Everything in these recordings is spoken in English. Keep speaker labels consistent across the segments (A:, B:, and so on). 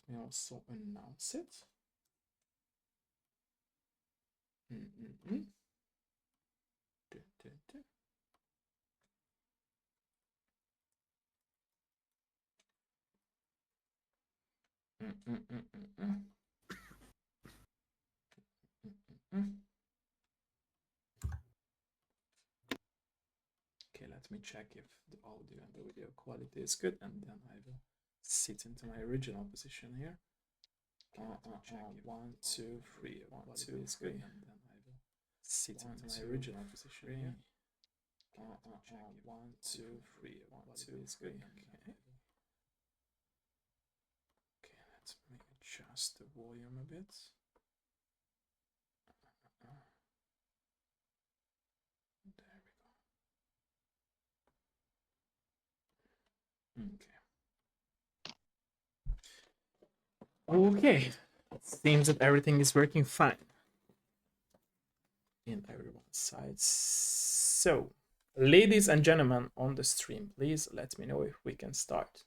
A: me also announce it. Okay, let me check if the audio and the video quality is good, and then I will sit into my original position here. 1, 2, 3, 1, 2, 3, and then I will sit into my original position here. 1, 2, 3, 1, 2, 3. Okay, let me adjust the volume a bit. There we go. Okay. Okay. It seems that everything is working fine in everyone's side. So, ladies and gentlemen on the stream, please let me know if we can start.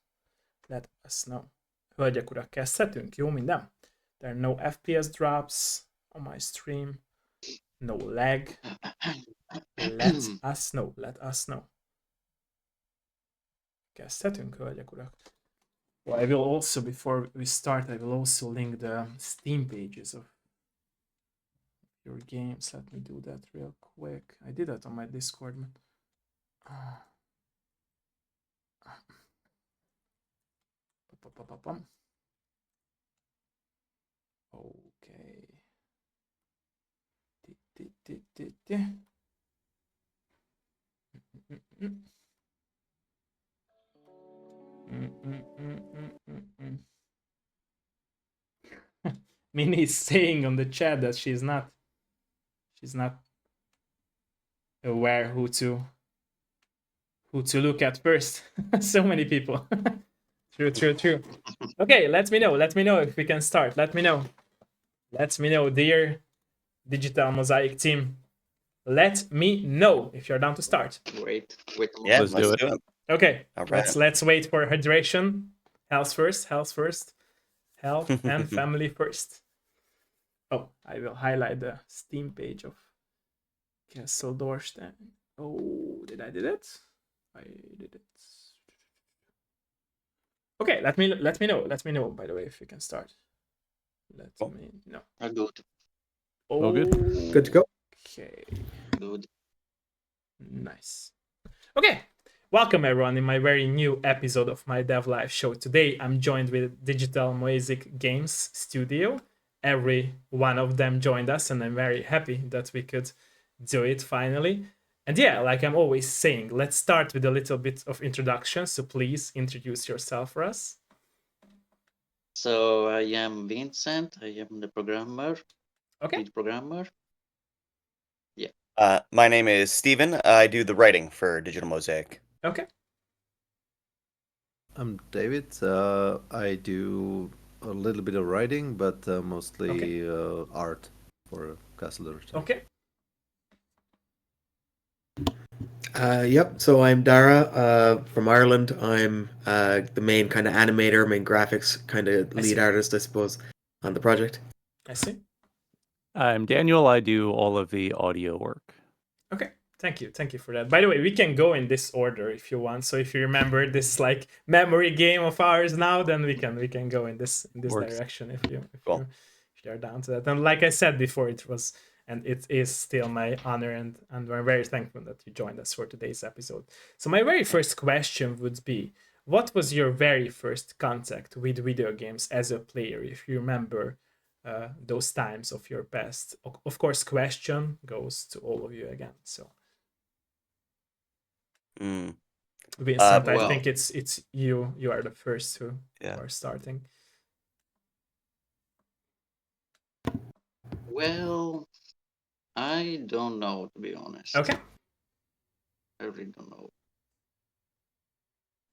A: Let us know. Hölgyek, urak, kezdhetünk? Jó minden? There are no FPS drops on my stream. No lag. Let us know. Let us know. Kezdhetünk, hölgyek, urak? Well, I will also, before we start, I will also link the Steam pages of your games. Let me do that real quick. I did that on my Discord. Okay. Minnie is saying on the chat that she's not aware who to look at first. So many people. True. Okay, let me know if we can start. Let me know, dear Digital Mosaic team. Let me know if you're down to start.
B: Wait.
C: Yeah, let's do it.
A: Okay,
C: right.
A: let's wait for hydration. Health first. Health and family first. Oh, I will highlight the Steam page of Castle Dornstein. Oh, did I do it? I did it. Okay, let me know. By the way, if you can start. Let me know.
B: Good.
A: Oh,
D: good. Good to go.
A: Okay.
B: Good.
A: Nice. Okay. Welcome everyone in my very new episode of my Dev Live show. Today I'm joined with Digital Mosaic Games Studio. Every one of them joined us, and I'm very happy that we could do it finally. And yeah, like I'm always saying, let's start with a little bit of introduction. So please introduce yourself for us.
B: So I am Vincent. I am the programmer.
A: Okay.
B: Lead programmer. Yeah.
C: My name is Steven. I do the writing for Digital Mosaic.
A: Okay.
D: I'm David. I do a little bit of writing, but mostly art for Castle Dornstein.
A: Okay.
E: Yep. So I'm Dara from Ireland. I'm the main kind of animator, main graphics kind of lead artist, I suppose, on the project.
A: I see.
F: I'm Daniel. I do all of the audio work.
A: Okay. Thank you for that. By the way, we can go in this order if you want. So if you remember this like memory game of ours now, then we can go in this direction if you're down to that. And like I said before, it was and it is still my honor, and we're very thankful that you joined us for today's episode. So my very first question would be, what was your very first contact with video games as a player, if you remember those times of your past? Of course, question goes to all of you again. So. Vincent, I think it's you are the first who are starting.
B: Well, I don't know, to be honest.
A: Okay.
B: I really don't know.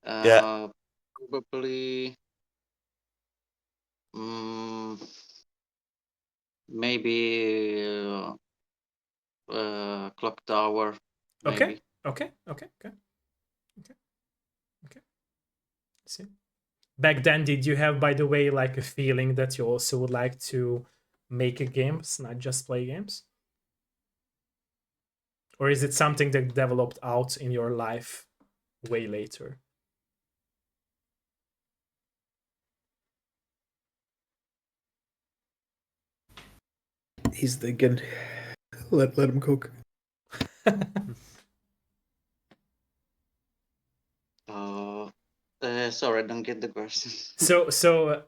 C: Yeah.
B: Probably maybe Clock Tower. Maybe.
A: Okay. See. back then, did you have, by the way, like a feeling that you also would like to make games, not just play games? Or is it something that developed out in your life way later?
E: He's thinking. Let him cook.
B: Sorry, I don't get the question.
A: So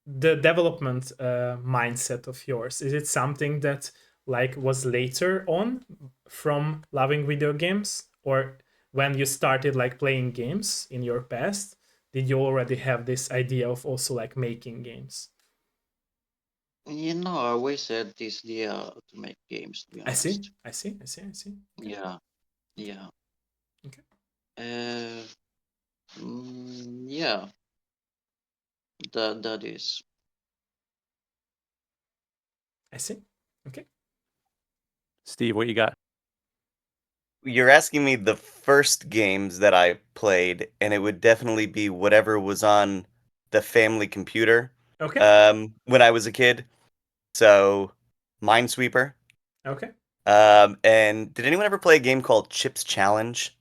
A: the development mindset of yours, is it something that like was later on from loving video games, or when you started like playing games in your past, did you already have this idea of also like making games?
B: You know, I always had this idea to make games, to be
A: I see,
B: honest.
A: I see, I see, I see. Okay.
B: Yeah, yeah.
A: Okay.
B: Yeah, that is.
A: I see. Okay.
F: Steve, what you got?
C: You're asking me the first games that I played, and it would definitely be whatever was on the family computer
A: Okay.
C: when I was a kid. So, Minesweeper.
A: Okay.
C: And did anyone ever play a game called Chips Challenge?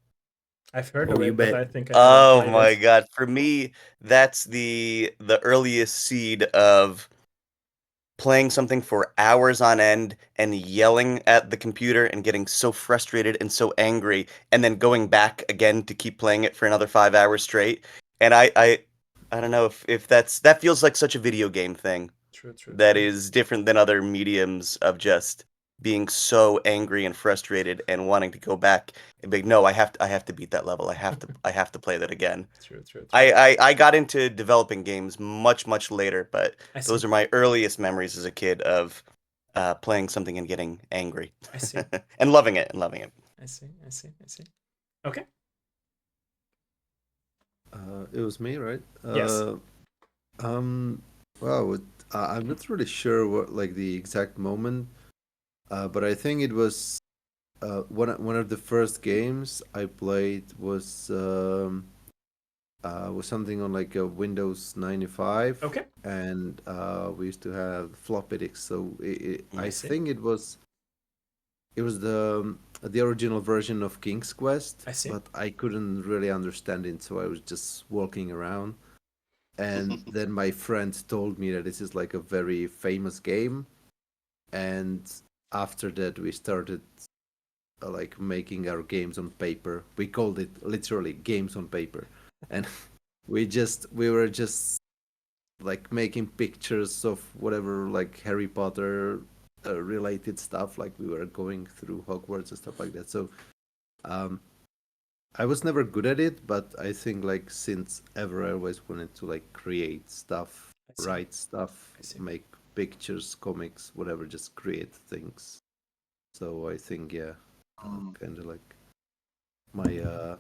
A: I've heard
E: Oh,
A: of
E: you
A: it, but
E: bet.
A: I think I haven't
C: Oh
A: played
C: my
A: it.
C: god! For me, that's the earliest seed of playing something for hours on end and yelling at the computer and getting so frustrated and so angry, and then going back again to keep playing it for another 5 hours straight. And I don't know if that feels like such a video game thing
A: True, true,
C: that
A: true.
C: is different than other mediums of just being so angry and frustrated and wanting to go back and be like, no, I have to beat that level. I have to play that again.
A: True, true, true.
C: I got into developing games much later, but
A: I see.
C: those are my earliest memories as a kid of playing something and getting angry.
A: I see.
C: And loving it.
A: I see. I see. I see. Okay.
D: It was me, right?
A: Yes.
D: Wow. I'm not really sure what like the exact moment, but I think it was one of the first games I played was something on like a Windows 95.
A: Okay.
D: And we used to have floppy disks. So I
A: see.
D: think it was the original version of King's Quest.
A: I see.
D: But I couldn't really understand it, so I was just walking around. And then my friend told me that this is like a very famous game. And after that, we started like making our games on paper. We called it literally games on paper. And we were just like making pictures of whatever like Harry Potter related stuff, like we were going through Hogwarts and stuff like that. So I was never good at it, but I think like since ever I always wanted to like create stuff, write stuff, make pictures, comics, whatever, just create things. So I think kind of like my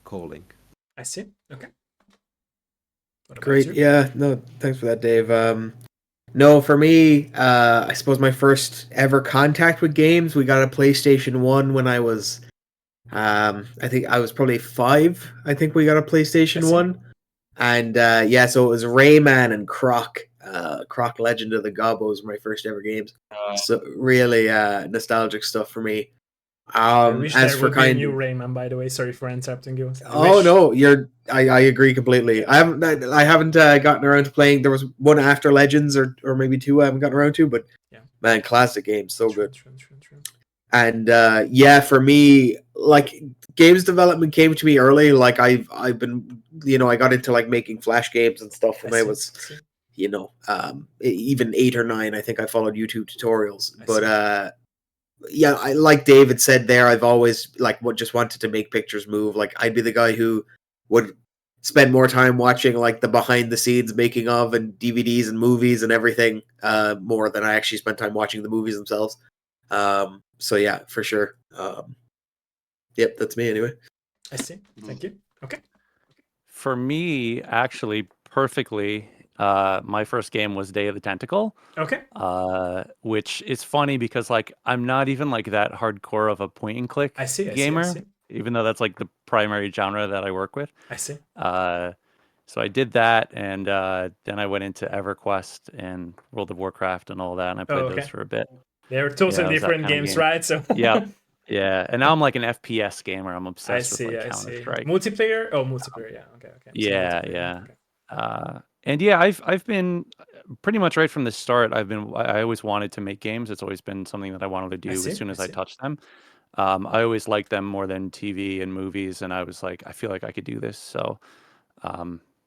D: calling.
A: I see. Okay.
E: Great. Yeah. No, thanks for that, Dave. No, for me, I suppose my first ever contact with games, we got a PlayStation 1 when I was, I think I was probably 5. I think we got a PlayStation 1. And yeah, so it was Rayman and Croc. Croc Legend of the Gobos were my first ever games. So really nostalgic stuff for me.
A: I wish
E: as
A: there
E: for
A: would be a
E: kind
A: new
E: of,
A: Rayman, by the way. Sorry for interrupting you.
E: oh no, I agree completely. I haven't gotten around to playing. There was one after Legends or maybe 2 I haven't gotten around to, but
A: yeah,
E: man, classic game, so good.
A: True.
E: And yeah, for me, like games development came to me early. Like I've been, I got into like making Flash games and stuff when I was, even 8 or 9. I think I followed YouTube tutorials, but yeah, I like David said there. I've always just wanted to make pictures move. Like I'd be the guy who would spend more time watching like the behind the scenes making of and DVDs and movies and everything more than I actually spent time watching the movies themselves. So yeah, for sure. Yep, that's me anyway.
A: I see. Thank you. Okay.
F: For me, actually, perfectly, my first game was Day of the Tentacle.
A: Okay.
F: Which is funny because like I'm not even like that hardcore of a point and click gamer, even though that's like the primary genre that I work with.
A: I see.
F: So I did that, and then I went into EverQuest and World of Warcraft and all that, and I played those for a bit.
A: They're totally
F: it was that
A: different
F: kind of
A: games,
F: game.
A: right? So
F: Yeah, yeah. And now I'm like an FPS gamer. I'm
A: I
F: obsessed with
A: see,
F: like
A: I
F: Counter
A: see.
F: Strike.
A: Multiplayer? Oh, multiplayer. Yeah. Okay. So
F: Yeah,
A: multiplayer,
F: yeah.
A: okay.
F: And yeah, I've been pretty much right from the start. I always wanted to make games. It's always been something that I wanted to do as soon as I touched them. I always liked them more than TV and movies, and I was like, I feel like I could do this. So,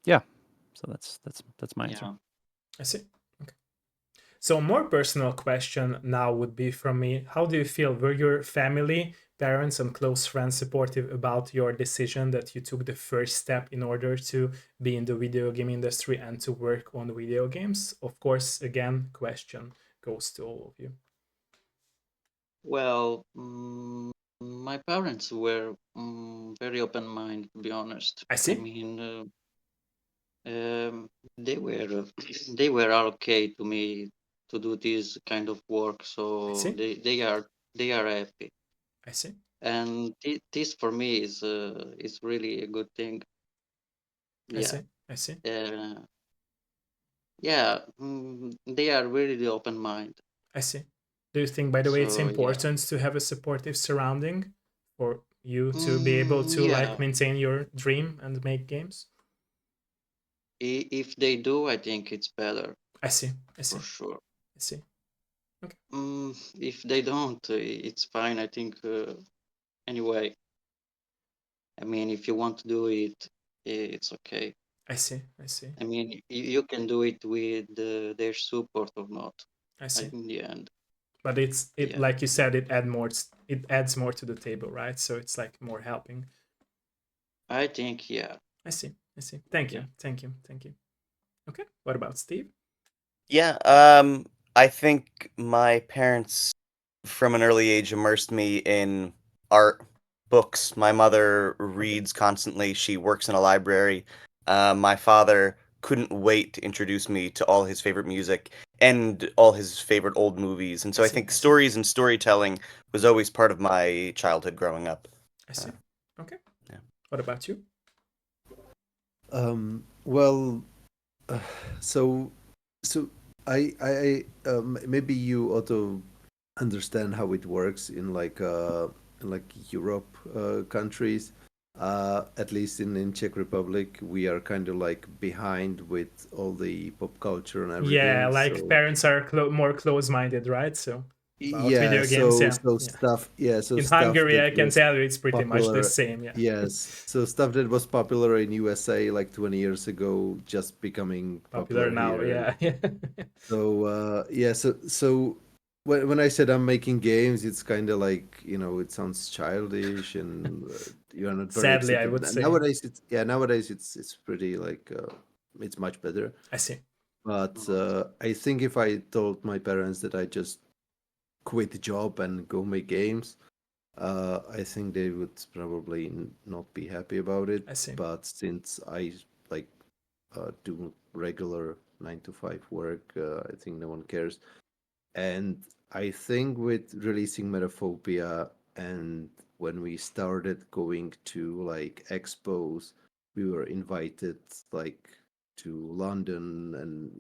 F: yeah. So that's my answer.
B: Yeah.
A: I see. Okay. So a more personal question now would be from me: how do you feel? Were your family, parents, and close friends supportive about your decision that you took the first step in order to be in the video game industry and to work on video games? Of course, again, question goes to all of you.
B: Well, my parents were very open-minded, to be honest.
A: I see.
B: I mean, they were they were okay to me to do this kind of work,
A: I
B: so
A: see.
B: they are happy,
A: I see.
B: and this for me is really a good thing.
A: I
B: Yeah,
A: see. I see.
B: yeah, they are really open mind.
A: I see. Do you think, by the way, it's
B: So yeah,
A: important to have a supportive surrounding for you to be able to like
B: yeah.
A: maintain your dream and make games?
B: If they do, I think it's better
A: I see. I see.
B: for sure.
A: I see. Okay.
B: If they don't, it's fine. I think anyway. I mean, if you want to do it, it's okay.
A: I see. I see.
B: I mean, you can do it with their support or not.
A: I see.
B: In the end,
A: But it
B: yeah,
A: like you said, it adds more to the table, right? So it's like more helping.
B: I think yeah.
A: I see. I see. Thank you.
B: Yeah.
A: Thank you. Thank you. Okay. What about Steve?
C: Yeah, I think my parents from an early age immersed me in art, books. My mother reads constantly. She works in a library. My father couldn't wait to introduce me to all his favorite music and all his favorite old movies. And so I think stories and storytelling was always part of my childhood growing up.
A: I see. Okay.
C: Yeah.
A: What about you?
D: Well, so I maybe you also understand how it works in like Europe countries. At least in Czech Republic, we are kind of like behind with all the pop culture and everything.
A: Yeah, like
D: so,
A: parents are more close-minded, right? So about
D: yeah,
A: video games, yeah.
D: so stuff, yeah, so
A: In
D: stuff
A: Hungary,
D: that
A: I can
D: was
A: tell you it's pretty much the
D: popular.
A: same, yeah.
D: Yes, so stuff that was popular in USA like 20 years ago just becoming
A: Popular now,
D: here.
A: yeah.
D: So yeah, so when I said I'm making games, it's kind of like, it sounds childish and you're not very
A: Sadly, I
D: excited.
A: would say.
D: Nowadays it's pretty like it's much better.
A: I see.
D: But I think if I told my parents that I just quit the job and go make games, I think they would probably not be happy about it.
A: I see.
D: But since I like do regular 9 to 5 work, I think no one cares. And I think with releasing Metaphobia and when we started going to like expos, we were invited like to London, and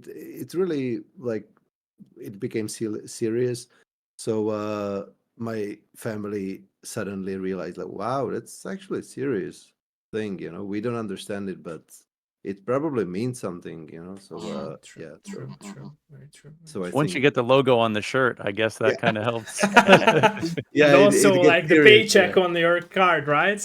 D: it's really like it became serious. So my family suddenly realized like, wow, that's actually a serious thing. We don't understand it, but it probably means something. So
A: True,
D: yeah.
A: true,
D: So,
A: true, very true.
D: so I
F: Once you
D: think
F: get the logo on the shirt, I guess that
D: yeah,
F: kind of helps.
D: yeah,
A: And also
D: it gets
A: like the
D: serious.
A: paycheck
D: Yeah.
A: on your card, right?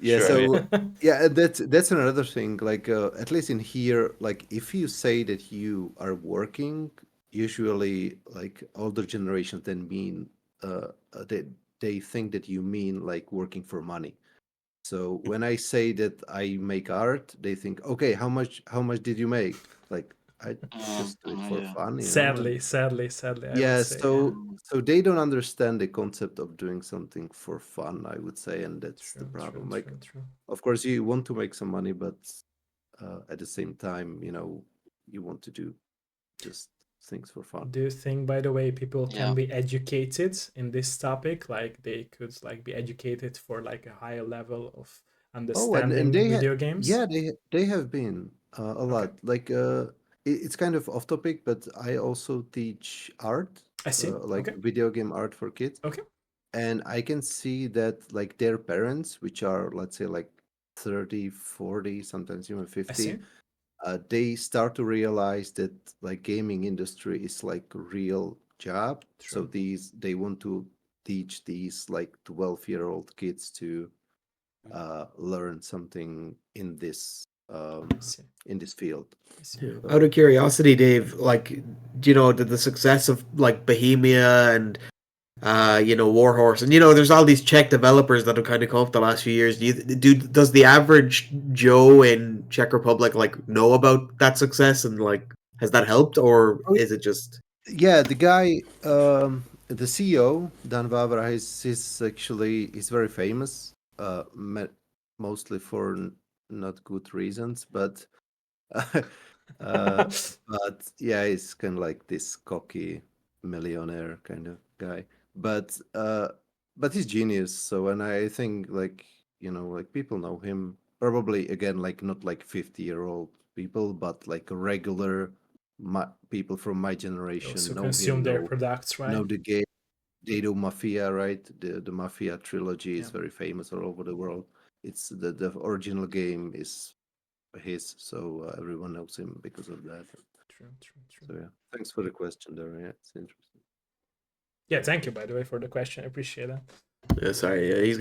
D: Yeah,
C: Sure.
D: so yeah, that's another thing. Like at least in here, like if you say that you are working, usually like older generations then mean they think that you mean like working for money. So when I say that I make art, they think, okay, how much did you make? Like I just do it for
B: Yeah.
D: fun,
A: Sadly,
D: and
A: I would
D: yeah,
A: say. Yeah.
D: so they don't understand the concept of doing something for fun, I would say, and that's the
A: True, true,
D: problem. Like,
A: true.
D: of course, you want to make some money, but at the same time, you want to do just things for fun.
A: Do you think, by the way, people can
B: Yeah.
A: be educated in this topic? Like they could like be educated for like a higher level of understanding video games?
D: Yeah, they have been a lot. Like it's kind of off topic, but I also teach art,
A: I see.
D: like
A: Okay.
D: video game art for kids.
A: Okay.
D: And I can see that like their parents, which are let's say like 30, 40, sometimes even 50, they start to realize that like gaming industry is like a real job.
A: True.
D: So they want to teach these like 12-year-old kids to learn something in this field.
E: Out of curiosity, Dave, like, do you know, did the success of like Bohemia and Warhorse, and there's all these Czech developers that have kind of come up the last few years. Does the average Joe in Czech Republic like know about that success, and like has that helped, or is it just?
D: Yeah, the guy, the CEO Dan Vavra, he's very famous, mostly for not good reasons, but but yeah, he's kind of like this cocky millionaire kind of guy. But he's genius. So, and I think like like people know him probably, again, like not like 50-year-old people, but like regular people from my generation
A: Those who
D: know
A: consume
D: him,
A: their products, right?
D: know the game. They do Mafia, right? The Mafia trilogy is very famous all over the world. It's the original game is his, so everyone knows him because of that.
A: True.
D: So yeah, thanks for the question there. Yeah, it's interesting.
A: Yeah, thank you, by the way, for the question. I appreciate that.
E: Yeah, sorry.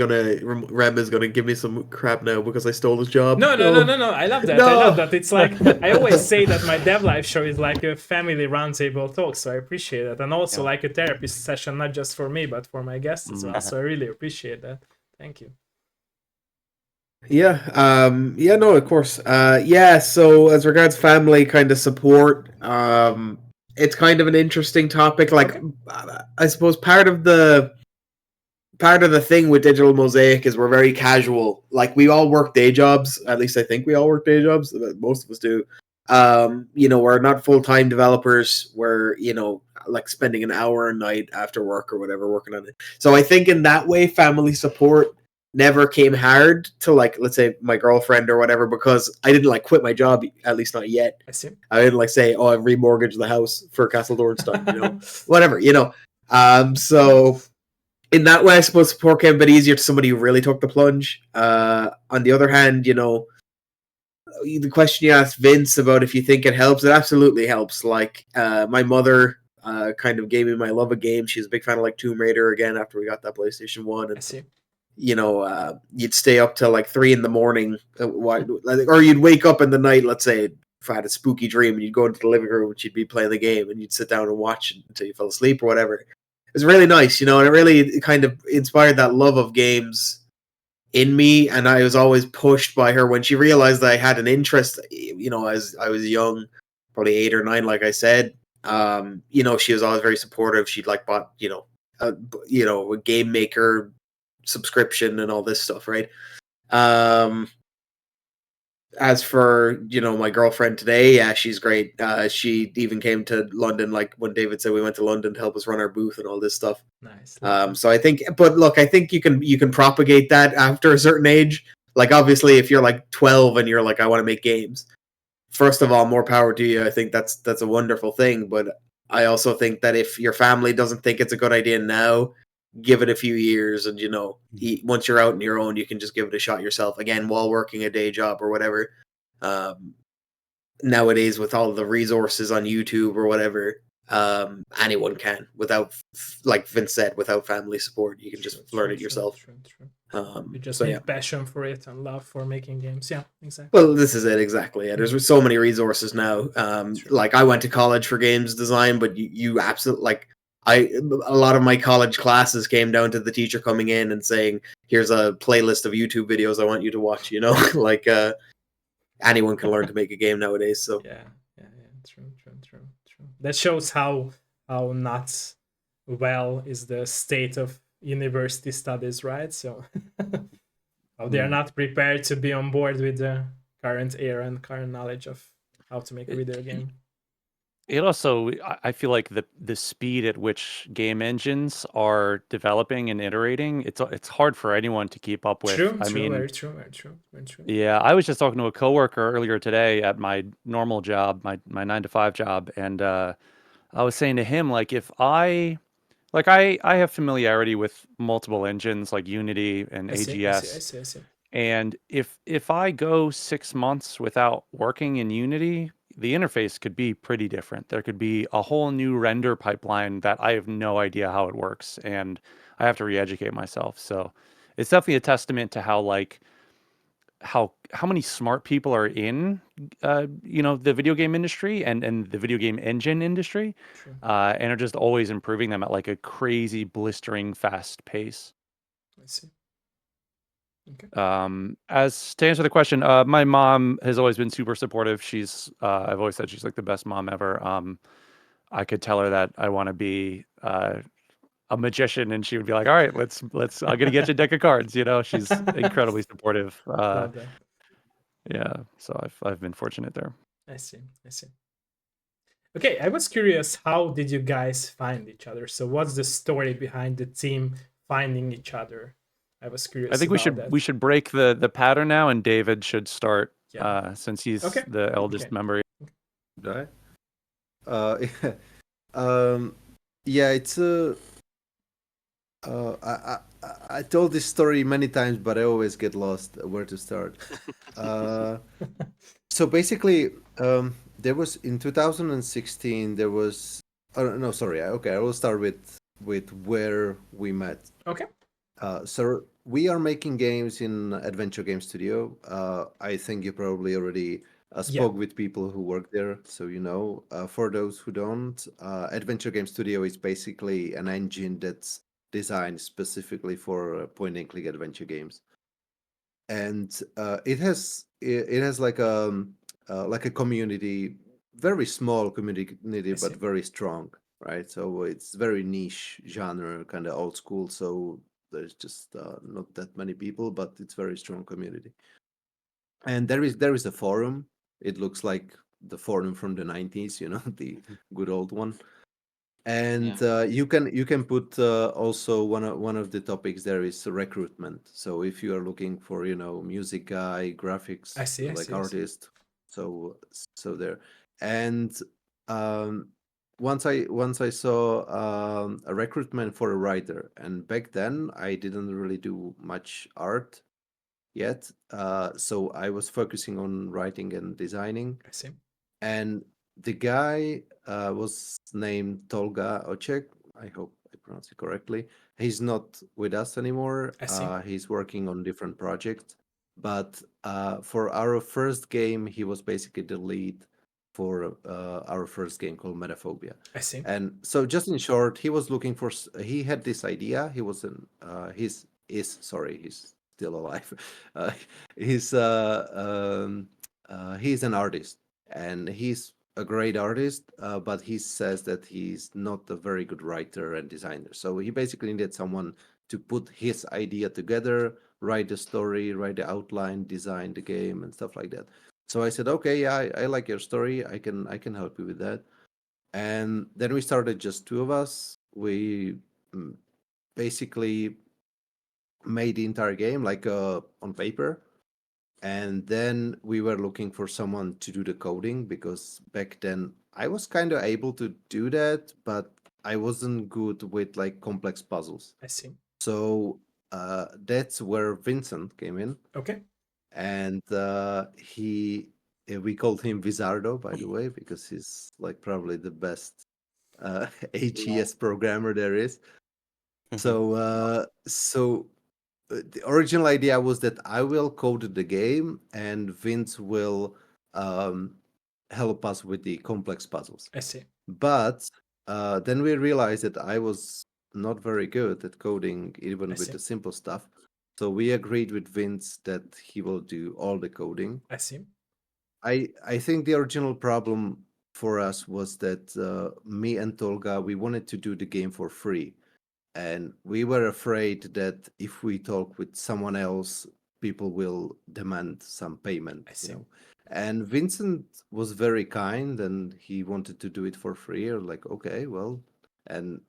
E: Rem is gonna give me some crap now because I stole his job.
A: No. I love that. I love that. It's like I always say that my dev live show is like a family roundtable talk, so I appreciate that, and also like a therapy session, not just for me but for my guests as well. So I really appreciate that. Thank you.
E: Yeah. No, of course. So as regards family kind of support, it's kind of an interesting topic. Like, I suppose part of the thing with Digital Mosaic is we're very casual. Like, we all work day jobs. At least I think we all work day jobs. Most of us do. We're not full-time developers. We're, like spending an hour a night after work or whatever working on it. So I think in that way, family support never came hard to, like, let's say my girlfriend or whatever, because I didn't like quit my job, at least not yet.
A: I see.
E: I didn't like say, I remortgaged the house for Castle Dornstein, whatever, so in that way, I suppose support came a bit easier to somebody who really took the plunge. On the other hand, the question you asked Vince about if you think it helps, it absolutely helps. Like, my mother kind of gave me my love of games. She's a big fan of like Tomb Raider again after we got that PlayStation 1. And,
A: I see.
E: You'd stay up till like 3 a.m, or you'd wake up in the night, let's say, if I had a spooky dream, and you'd go into the living room and she'd be playing the game, and you'd sit down and watch until you fell asleep or whatever. It was really nice, and it really kind of inspired that love of games in me, and I was always pushed by her when she realized that I had an interest, as I was young, probably 8 or 9, like I said. She was always very supportive. She'd like bought, a Game Maker subscription and all this stuff, right? As for my girlfriend today, yeah, she's great. She even came to London, like when David said we went to London to help us run our booth and all this stuff.
A: Nice.
E: So I think, but look, I think you can propagate that after a certain age. Like, obviously, if you're like 12 and you're like, I want to make games, first of all, more power to you. I think that's a wonderful thing. But I also think that if your family doesn't think it's a good idea now, give it a few years, and once you're out on your own, you can just give it a shot yourself again while working a day job or whatever. Nowadays, with all the resources on YouTube or whatever, anyone can, without, like Vince said, without family support, you can just learn it yourself.
A: True. You just need passion for it and love for making games. Yeah, exactly.
E: Well, this is it, exactly. Yeah, there's so many resources now. Like, I went to college for games design, but you absolutely, like, a lot of my college classes came down to the teacher coming in and saying, here's a playlist of YouTube videos I want you to watch, like, anyone can learn to make a game nowadays. So
A: yeah. True. That shows how not well is the state of university studies, right? So how they are not prepared to be on board with the current era and current knowledge of how to make a video game.
F: It also, I feel like the speed at which game engines are developing and iterating, it's hard for anyone to keep up with. I mean,
A: very true, very true, very true.
F: yeah, I was just talking to a coworker earlier today at my normal job, my 9 to 5 job, and I was saying to him, like, if I have familiarity with multiple engines like Unity and
A: I see,
F: AGS,
A: I see.
F: and if I go 6 months without working in Unity, the interface could be pretty different. There could be a whole new render pipeline that I have no idea how it works, and I have to re-educate myself. So it's definitely a testament to how many smart people are in the video game industry and the video game engine industry,
A: True.
F: and are just always improving them at like a crazy blistering fast pace.
A: I see. Okay.
F: As to answer the question, my mom has always been super supportive. I've always said she's like the best mom ever. I could tell her that I want to be a magician, and she would be like, "All right, let's. I'm gonna get you a deck of cards." She's incredibly supportive.
A: Love that.
F: Yeah, so I've been fortunate there.
A: I see. Okay, I was curious, how did you guys find each other? So what's the story behind the team finding each other? I was curious.
F: I think
A: about
F: we should break the pattern now, and David should start since he's
A: Okay.
F: the eldest
A: Okay.
F: member.
D: Right? Yeah, it's a. I told this story many times, but I always get lost where to start. So basically, there was in 2016. There was. Oh no, sorry. Okay, I will start with where we met.
A: Okay.
D: So we are making games in Adventure Game Studio. I think you probably already spoke with people who work there, so you know. For those who don't, Adventure Game Studio is basically an engine that's designed specifically for point-and-click adventure games, and it has like a community, very small community, but very strong, right? So it's very niche genre, kind of old school. So there's just not that many people, but it's very strong community. And there is a forum. It looks like the forum from the 90s, the good old one. And you can put also one of the topics there is recruitment. So if you are looking for music guy, graphics, artist, so there. And once I saw a recruitment for a writer, and back then I didn't really do much art yet, so I was focusing on writing and designing.
A: I see.
D: And the guy was named Tolga Ocek. I hope I pronounced it correctly. He's not with us anymore.
A: I see.
D: He's working on different projects. But for our first game, he was basically the lead for our first game called Metaphobia.
A: I see.
D: And so, just in short, he was looking for. He had this idea. He was he's still alive. He's he's an artist, and he's a great artist, but he says that he's not a very good writer and designer. So he basically needed someone to put his idea together, write the story, write the outline, design the game, and stuff like that. So I said, okay, yeah, I like your story. I can help you with that. And then we started just two of us. We basically made the entire game like on paper, and then we were looking for someone to do the coding, because back then I was kind of able to do that, but I wasn't good with like complex puzzles.
A: I see.
D: So that's where Vincent came in.
A: Okay.
D: And we called him Vizardo, by the way, because he's like probably the best AGS programmer there is. So the original idea was that I will code the game and Vince will help us with the complex puzzles.
A: I see.
D: But then we realized that I was not very good at coding, even with the simple stuff. So we agreed with Vince that he will do all the coding.
A: I see.
D: I think the original problem for us was that me and Tolga, we wanted to do the game for free. And we were afraid that if we talk with someone else, people will demand some payment. And Vincent was very kind, and he wanted to do it for free. Or like, okay, well, and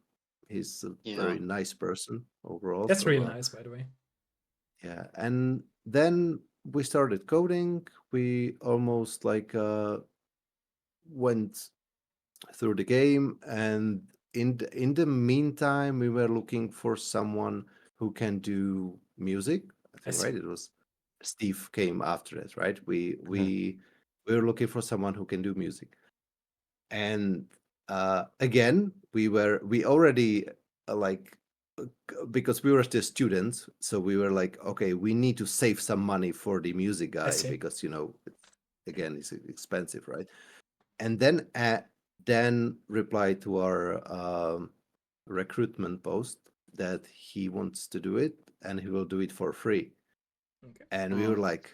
D: he's a very nice person overall.
A: That's really nice, by the way.
D: Yeah, and then we started coding. We almost like went through the game, and in the meantime, we were looking for someone who can do music. I think, right? It was Steve came after it, right? We were looking for someone who can do music, and again, we already like because we were still students, so we were like, okay, we need to save some money for the music guy because again, it's expensive, right? And then Dan replied to our recruitment post that he wants to do it and he will do it for free. Okay. And we were like,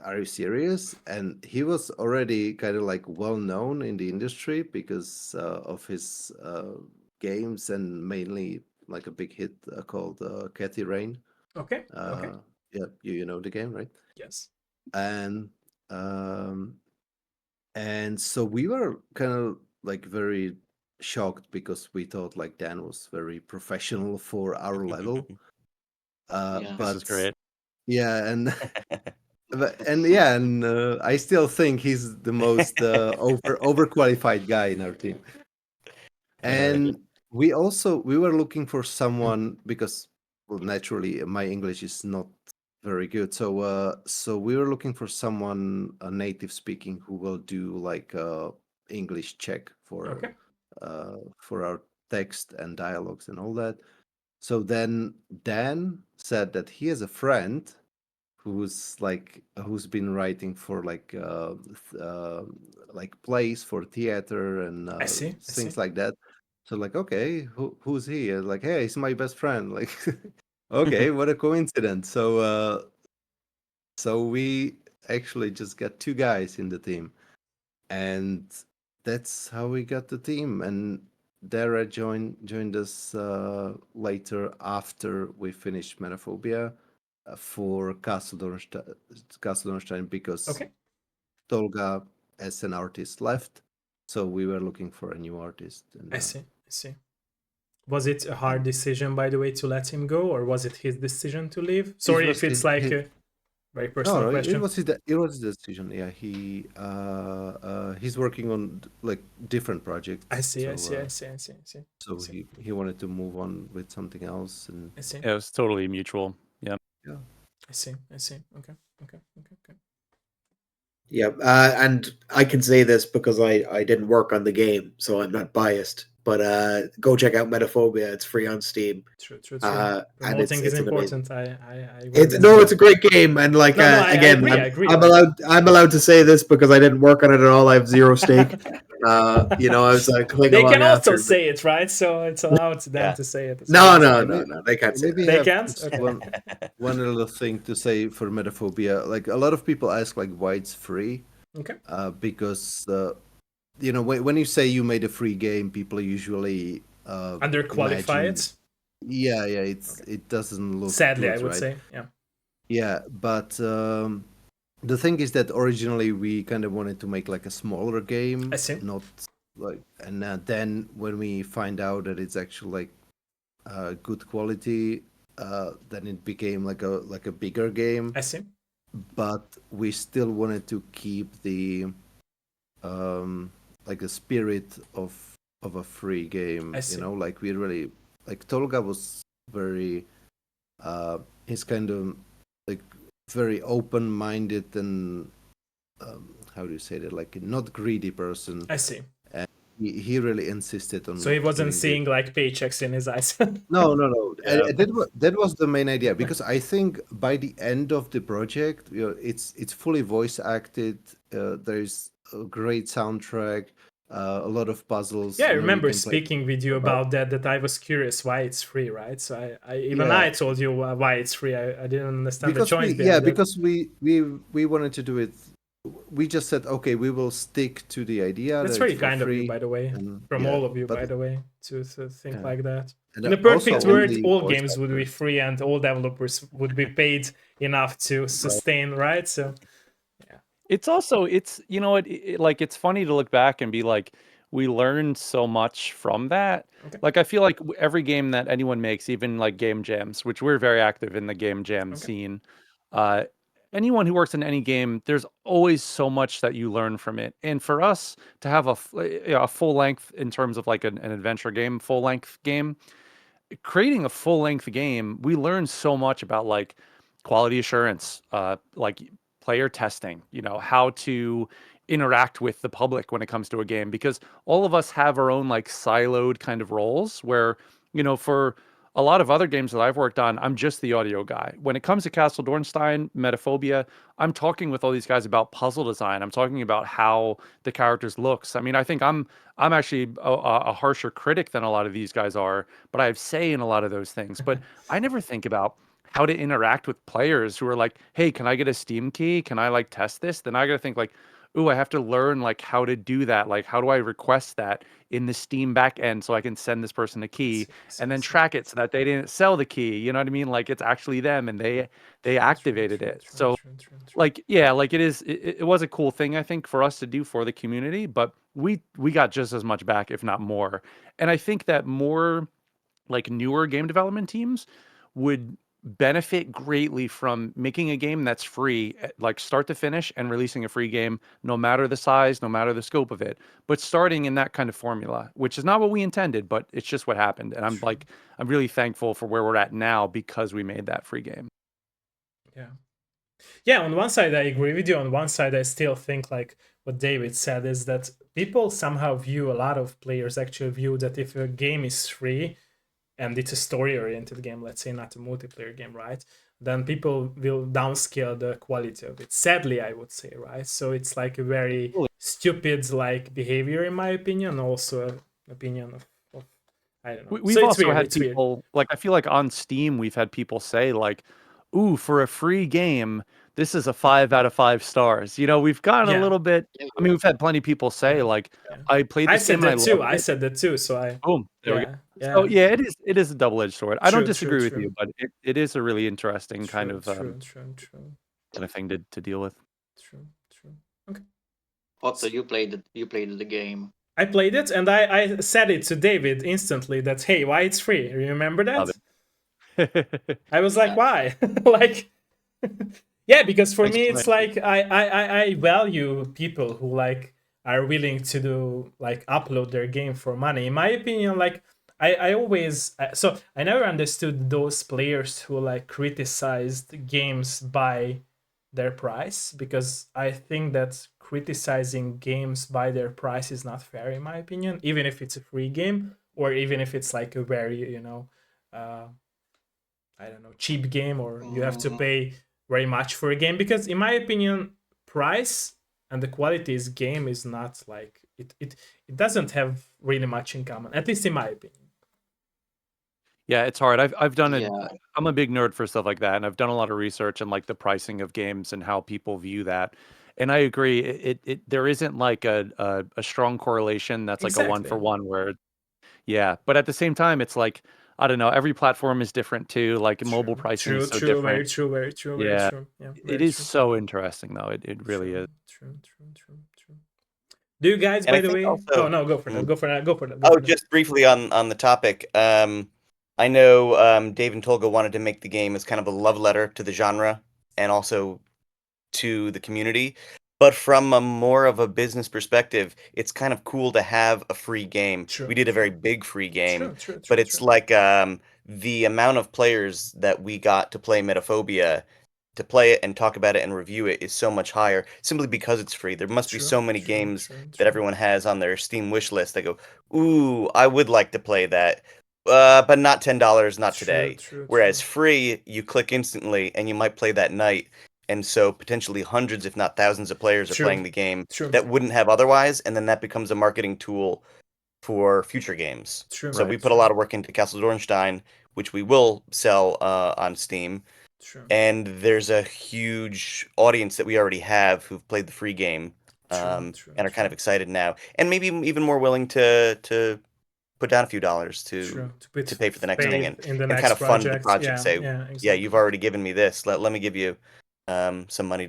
D: are you serious? And he was already kind of like well known in the industry because of his games, and mainly like a big hit called Cathy Rain.
A: Okay.
D: Yeah, you know the game, right?
A: Yes.
D: And so we were kind of like very shocked because we thought like Dan was very professional for our level.
F: But this is great.
D: Yeah, and I still think he's the most overqualified guy in our team. And we were looking for someone because, well, naturally my English is not very good. So we were looking for someone a native speaking who will do like a English check for our text and dialogues and all that. So then Dan said that he has a friend who's been writing for like plays for theater and things like that. So like, okay, who's he? And like, hey, he's my best friend. Like, okay, what a coincidence. So we actually just got two guys in the team, and that's how we got the team. And Dara joined us later after we finished Metaphobia for Castle Dornstein because Tolga as an artist left, so we were looking for a new artist. And,
A: I see. Was it a hard decision, by the way, to let him go, or was it his decision to leave? Sorry if it's like a very personal question.
D: It was his decision. Yeah, he's working on like different projects.
A: I see.
D: So he wanted to move on with something else, and
A: I see.
F: Yeah, it was totally mutual. Yeah.
D: Yeah.
A: I see. Okay.
E: Yeah, and I can say this because I didn't work on the game, so I'm not biased. But go check out Metaphobia; it's free on Steam.
A: True.
E: Promoting
A: is important.
E: It's a great game, and like
A: I agree.
E: I'm allowed to say this because I didn't work on it at all. I have zero stake. I was
A: they can also say it, right? So it's allowed to them to say it.
E: No, they can't say
A: that. They can't.
D: Okay. One little thing to say for Metaphobia, like a lot of people ask like why it's free.
A: Okay.
D: Because when you say you made a free game, people usually
A: underqualify it.
D: Yeah, it doesn't look
A: sadly
D: good,
A: I would
D: right?
A: say.
D: Yeah, but the thing is that originally we kind of wanted to make like a smaller game.
A: I see.
D: Not like, and then when we find out that it's actually like good quality, then it became like a bigger game.
A: I see.
D: But we still wanted to keep the like the spirit of a free game. Like we really like Tolga was very he's kind of like very open-minded and how do you say that, like not greedy person.
A: I see.
D: And he really insisted on,
A: so he wasn't seeing like paychecks in his eyes.
D: No. Yeah. That was the main idea, because I think by the end of the project, it's fully voice acted. There's a great soundtrack, a lot of puzzles.
A: Yeah, I remember speaking with you about that I was curious why it's free, right? So I told you why it's free. I didn't understand the choice.
D: Because we wanted to do it. We just said, okay, we will stick to the idea.
A: That's very kind of you, by the way, from all of you, by the way, to think like that. In a perfect world, all games would be free and all developers would be paid enough to sustain, right? So, yeah.
F: It's also you know like it's funny to look back and be like, we learned so much from that.
A: Okay.
F: Like I feel like every game that anyone makes, even like game jams, which we're very active in the game jam
A: Okay.
F: scene. Anyone who works in any game, there's always so much that you learn from it. And for us to have a full length in terms of like an adventure game, full length game, creating a full length game, we learned so much about like quality assurance, like player testing, you know, how to interact with the public when it comes to a game, because all of us have our own like siloed kind of roles where, you know, for a lot of other games that I've worked on, I'm just the audio guy. When it comes to Castle Dornstein, Metaphobia, I'm talking with all these guys about puzzle design. I'm talking about how the characters looks. I mean, I think I'm actually a harsher critic than a lot of these guys are, but I have say in a lot of those things. But I never think about how to interact with players who are like, hey, can I get a Steam key? Can I like test this? Then I got to think like, ooh, I have to learn like how to do that. Like, how do I request that in the Steam backend so I can send this person a key and then track it so that they didn't sell the key? You know what I mean? Like it's actually them and they activated it. So like, yeah, like it was a cool thing, I think, for us to do for the community, but we got just as much back, if not more. And I think that more like newer game development teams would benefit greatly from making a game that's free, like start to finish, and releasing a free game, no matter the size, no matter the scope of it, but starting in that kind of formula, which is not what we intended, but it's just what happened. And I'm really thankful for where we're at now because we made that free game.
A: Yeah, on one side I agree with you. On one side I still think like what David said is that people somehow view, a lot of players actually view that if a game is free and it's a story oriented game, let's say not a multiplayer game, right, then people will downscale the quality of it, sadly, I would say, right? So it's like a very stupid like behavior, in my opinion, also an opinion of I don't know.
F: We've
A: so
F: also
A: weird.
F: had people like, I feel like on Steam we've had people say like, ooh, for a free game, this is a 5 out of 5 stars. You know, we've gotten a little bit. I mean, we've had plenty of people say like, I played this game and I loved
A: I said that too. So I
F: boom. There we go.
A: Yeah.
F: So yeah, it is a double-edged sword. I don't disagree with you, but it is a really interesting kind of
A: true.
F: kind of thing to deal with.
A: True. Okay.
B: Ottó, you played the game.
A: I played it and I said it to David instantly that, hey, why it's free? Remember that? I was like, why? Like, yeah, because for me it's like I value people who like are willing to do like upload their game for money. In my opinion, like I always so I never understood those players who like criticized games by their price, because I think that criticizing games by their price is not fair, in my opinion, even if it's a free game or even if it's like a very, you know, I don't know, cheap game, or you have to pay very much for a game, because in my opinion, price and the quality is game is not like it doesn't have really much in common, at least in my opinion.
F: Yeah, it's hard. I've done it. I'm a big nerd for stuff like that, and I've done a lot of research on like the pricing of games and how people view that. And I agree, it there isn't like a strong correlation that's like a one for one where, yeah. But at the same time, it's like, I don't know, every platform is different too. Like mobile pricing is so different.
A: Very true.
F: Yeah,
A: very
F: it is so interesting though. It really is.
A: True. Do you guys, by the way?
C: Also,
A: go for that.
C: Oh, just briefly on the topic. I know Dave and Tolga wanted to make the game as kind of a love letter to the genre and also to the community. But from a more of a business perspective, it's kind of cool to have a free game. We did a very big free game, but it's like the amount of players that we got to play Metaphobia, to play it and talk about it and review it, is so much higher simply because it's free. There must be so many games that everyone has on their Steam wish list that go, ooh, I would like to play that. But not $10, not today. Whereas free, you click instantly and you might play that night. And so potentially hundreds, if not thousands of players are playing the game that wouldn't have otherwise. And then that becomes a marketing tool for future games. So we put a lot of work into Castle Dornstein, which we will sell on Steam. And there's a huge audience that we already have who've played the free game and are kind of excited now. And maybe even more willing to put down a few dollars to pay for the next thing and kind of fund the project. Say, yeah, you've already given me this. Let me give you some money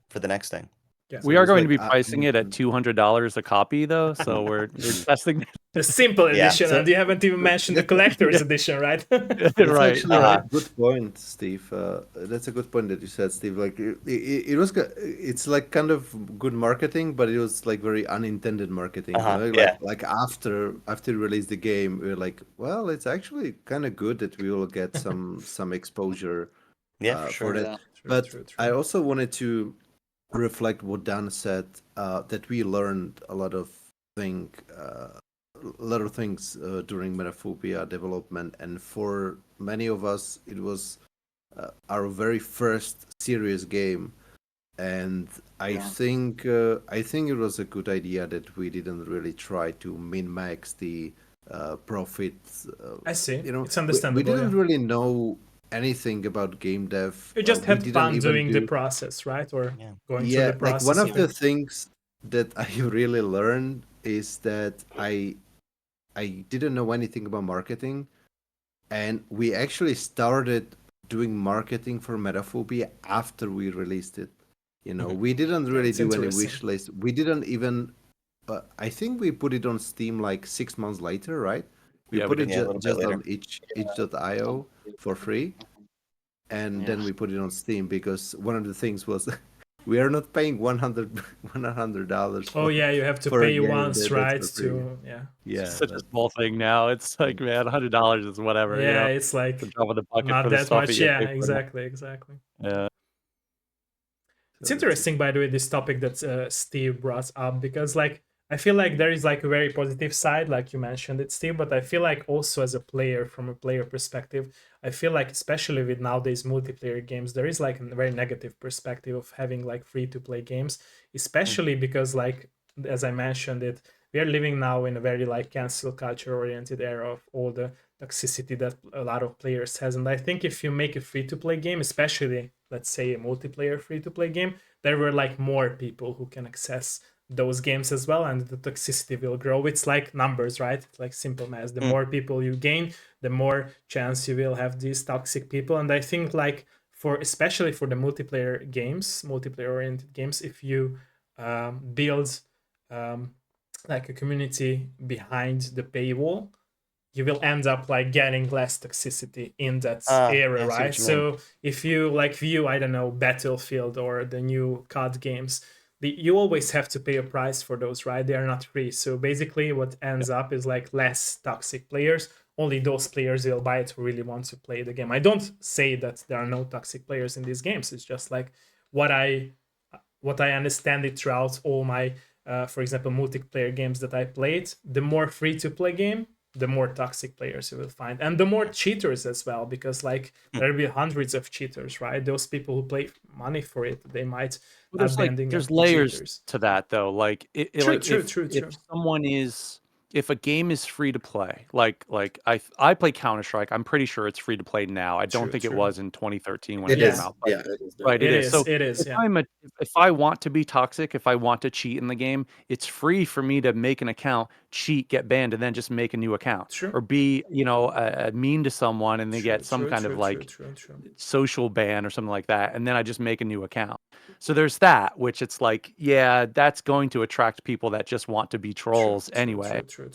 C: for the next thing.
A: Yeah.
F: We are going to be pricing it at $200 a copy, though. So we're testing
A: the simple edition,
D: So-
A: and you haven't even mentioned the collector's edition, right?
D: That's
F: right.
D: actually a good point, Steve. That's a good point that you said, Steve. Like it was, it's like kind of good marketing, but it was like very unintended marketing. Like after you release the game, we were like, well, it's actually kind of good that we will get some exposure.
C: Yeah, for sure.
D: For that.
B: Yeah.
D: But
A: True.
D: I also wanted to reflect what Dan said, that we learned a lot of things during Metaphobia development, and for many of us it was our very first serious game, and I think it was a good idea that we didn't really try to min-max the profits.
A: I see.
D: You know,
A: It's understandable.
D: We didn't really know anything about game dev.
A: You just had fun doing the process, right? Or going through the process.
D: Like one of the things that I really learned is that I didn't know anything about marketing, and we actually started doing marketing for Metaphobia after we released it. You know, we didn't really do any wish list. We didn't even. I think we put it on Steam like 6 months later, right? We put it just on itch.io for free, and then we put it on Steam because one of the things was we are not paying $100.
A: Oh yeah, you have to pay once, right?
F: It's such a small thing now. It's like, man, $100 is whatever.
A: Yeah,
F: you know?
A: it's like
F: the drop of the bucket
A: not
F: for the
A: that
F: stuff
A: much.
F: you
A: Yeah,
F: pay for.
A: exactly.
F: Yeah.
A: It's interesting, by the way, this topic that Steve brought up, because like I feel like there is like a very positive side, like you mentioned it, Steve, but I feel like also as a player, from a player perspective, I feel like especially with nowadays multiplayer games, there is like a very negative perspective of having like free-to-play games, especially because like, as I mentioned it, we are living now in a very like cancel culture oriented era of all the toxicity that a lot of players has. And I think if you make a free-to-play game, especially let's say a multiplayer free-to-play game, there were like more people who can access those games as well, and the toxicity will grow. It's like numbers, right? It's like simple math. The more people you gain, the more chance you will have these toxic people. And I think like especially for the multiplayer oriented games, if you build like a community behind the paywall, you will end up like getting less toxicity in that era, right? So if you like view, I don't know, Battlefield or the new COD games, you always have to pay a price for those, right? They are not free. So basically what ends up is like less toxic players. Only those players will buy it who really want to play the game. I don't say that there are no toxic players in these games. It's just like what I understand it throughout all my, for example, multiplayer games that I played. The more free-to-play game, the more toxic players you will find, and the more cheaters as well, because like there will be hundreds of cheaters, right? Those people who pay money for it, they might
F: there's layers to that though. Like
A: true.
F: If someone if a game is free to play, like I play Counter-Strike, I'm pretty sure it's free to play now. I don't think it was in 2013 when it came out.
E: Yeah, it is.
F: Right, it is. So
A: it is.
F: if I want to be toxic, if I want to cheat in the game, it's free for me to make an account, cheat, get banned, and then just make a new account.
A: True.
F: Or be, mean to someone and they get some kind of like social ban or something like that, and then I just make a new account. So there's that, which it's like, yeah, that's going to attract people that just want to be trolls anyway.
A: True.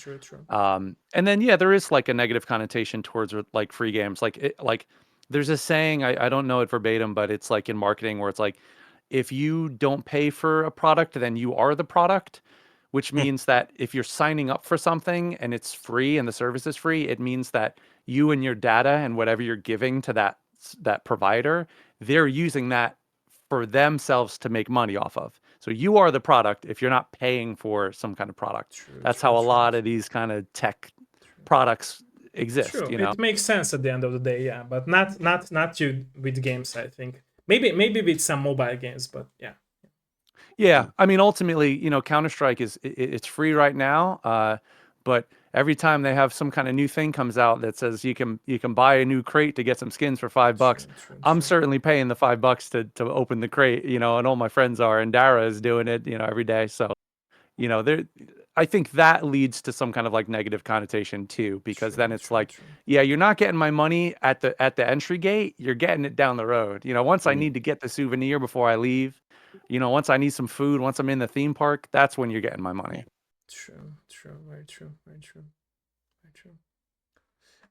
F: And then there is like a negative connotation towards like free games. Like there's a saying, I don't know it verbatim, but it's like in marketing where it's like, if you don't pay for a product, then you are the product, which means that if you're signing up for something and it's free and the service is free, it means that you and your data and whatever you're giving to that provider, they're using that for themselves to make money off of. So you are the product if you're not paying for some kind of product. That's how a lot of these kind of tech products exist.
A: True. It makes sense at the end of the day, yeah, but not you with games, I think. Maybe with some mobile games, but yeah.
F: Yeah, I mean, ultimately, Counter-Strike it's free right now, but every time they have some kind of new thing comes out that says you can buy a new crate to get some skins for $5, I'm certainly paying the $5 to open the crate, and all my friends are, and Dara is doing it, every day. So, I think that leads to some kind of like negative connotation too, because then it's yeah, you're not getting my money at the entry gate, you're getting it down the road. Once I need to get the souvenir before I leave, once I need some food, once I'm in the theme park, that's when you're getting my money.
A: True, very true.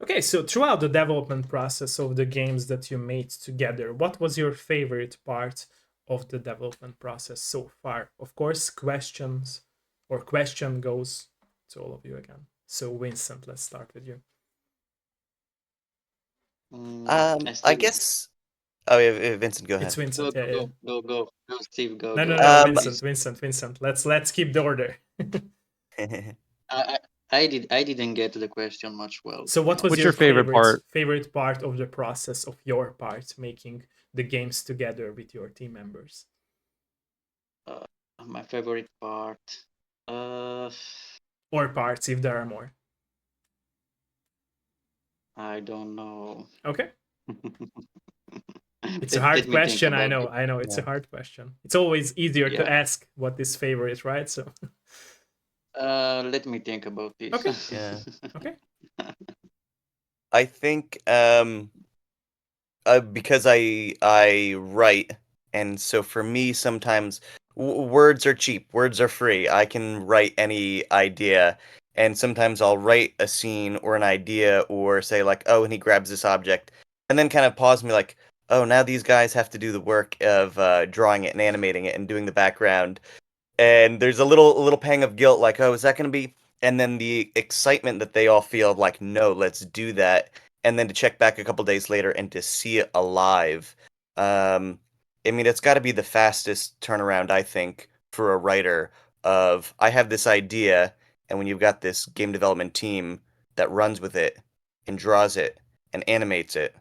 A: Okay, so throughout the development process of the games that you made together, what was your favorite part of the development process so far? Of course, question goes to all of you again. So Vincent, let's start with you.
C: I guess. Oh, yeah, Vincent, go ahead.
A: It's Vincent.
B: Go, Steve. Go.
A: No, Vincent. Let's keep the order.
B: I didn't get the question much well.
A: So what's your favorite part of the process of your part making the games together with your team members?
B: My favorite part.
A: Or parts, if there are more.
B: I don't know.
A: Okay. It's a hard question. I know. It's a hard question. It's always easier to ask what is favorite, right? So.
B: Let me think about this.
A: Okay.
C: Yeah.
A: Okay.
C: I think because I write, and so for me sometimes words are cheap, words are free. I can write any idea, and sometimes I'll write a scene or an idea or say like, oh, and he grabs this object, and then kind of pause me like, oh, now these guys have to do the work of drawing it and animating it and doing the background. And there's a little pang of guilt, like, oh, is that going to be? And then the excitement that they all feel, like, no, let's do that. And then to check back a couple days later and to see it alive. I mean, it's got to be the fastest turnaround, I think, for a writer. Of I have this idea, and when you've got this game development team that runs with it and draws it and animates it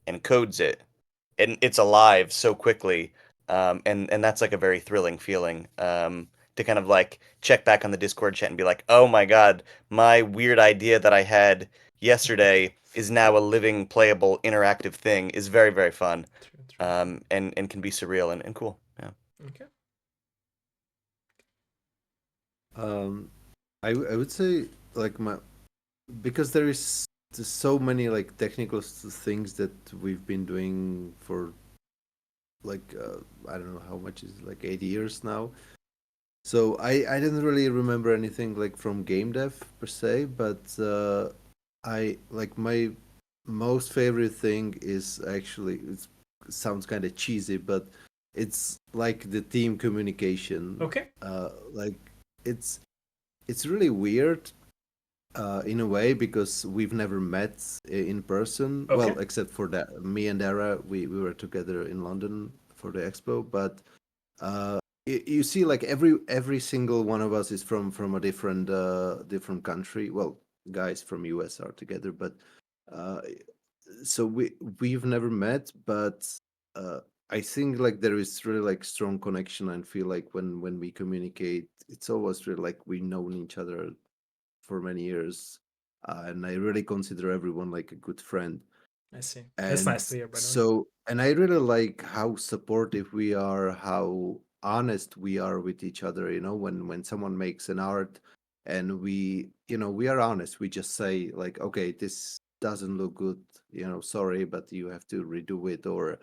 C: and codes it, and it's alive so quickly. And that's like a very thrilling feeling to kind of like check back on the Discord chat and be like, oh my god, my weird idea that I had yesterday is now a living, playable, interactive thing is very, very fun. And can be surreal and cool. Yeah.
A: Okay.
D: I would say like because there is so many like technical things that we've been doing for like I don't know how much is it, like 8 years now. So I didn't really remember anything like from game dev per se, but I like my most favorite thing is actually it sounds kind of cheesy, but it's like the team communication.
A: Okay.
D: Like it's really weird in a way because we've never met in person.
A: Okay.
D: Well, except for that, me and Dara, we were together in London for the expo. But you see, like every single one of us is from a different country. Well, guys from US are together, but so we've never met. But I think like there is really like strong connection and feel like when we communicate, it's always really like we've known each other for many years, and I really consider everyone like a good friend.
A: I see. That's nice to hear. By the way.
D: So, and I really like how supportive we are, how honest we are with each other. You know, when someone makes an art, and we are honest. We just say like, okay, this doesn't look good. You know, sorry, but you have to redo it. Or,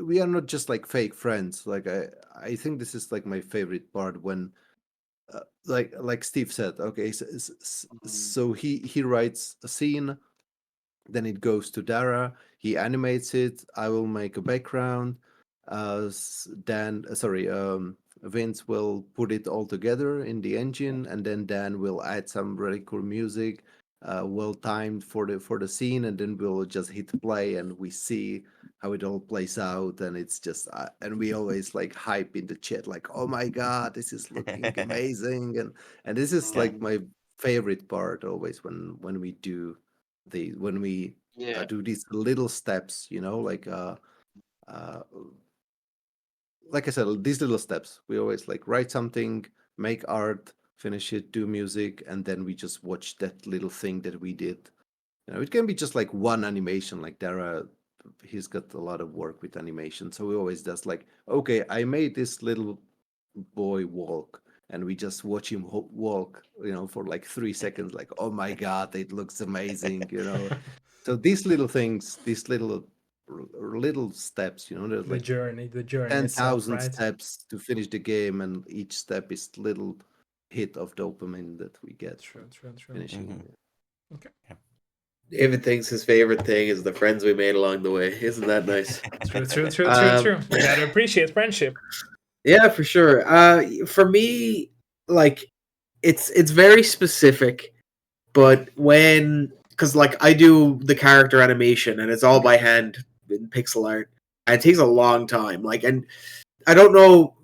D: we are not just like fake friends. Like I think this is like my favorite part when like Steve said, okay, so he writes a scene, then it goes to Dara, he animates it, I will make a background, Vince will put it all together in the engine, and then Dan will add some really cool music, well timed for the scene, and then we'll just hit play and we see how it all plays out. And it's just and we always like hype in the chat like, oh my god, this is looking amazing. And this is like my favorite part always when we do do these little steps, like I said, these little steps. We always like write something, make art, finish it, do music, and then we just watch that little thing that we did. It can be just like one animation. Like Dara, he's got a lot of work with animation, so he always does like, okay, I made this little boy walk, and we just watch him walk, for like 3 seconds. Like, oh my god, it looks amazing, So these little things, these little little steps, there's
A: The
D: like
A: journey
D: 10,000
A: itself, right?
D: steps to finish the game, and each step is little hit of dopamine that we get
A: True.
D: finishing.
C: Mm-hmm.
A: Okay.
C: Yeah.
E: David thinks his favorite thing is the friends we made along the way. Isn't that nice?
A: True. You gotta appreciate friendship.
E: Yeah, for sure. For me, like it's very specific, but because like I do the character animation and it's all by hand in pixel art, and it takes a long time. Like, and I don't know,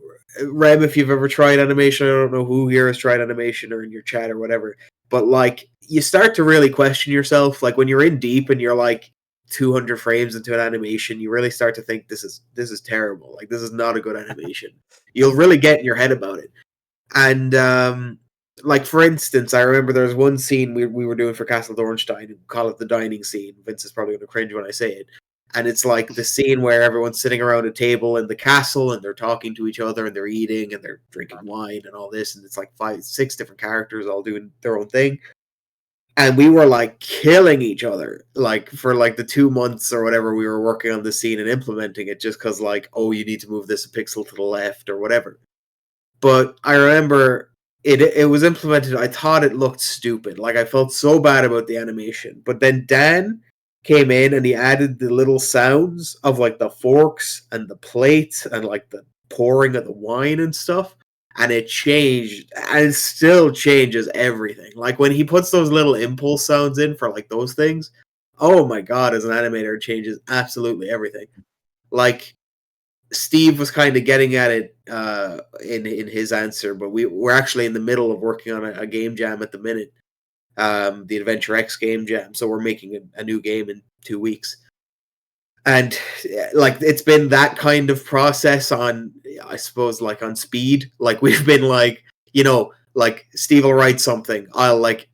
E: Rem, if you've ever tried animation. I don't know who here has tried animation or in your chat or whatever, but like you start to really question yourself. Like when you're in deep and you're like 200 frames into an animation, you really start to think this is terrible. Like this is not a good animation. You'll really get in your head about it. And like for instance, I remember there was one scene we were doing for Castle Dornstein. We call it the dining scene. Vince is probably going to cringe when I say it. And it's like the scene where everyone's sitting around a table in the castle and they're talking to each other and they're eating and they're drinking wine and all this. And it's like 5-6 different characters all doing their own thing. And we were like killing each other like for like the 2 months or whatever we were working on the scene and implementing it, just because like, oh, you need to move this a pixel to the left or whatever. But I remember it was implemented. I thought it looked stupid. Like I felt so bad about the animation. But then Dan came in and he added the little sounds of like the forks and the plates and like the pouring of the wine and stuff. And it changed, and it still changes everything. Like when he puts those little impulse sounds in for like those things, oh my god, as an animator, it changes absolutely everything. Like Steve was kind of getting at it in his answer, but we're actually in the middle of working on a game jam at the minute, the Adventure X game jam. So we're making a new game in 2 weeks, and like it's been that kind of process on, I suppose, like on speed. Like we've been like, like Steve will write something, I'll like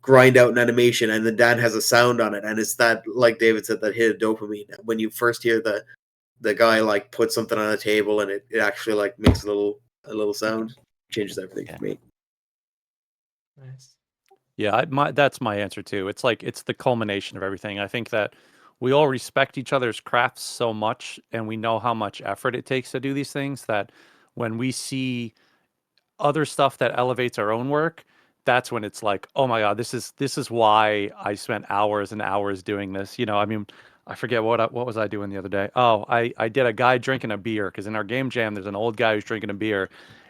E: grind out an animation, and then Dan has a sound on it, and it's that, like David said, that hit of dopamine when you first hear the guy like put something on a table and it actually like makes a little sound. Changes everything for me.
A: Nice.
F: Yeah, that's my answer too. It's like it's the culmination of everything. I think that we all respect each other's crafts so much, and we know how much effort it takes to do these things, that when we see other stuff that elevates our own work, that's when it's like, oh my god, this is why I spent hours and hours doing this. I mean, I forget what was I doing the other day. Oh, I did a guy drinking a beer, because in our game jam there's an old guy who's drinking a beer,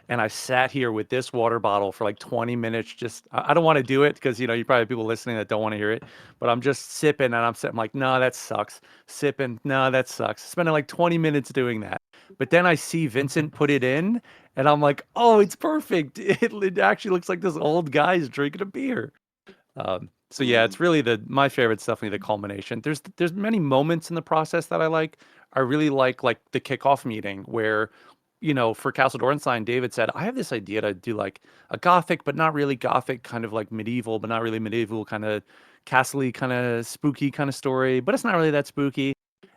F: and I sat here with this water bottle for like 20 minutes. Just I don't want to do it because you probably have people listening that don't want to hear it, but I'm just sipping and I'm sitting like, no, that sucks. Sipping, no, that sucks. Spending like 20 minutes doing that. But then I see Vincent put it in, and I'm like, oh, it's perfect. It actually looks like this old guy's drinking a beer. So yeah, it's really my favorite's definitely the culmination. There's many moments in the process that I like. I really like the kickoff meeting where, for Castle Dornstein, David said, I have this idea to do like a gothic, but not really gothic, kind of like medieval, but not really medieval, kind of castle-y, kind of spooky kind of story, but it's not really that spooky.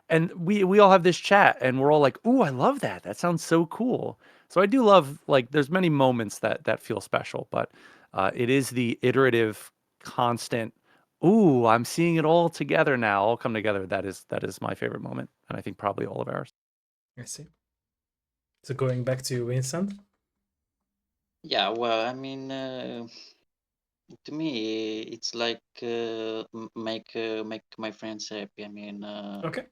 F: And we all have this chat and we're all like, ooh, I love that. That sounds so cool. So I do love, like, there's many moments that feel special, but it is the iterative, constant, ooh, I'm seeing it all together now, all come together. That is my favorite moment, and I think probably all of ours.
A: I see. So going back to Vincent.
B: Yeah, well, I mean, to me, it's like make my friends happy. I mean,
A: Okay.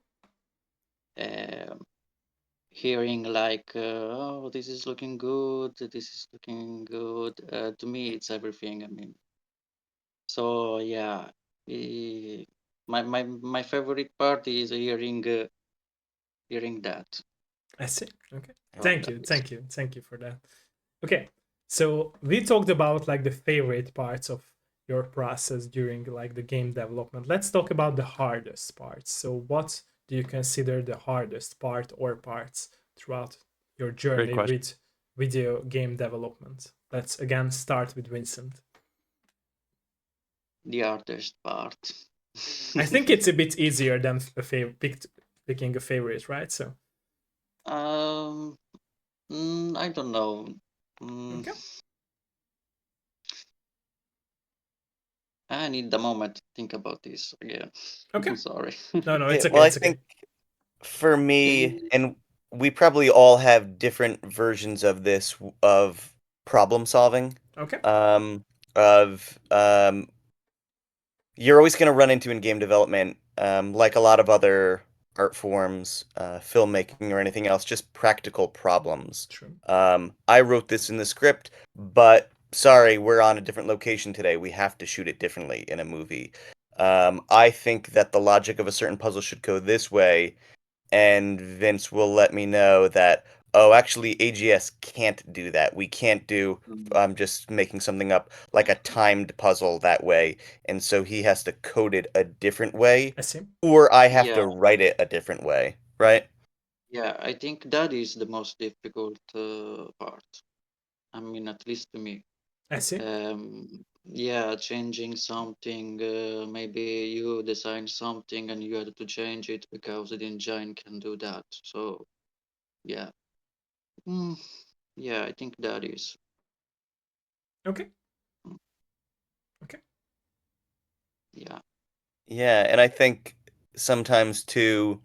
B: hearing like, oh, this is looking good, this is looking good. To me, it's everything. I mean, so yeah, my favorite part is hearing that.
A: I see. Okay.
C: I
A: Thank you for that. Okay. So we talked about like the favorite parts of your process during like the game development. Let's talk about the hardest parts. So what do you consider the hardest part or parts throughout your journey with video game development? Let's again start with Vincent.
B: The hardest part.
A: I think it's a bit easier than picking a favorite, right? So
B: I don't know.
A: okay.
B: I I need a moment to think about this again.
A: Okay.
B: I'm sorry.
A: No, it's okay.
C: Well,
A: It's
C: I
A: okay.
C: think for me, and we probably all have different versions of this of problem solving.
A: Okay.
C: Of you're always going to run into in game development, like a lot of other art forms, filmmaking or anything else, just practical problems.
A: True.
C: I wrote this in the script, but sorry, we're on a different location today. We have to shoot it differently in a movie. I think that the logic of a certain puzzle should go this way, and Vince will let me know that, oh, actually, AGS can't do that. We can't do, I'm just making something up, like a timed puzzle that way. And so he has to code it a different way,
A: I see.
C: or I have
B: Yeah.
C: to write it a different way, right?
B: Yeah, I think that is the most difficult part. I mean, at least to me.
A: I see.
B: Yeah, changing something. Maybe you design something and you had to change it because the engine can do that. So, yeah. Yeah, I think that is.
A: Okay.
B: Mm.
A: Okay.
B: Yeah.
C: Yeah, and I think sometimes too,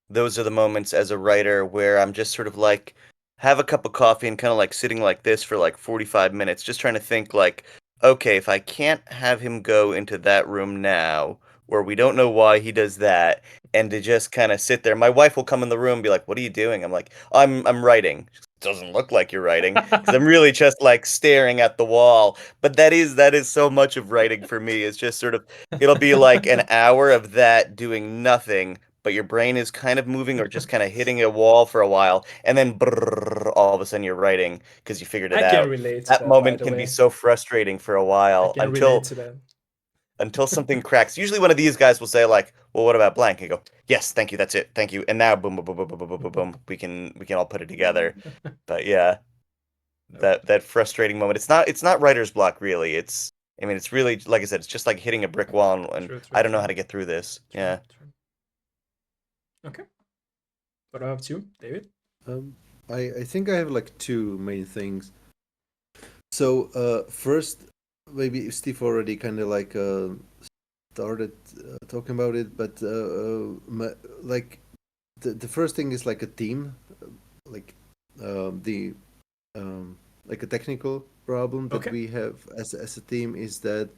C: those are the moments as a writer where I'm just sort of like, have a cup of coffee and kind of like sitting like this for like 45 minutes, just trying to think like, okay, if I can't have him go into that room now, or we don't know why he does that, and to just kind of sit there. My wife will come in the room and be like, "What are you doing?" I'm like, I'm writing." She goes, doesn't look like you're writing because I'm really just like staring at the wall. But that is so much of writing for me. It's just sort of it'll be like an hour of that doing nothing, but your brain is kind of moving or just kind of hitting a wall for a while, and then brrr, all of a sudden you're writing because you figured it
A: I can
C: out.
A: relate to
C: That
A: that, by
C: moment
A: the
C: can be
A: way.
C: so frustrating for a
A: I
C: while
A: can relate to that.
C: until something cracks. Usually one of these guys will say like, "Well, what about blank?" And go, "Yes, thank you, that's it, thank you." And now boom boom boom boom boom boom boom boom, we can all put it together. But yeah, that frustrating moment. It's not writer's block really. I mean, it's really, like I said, it's just like hitting a brick wall, and
A: True,
C: I don't know how to get through this.
A: True,
C: Yeah.
A: true. Okay. What about you, David?
D: I think I have like two main things. So first, maybe Steve already kind of like started talking about it, but like the first thing is like a team, like the like a technical problem that
A: Okay.
D: we have as a team is that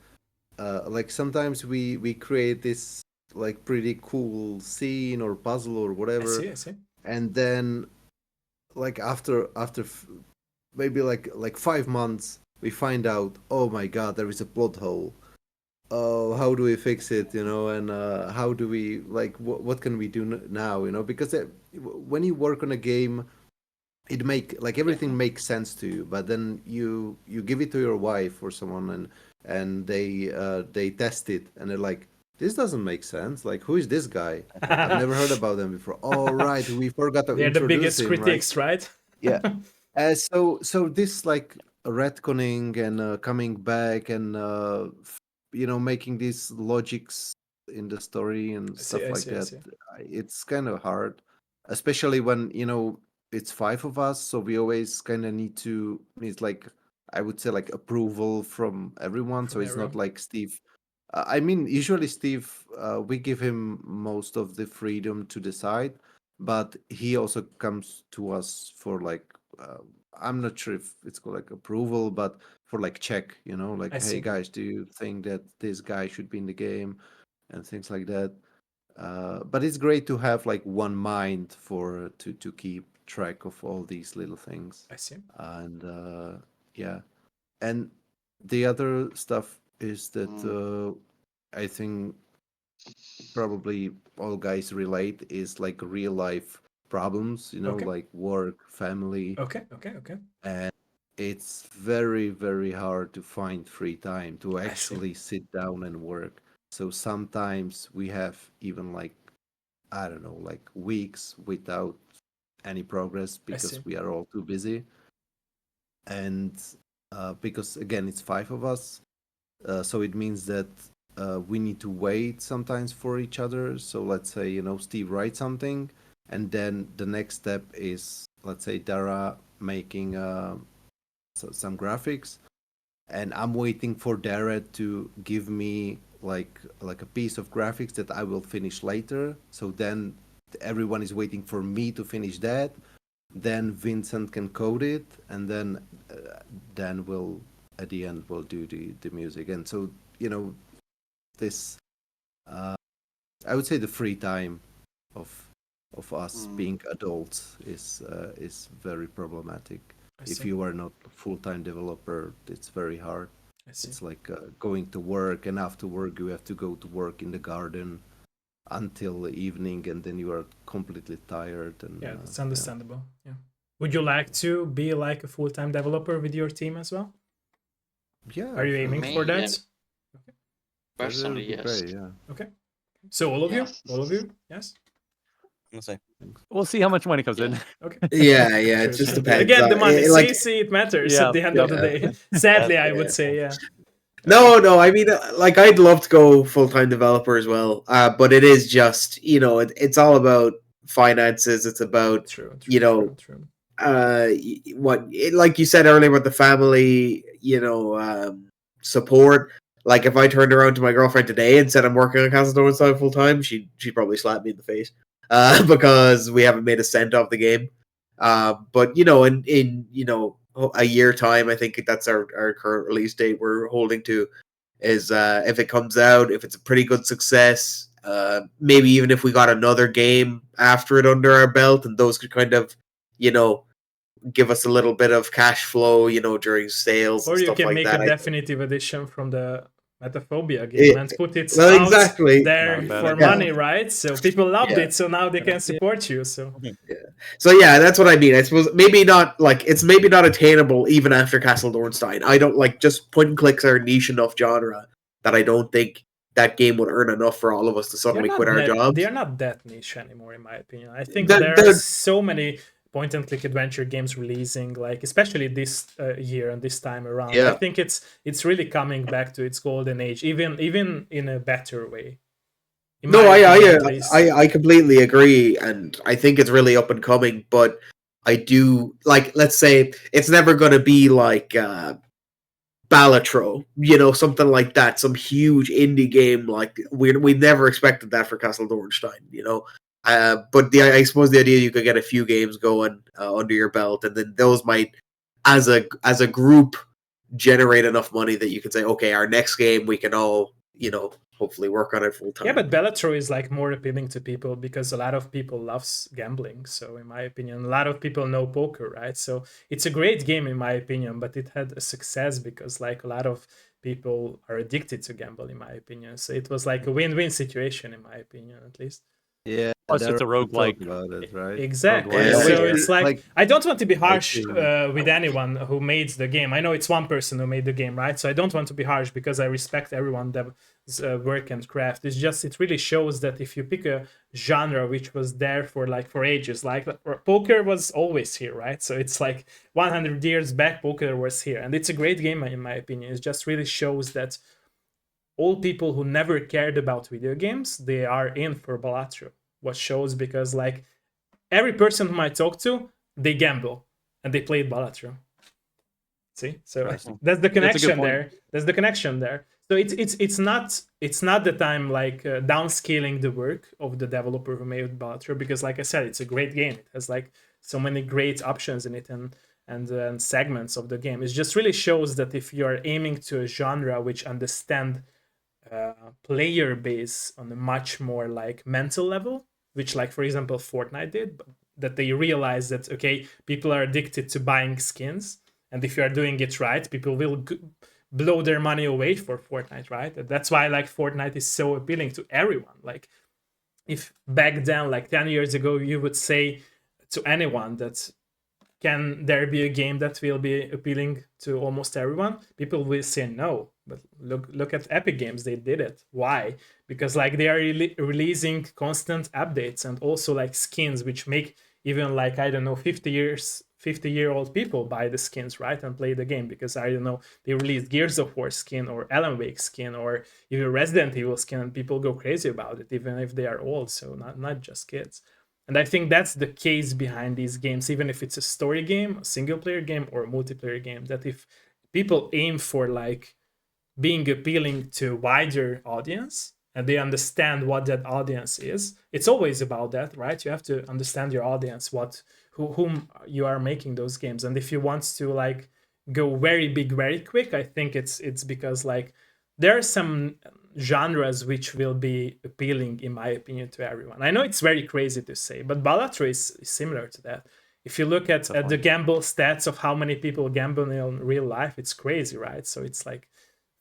D: like sometimes we create this like pretty cool scene or puzzle or
A: I
D: whatever,
A: see. I see.
D: and then like after maybe like 5 months we find out, oh my god, there is a plot hole. Oh, how do we fix it, and how do we like what can we do now, because when you work on a game, it make like everything makes sense to you, but then you give it to your wife or someone, and they test it and they're like, this doesn't make sense, like, who is this guy? I've never heard about them before. Oh right, we forgot to
A: They're the
D: introduce
A: biggest
D: him, right?
A: critics, right?
D: Yeah. So this like retconning and coming back and making these logics in the story and
A: I see.
D: stuff
A: I
D: like
A: see. I
D: that,
A: see.
D: it's kind of hard, especially when it's five of us, so we always kind of need like, I would say, like approval from everyone, so
A: From
D: it's not
A: everyone.
D: like Steve. I mean, usually Steve, we give him most of the freedom to decide, but he also comes to us for like, uh, I'm not sure if it's called like approval, but for like check,
A: I
D: like, hey
A: see.
D: guys, do you think that this guy should be in the game and things like that. But it's great to have like one mind for to keep track of all these little things.
A: I see.
D: And yeah, and the other stuff is that I think probably all guys relate is like real life problems,
A: Okay.
D: like work, family,
A: Okay. Okay. Okay.
D: and it's very, very hard to find free time to
A: I see.
D: actually sit down and work. So sometimes we have even like, I don't know, like weeks without any progress
A: I see.
D: because we are all too busy. And because again, it's five of us, so it means that we need to wait sometimes for each other. So let's say, Steve writes something, and then the next step is, let's say, Dara making some graphics, and I'm waiting for Dara to give me like a piece of graphics that I will finish later. So then everyone is waiting for me to finish that. Then Vincent can code it, and then Dan will at the end will do the music. And so this I would say the free time of us being adults is very problematic. If you are not a full-time developer, it's very hard. It's like going to work, and after work you have to go to work in the garden until the evening, and then you are completely tired. And
A: yeah, it's understandable. Yeah. Would you like to be like a full-time developer with your team as well?
D: Yeah.
A: Are you aiming for that?
B: Yeah. Okay. Personally, yes.
D: Great, yeah.
A: Okay. So all of you, yes.
C: I'm gonna say.
F: We'll see how much money comes in.
A: Okay.
E: Yeah, it just depends.
A: Again, the money.
E: Like,
A: see, it matters at the end of the day. Sadly, I would say, yeah.
E: No. I mean, like, I'd love to go full-time developer as well. But it is just, it's all about finances. It's about,
A: true.
E: like you said earlier with the family, support. Like, if I turned around to my girlfriend today and said I'm working on Castle Dornstein full time, she'd probably slap me in the face, because we haven't made a cent off the game. But in a year time, I think that's our current release date we're holding to. Is if it comes out, if it's a pretty good success, maybe even if we got another game after it under our belt, and those could kind of, give us a little bit of cash flow, during sales.
A: Or
E: and
A: you
E: stuff
A: can
E: like
A: make
E: that.
A: a definitive edition from the Metaphobia game and put it
E: exactly
A: there for money, right? So people loved it, so now they can support you. So
E: yeah, that's what I mean. I suppose maybe not attainable even after Castle Dornstein. I don't like, just point and clicks are a niche enough genre that I don't think that game would earn enough for all of us to suddenly quit our jobs.
A: They are not that niche anymore, in my opinion. I think there are so many point and click adventure games releasing, like especially this year and this time around.
E: Yeah.
A: I think it's really coming back to its golden age, even in a better way.
E: I completely agree, and I think it's really up and coming. But I do, like, let's say it's never going to be like Balatro, something like that, some huge indie game. Like we never expected that for Castle Dornstein, but I suppose the idea you could get a few games going under your belt, and then those might, as a group, generate enough money that you can say, okay, our next game we can all, hopefully work on it full time.
A: Yeah, but Balatro is like more appealing to people because a lot of people loves gambling. So in my opinion, a lot of people know poker, right? So it's a great game in my opinion, but it had a success because like a lot of people are addicted to gamble, in my opinion. So it was like a win-win situation, in my opinion, at least.
D: Yeah.
F: Plus, it's a roguelike.
D: Right?
A: Exactly.
D: Yeah,
A: so it's like I don't want to be harsh
D: like,
A: with anyone who made the game. I know it's one person who made the game, right? So I don't want to be harsh because I respect everyone that work and craft. It's just, it really shows that if you pick a genre which was there for ages, like poker was always here, right? So it's like 100 years back, poker was here, and it's a great game in my opinion. It just really shows that all people who never cared about video games, they are in for Balatro. What shows, because like every person whom I talk to, they gamble and they played Balatro. See, so that's the connection there. That's the connection there. So it's not that I'm like downscaling the work of the developer who made Balatro, because like I said, it's a great game. It has like so many great options in it and segments of the game. It just really shows that if you are aiming to a genre which understand player base on a much more like mental level, which like for example Fortnite did, that they realize that okay, people are addicted to buying skins, and if you are doing it right, people will blow their money away for Fortnite, right? That's why like Fortnite is so appealing to everyone. Like if back then, like 10 years ago, you would say to anyone that can there be a game that will be appealing to almost everyone, people will say no. But look at Epic Games, they did it. Why? Because like they are releasing constant updates and also like skins which make even like, I don't know, 50-year-old people buy the skins, right, and play the game. Because I don't know, they released Gears of War skin or Alan Wake skin or even Resident Evil skin, and people go crazy about it even if they are old. So not just kids. And I think that's the case behind these games, even if it's a story game, a single player game, or a multiplayer game, that if people aim for like being appealing to wider audience, and they understand what that audience is. It's always about that, right? You have to understand your audience, whom you are making those games. And if you want to like go very big very quick, I think it's because like there are some genres which will be appealing, in my opinion, to everyone. I know it's very crazy to say, but Balatro is similar to that. If you look at the gamble stats of how many people gamble in real life, it's crazy, right? So it's like,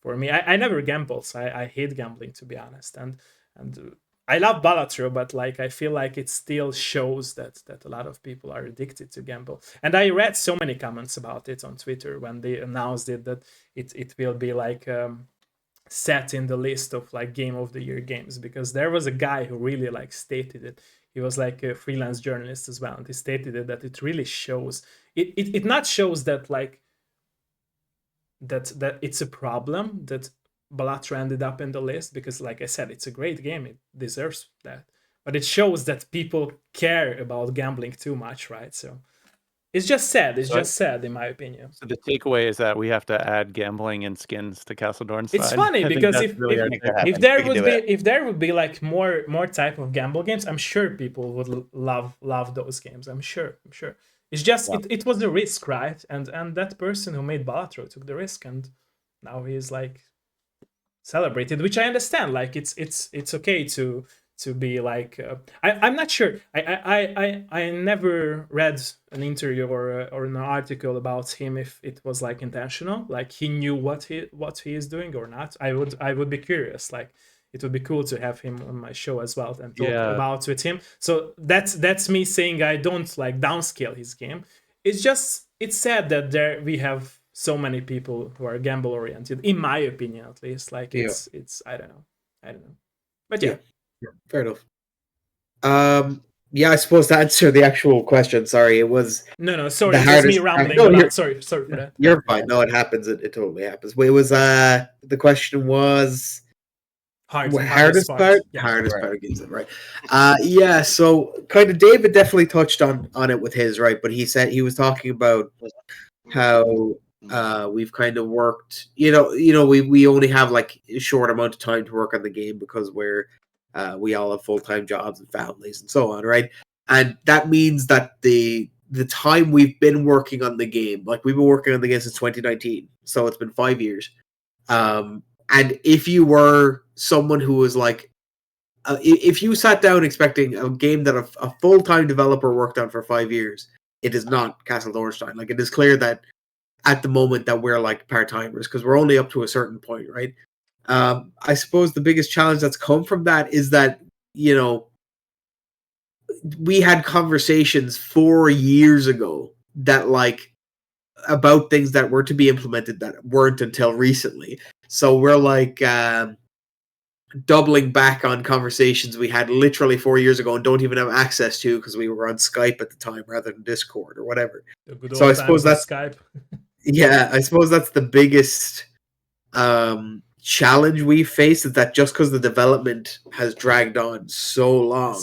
A: for me, I never gamble, so I hate gambling, to be honest. And I love Balatro, but like I feel like it still shows that a lot of people are addicted to gamble. And I read so many comments about it on Twitter when they announced it, that it will be like set in the list of like game of the year games, because there was a guy who really like stated it. He was like a freelance journalist as well, and he stated it, that it really shows it not shows that like that it's a problem that Balatro ended up in the list, because like I said, it's a great game, it deserves that, but it shows that people care about gambling too much, right? So it's just sad. It's just sad, in my opinion.
F: So the takeaway is that we have to add gambling and skins to Castle Dornstein.
A: It's funny because if there would be like more type of gamble games, I'm sure people would love those games. I'm sure. It's just it was a risk, right? And that person who made Balatro took the risk, and now he's like celebrated, which I understand. Like it's okay to be like I'm not sure. I never read an interview or an article about him if it was like intentional, like he knew what he is doing or not. I would be curious. Like it would be cool to have him on my show as well and talk about with him. So that's me saying I don't like downscale his game. It's sad that we have so many people who are gamble oriented, in my opinion, at least. Like it's I don't know, but yeah.
E: Fair enough. I suppose to answer the actual question, sorry, it was
A: no, sorry, it was me rambling. No, sorry for that.
E: You're fine. No, it happens. It totally happens. It was the question was hardest part. Yeah. Hardest part of games, right? So kind of David definitely touched on it with his, right, but he said he was talking about how we've kind of worked. We only have like a short amount of time to work on the game because we all have full-time jobs and families and so on, right? And that means that the time we've been working on the game, like we've been working on the game since 2019, so it's been 5 years. And if you were someone who was like, if you sat down expecting a game that a full-time developer worked on for 5 years, it is not Castle Dornstein. Like it is clear that at the moment that we're like part-timers because we're only up to a certain point, right? I suppose the biggest challenge that's come from that is that, we had conversations 4 years ago that like about things that were to be implemented that weren't until recently. So we're like doubling back on conversations we had literally 4 years ago and don't even have access to because we were on Skype at the time rather than Discord or whatever. So I suppose that's
A: Skype.
E: Yeah, I suppose that's the biggest challenge we face, is that just because the development has dragged on so long,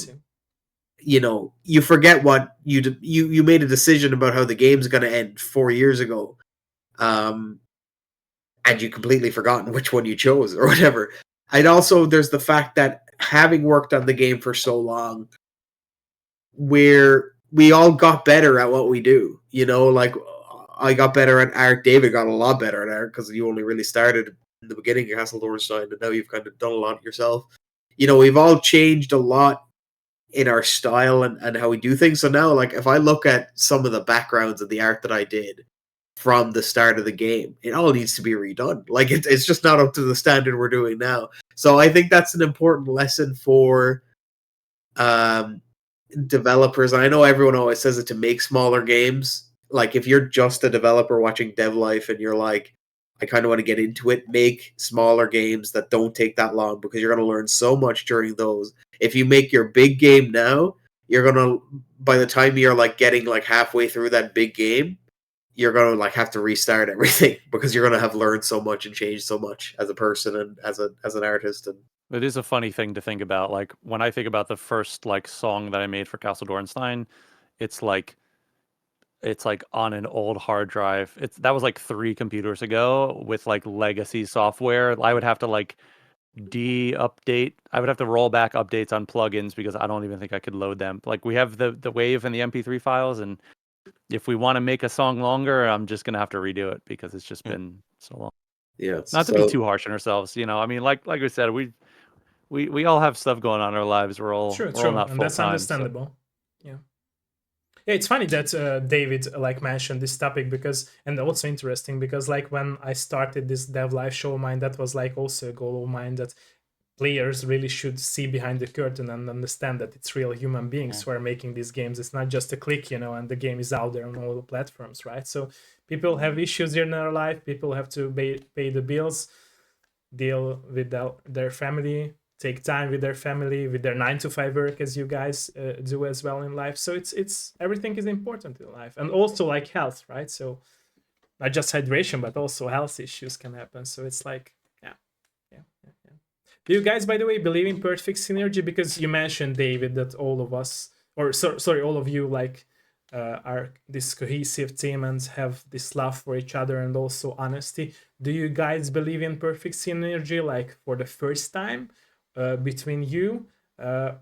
E: you forget what you made a decision about how the game's going to end 4 years ago, and you completely forgotten which one you chose or whatever. And also, there's the fact that having worked on the game for so long, we all got better at what we do. Like I got better at art. David got a lot better at art because you only really started in the beginning of Castle Dornstein, and now you've kind of done a lot yourself. We've all changed a lot in our style and how we do things. So now, like, if I look at some of the backgrounds of the art that I did from the start of the game, it all needs to be redone. Like, it's just not up to the standard we're doing now. So I think that's an important lesson for developers. And I know everyone always says it to make smaller games. Like, if you're just a developer watching Dev Life and you're like, I kind of want to get into it, make smaller games that don't take that long because you're going to learn so much during those. If you make your big game now, you're going to, by the time you're like getting like halfway through that big game, you're going to like have to restart everything because you're going to have learned so much and changed so much as a person and as an artist. And
F: it is a funny thing to think about. Like when I think about the first like song that I made for Castle Dornstein, it's like it's like on an old hard drive. That was like 3 computers ago with like legacy software. I would have to like de-update. I would have to roll back updates on plugins because I don't even think I could load them. Like we have the wave and the MP3 files, and if we want to make a song longer, I'm just gonna have to redo it because it's just been so long.
E: Yeah.
F: Not to be too harsh on ourselves, you know. I mean, like we said, we all have stuff going on in our lives. We're all
A: true,
F: not
A: and that's
F: full-time,
A: understandable. Yeah. Yeah, it's funny that David like mentioned this topic because, and also interesting because like when I started this Dev Live show of mine, that was like also a goal of mine that players really should see behind the curtain and understand that it's real human beings who are making these games. It's not just a click, you know, and the game is out there on all the platforms, right? So people have issues in their life. People have to pay the bills, deal with their family, take time with their family, with their 9-to-5 work, as you guys do as well in life. So it's everything is important in life, and also like health, right? So not just hydration, but also health issues can happen. So it's like, yeah. Do you guys, by the way, believe in perfect synergy? Because you mentioned, David, that all of us, or sorry, all of you, like are this cohesive team and have this love for each other and also honesty. Do you guys believe in perfect synergy, like for the first time between you,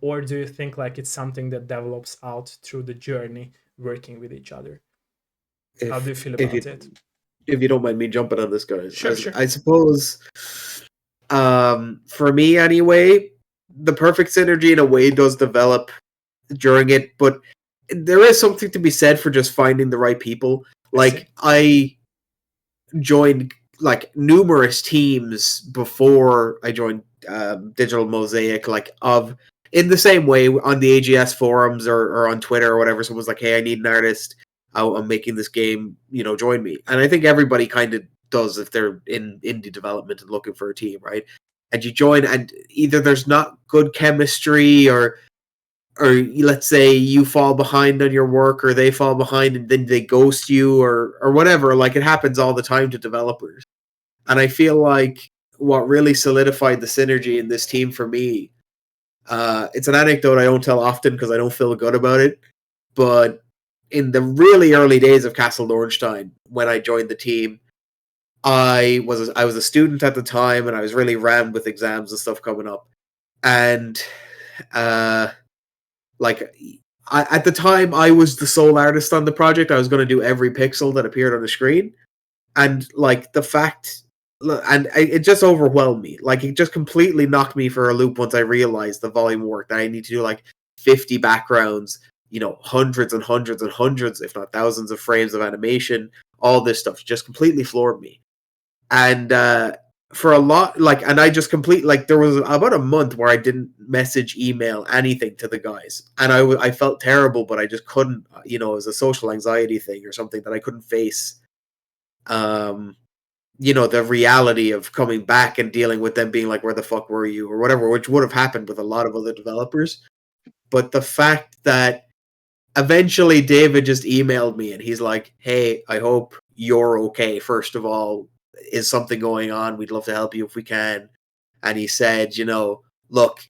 A: or do you think like it's something that develops out through the journey working with each other? How do you feel about it?
E: If you don't mind me jumping on this, guys,
A: sure.
E: I suppose. For me anyway, the perfect synergy in a way does develop during it, but there is something to be said for just finding the right people. Like I joined like numerous teams before I joined Digital Mosaic, like of in the same way on the AGS forums or on Twitter or whatever. Someone's like, "Hey, I need an artist. I'm making this game. You know, join me." And I think everybody kind of does if they're in indie development and looking for a team, right? And you join, and either there's not good chemistry, or let's say you fall behind on your work, or they fall behind and then they ghost you, or whatever. Like it happens all the time to developers. And I feel like what really solidified the synergy in this team for me, it's an anecdote I don't tell often because I don't feel good about it, but in the really early days of Castle Dornstein, when I joined the team, I was a student at the time, and I was really rammed with exams and stuff coming up. And at the time, I was the sole artist on the project. I was going to do every pixel that appeared on the screen, and like the fact, and it just overwhelmed me. Like it just completely knocked me for a loop once I realized the volume of work that I need to do, like 50 backgrounds, you know, hundreds and hundreds and hundreds, if not thousands of frames of animation. All this stuff just completely floored me. And for a lot, like, and I just there was about a month where I didn't message, email, anything to the guys, and I felt terrible, but I just couldn't, you know, it was a social anxiety thing or something that I couldn't face. You know, the reality of coming back and dealing with them being like, "Where the fuck were you?" or whatever, which would have happened with a lot of other developers. But the fact that eventually David just emailed me and he's like, "Hey, I hope you're okay. First of all, is something going on? We'd love to help you if we can." And he said, "You know, look,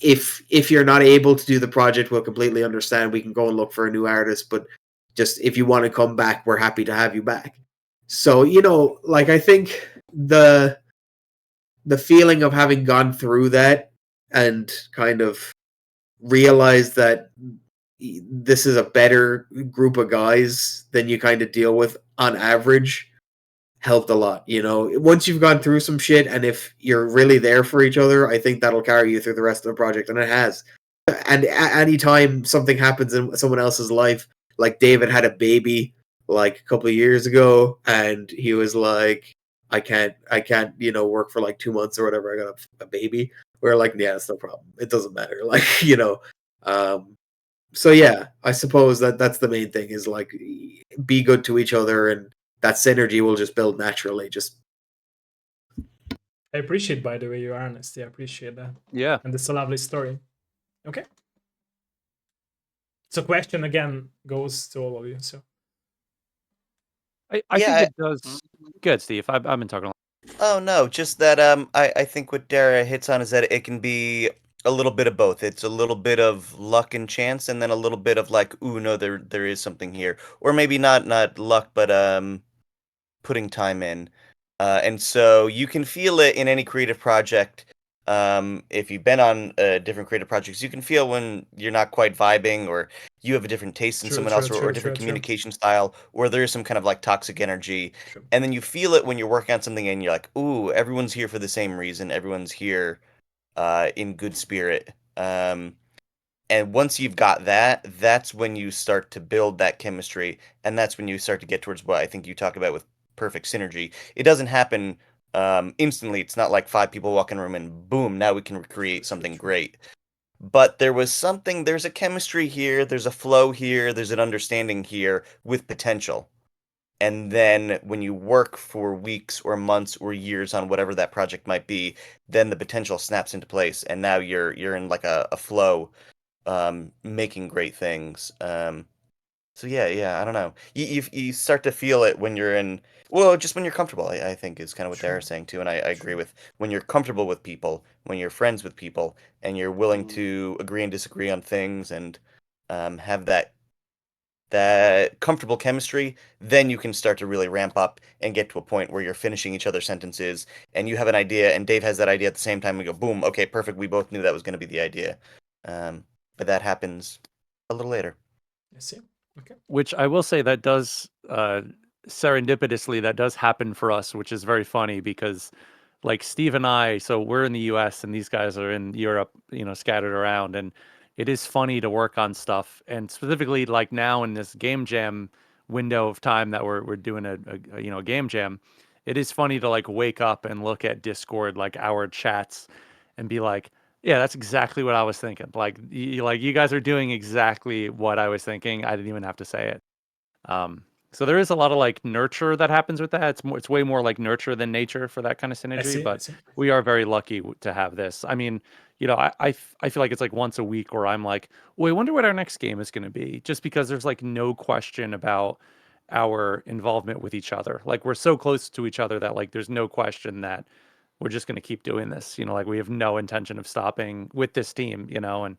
E: if you're not able to do the project, we'll completely understand. We can go and look for a new artist, but just if you want to come back, we're happy to have you back." So, you know, like I think the feeling of having gone through that and kind of realized that this is a better group of guys than you kind of deal with on average helped a lot. You know, once you've gone through some shit, and if you're really there for each other, I think that'll carry you through the rest of the project, and it has. And anytime something happens in someone else's life, like David had a baby like a couple of years ago, and he was like, I can't, you know, work for like 2 months or whatever. I got a baby. We're like, yeah, it's no problem. It doesn't matter. Like, you know, so yeah, I suppose that's the main thing is like be good to each other, and that synergy will just build naturally. Just
A: I appreciate, by the way, your honesty. I appreciate that.
F: Yeah,
A: and it's a lovely story. Okay. So question again goes to all of you. So
F: I think it does. Good, Steve. I've been talking a lot.
C: Oh no, just that I think what Dara hits on is that it can be a little bit of both. It's a little bit of luck and chance, and then a little bit of like, ooh, no, there is something here, or maybe not luck, but putting time in. And so you can feel it in any creative project. If you've been on different creative projects, you can feel when you're not quite vibing, or you have a different taste than someone else, or different communication style, or there's some kind of like toxic energy. And then you feel it when you're working on something and you're like, ooh, everyone's here for the same reason. Everyone's here in good spirit. And once you've got that, that's when you start to build that chemistry, and that's when you start to get towards what I think you talk about with perfect synergy. It doesn't happen instantly. It's not like five people walk in a room and boom, now we can create something great. But there's a chemistry here, there's a flow here, there's an understanding here with potential. And then when you work for weeks or months or years on whatever that project might be, then the potential snaps into place, and now you're in like a flow, making great things. So yeah, I don't know. You start to feel it when you're in, well, just when you're comfortable. I think is kind of what Dara's saying too, and I agree with when you're comfortable with people, when you're friends with people, and you're willing to agree and disagree on things, and have that comfortable chemistry, then you can start to really ramp up and get to a point where you're finishing each other's sentences, and you have an idea, and Dave has that idea at the same time. We go, boom, okay, perfect. We both knew that was going to be the idea. But that happens a little later.
A: I see. Okay.
F: Which I will say that does serendipitously that does happen for us, which is very funny because like Steve and I, so we're in the US and these guys are in Europe, scattered around, and it is funny to work on stuff, and specifically like now in this game jam window of time that we're doing a game jam, it is funny to like wake up and look at Discord, like our chats, and be like, yeah, that's exactly what I was thinking. Like you guys are doing exactly what I was thinking. I didn't even have to say it. So there is a lot of like nurture that happens with that. It's way more like nurture than nature for that kind of synergy. But we are very lucky to have this. I mean, I feel like it's like once a week where I'm like, well, I wonder what our next game is going to be, just because there's like no question about our involvement with each other. Like we're so close to each other that like there's no question that we're just going to keep doing this. Like we have no intention of stopping with this team. And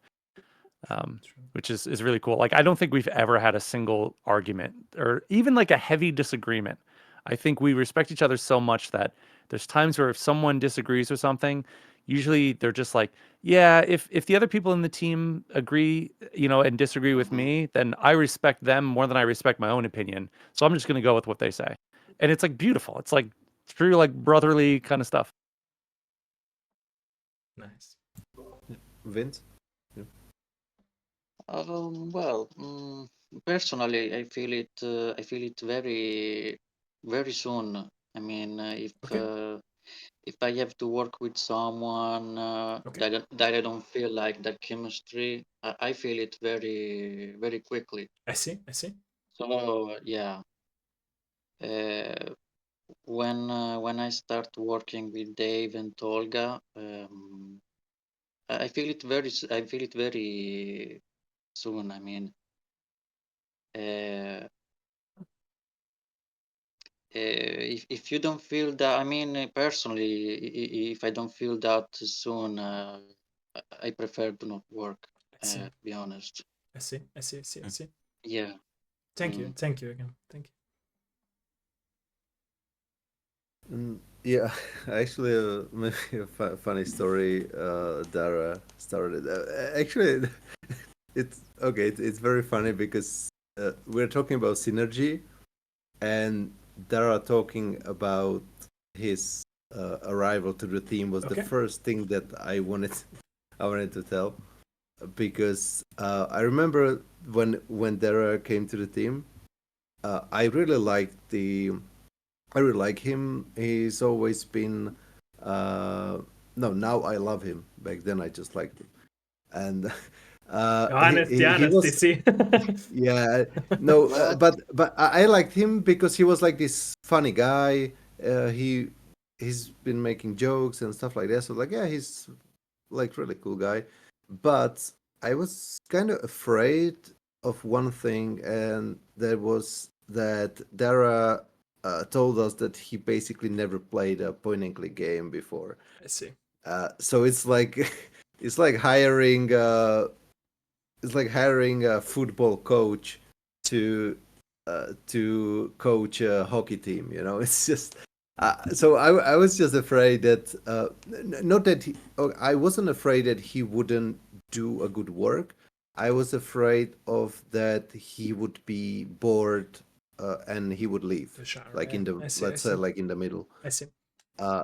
F: which is really cool. Like I don't think we've ever had a single argument or even like a heavy disagreement. I think we respect each other so much that there's times where if someone disagrees with something, usually they're just like, yeah, if the other people in the team agree, and disagree with me, then I respect them more than I respect my own opinion. So I'm just going to go with what they say. And it's like beautiful. It's like true, like brotherly kind of stuff.
A: Nice.
D: Vince?
B: Well, personally, I feel it. I feel it very, very soon. I mean, if I have to work with someone that I don't feel like that chemistry, I feel it very, very quickly.
A: I see.
B: So yeah, when I start working with Dave and Tolga, I feel it I feel it very soon. I mean. If you don't feel that, I mean, personally, if I don't feel that soon, I prefer to not work. To be honest.
A: I see.
B: Yeah.
A: Thank you again. Thank you.
D: Yeah, actually, maybe a funny story. Dara started. Actually, it's okay. It's very funny because we're talking about synergy, and Dara talking about his arrival to the team was the first thing that I wanted to tell, because I remember when Dara came to the team, I really like him. He's always been no, now I love him. Back then I just liked him, and he was
A: see.
D: yeah, no, but I liked him because he was like this funny guy. He's been making jokes and stuff like that. So like, yeah, he's like really cool guy. But I was kind of afraid of one thing, and that was that Dara told us that he basically never played a point and click game before.
A: I see.
D: So it's like it's like hiring a football coach to coach a hockey team. You know, it's just. So I was just afraid that not that I wasn't afraid that he wouldn't do a good work. I was afraid of that he would be bored and he would leave, like in the let's say like in the middle.
A: I see.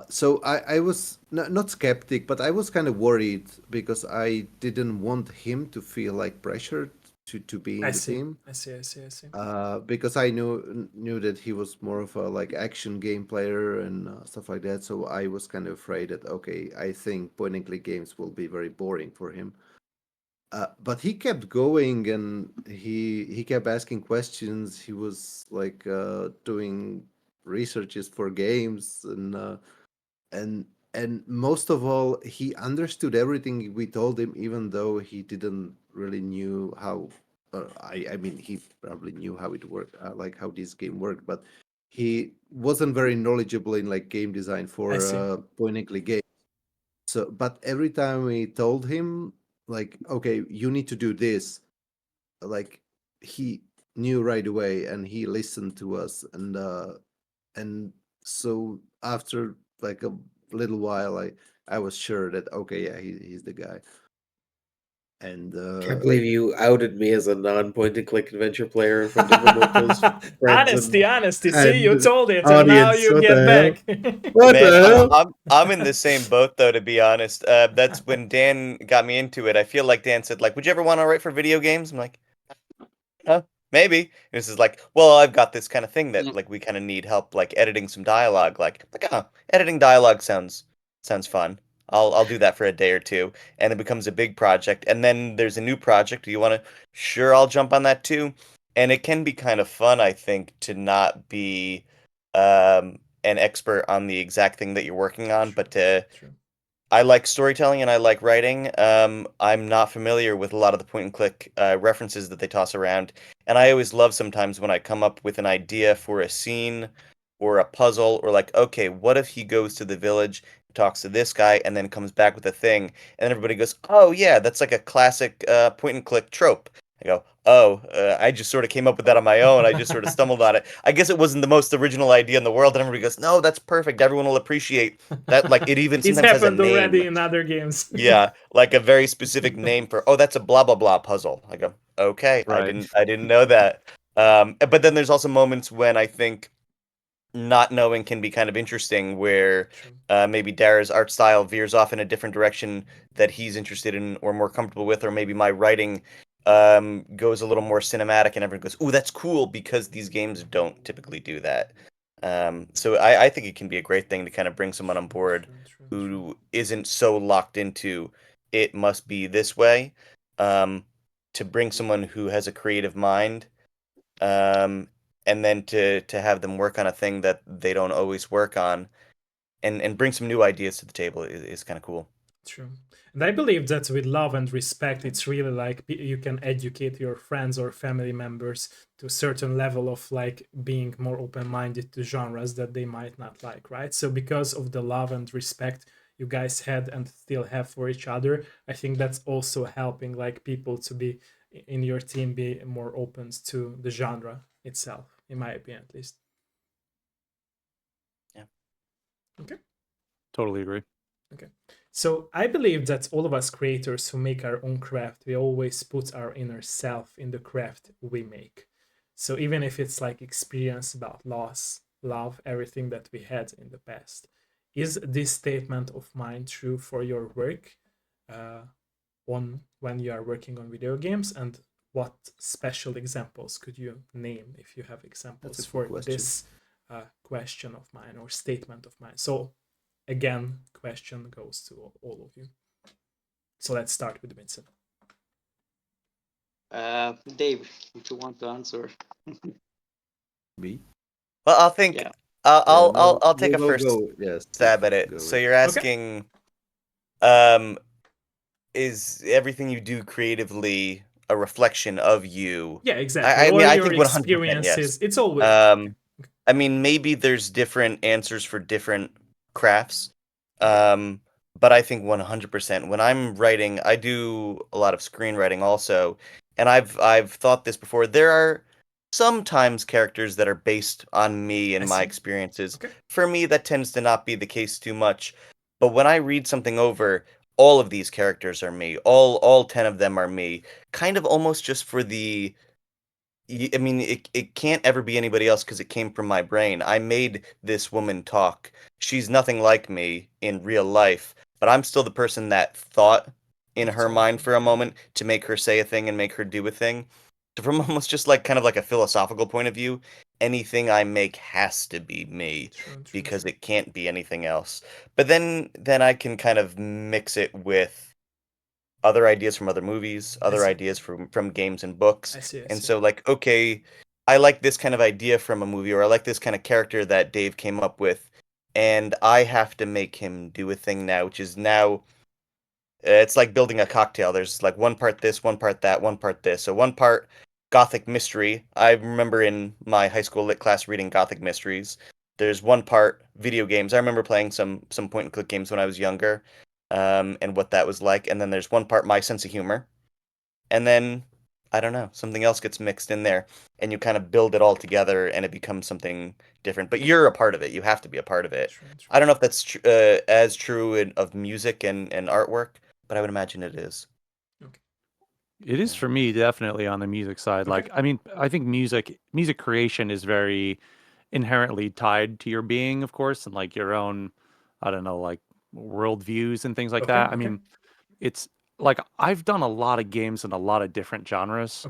D: So I was not skeptic, but I was kind of worried because I didn't want him to feel like pressured to be in the team.
A: I see.
D: Because I knew that he was more of a like action game player and stuff like that. So I was kind of afraid that okay, I think point and click games will be very boring for him. But he kept going and he kept asking questions. He was like doing researches for games and and most of all he understood everything we told him, even though he didn't really knew how I mean he probably knew how it worked, like how this game worked, but he wasn't very knowledgeable in like game design for point and click game. So but every time we told him like okay you need to do this, like he knew right away and he listened to us and so after like a little while I was sure that okay yeah he's the guy. And
E: can't believe you outed me as a non-point and click adventure player in front of Remulto's friends.
A: Honesty. See, you told it,
E: audience.
A: and now you get back.
E: What the hell?
C: I'm in the same boat though, to be honest. That's when Dan got me into it. I feel like Dan said, like, "Would you ever want to write for video games?" I'm like, "Huh, maybe." And this is like, "Well, I've got this kind of thing that like we kind of need help, like editing some dialogue. Like, editing dialogue sounds fun. I'll do that for a day or two, and it becomes a big project. And then there's a new project. Do you want to? Sure, I'll jump on that too. And it can be kind of fun, I think, to not be an expert on the exact thing that you're working on, but to I like storytelling and I like writing. I'm not familiar with a lot of the point and click references that they toss around, and I always love sometimes when I come up with an idea for a scene or a puzzle, or like, okay, what if he goes to the village, talks to this guy, and then comes back with a thing, and then everybody goes, oh yeah, that's like a classic point and click trope. I go, oh, I just sort of came up with that on my own. I just sort of stumbled on it. I guess it wasn't the most original idea in the world. And everybody goes, no, that's perfect. Everyone will appreciate that. Like it even sometimes has a name.
A: It's happened already in other games.
C: Yeah, like a very specific name for, oh, that's a blah blah blah puzzle. I go, okay,
F: Right.
C: I didn't know that. But then there's also moments when I think not knowing can be kind of interesting, where maybe Dara's art style veers off in a different direction that he's interested in or more comfortable with, or maybe my writing goes a little more cinematic, and everyone goes, "Ooh, that's cool," because these games don't typically do that. So I think it can be a great thing to kind of bring someone on board who isn't so locked into it must be this way, to bring someone who has a creative mind, and then to have them work on a thing that they don't always work on, and bring some new ideas to the table is kind of cool.
A: True. And I believe that with love and respect, it's really like you can educate your friends or family members to a certain level of like being more open-minded to genres that they might not like, right? So because of the love and respect you guys had and still have for each other, I think that's also helping like people to be in your team be more open to the genre itself, in my opinion, at least.
C: Yeah.
A: Okay.
F: Totally agree.
A: Okay. So I believe that all of us creators who make our own craft, we always put our inner self in the craft we make. So even if it's like experience about loss, love, everything that we had in the past, is this statement of mine true for your work on when you are working on video games? And what special examples could you name if you have examples for this question of mine or statement of mine? So again, question goes to all of you. So let's start with Vincent.
B: Dave, if you want to answer.
D: Me?
C: Well, I'll think.
B: Yeah.
C: I'll take a first stab at it.
D: Go
C: So you're asking, is everything you do creatively a reflection of you?
A: Yeah, exactly.
C: I mean, I think 100%,
A: experiences.
C: yes.
A: It's always.
C: I mean, maybe there's different answers for different crafts. but I think 100% when I'm writing, I do a lot of screenwriting also, and I've thought this before. There are sometimes characters that are based on me and my experiences.
A: Okay.
C: For me, that tends to not be the case too much. But when I read something over, all of these characters are me. All 10 of them are me. Kind of almost just for the I mean, it can't ever be anybody else because it came from my brain. I made this woman talk. She's nothing like me in real life, but I'm still the person that thought in her mind for a moment to make her say a thing and make her do a thing. So from almost just like kind of like a philosophical point of view, anything I make has to be me because it can't be anything else. But then I can kind of mix it with other ideas from other movies, other ideas from games and books.
A: I see.
C: So like, okay, I like this kind of idea from a movie, or I like this kind of character that Dave came up with, and I have to make him do a thing now, which is now it's like building a cocktail. There's like one part this, one part that, one part this. So one part Gothic mystery. I remember in my high school lit class reading Gothic mysteries. There's one part video games. I remember playing some point and click games when I was younger, and what that was like. And then there's one part my sense of humor, and then I don't know, something else gets mixed in there, and you kind of build it all together, and it becomes something different. But you're a part of it. You have to be a part of it. I don't know if that's as true of music and artwork, but I would imagine it is.
F: It is for me, definitely on the music side. Like, I mean, I think music creation is very inherently tied to your being, of course, and like your own, I don't know, like worldviews and things like that. I mean, it's like I've done a lot of games in a lot of different genres.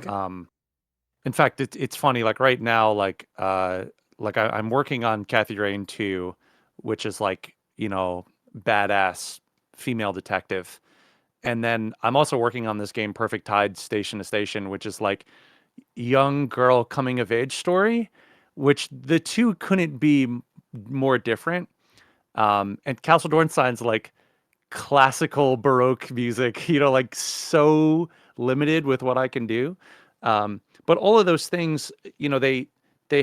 F: In fact, it's funny. Like right now, I'm working on Kathy Rain 2, which is like, you know, badass female detective. And then I'm also working on this game, Perfect Tide Station to Station, which is like young girl coming of age story, which the two couldn't be more different. And Castle Dornstein's like classical Baroque music, you know, like so limited with what I can do. But all of those things, you know, they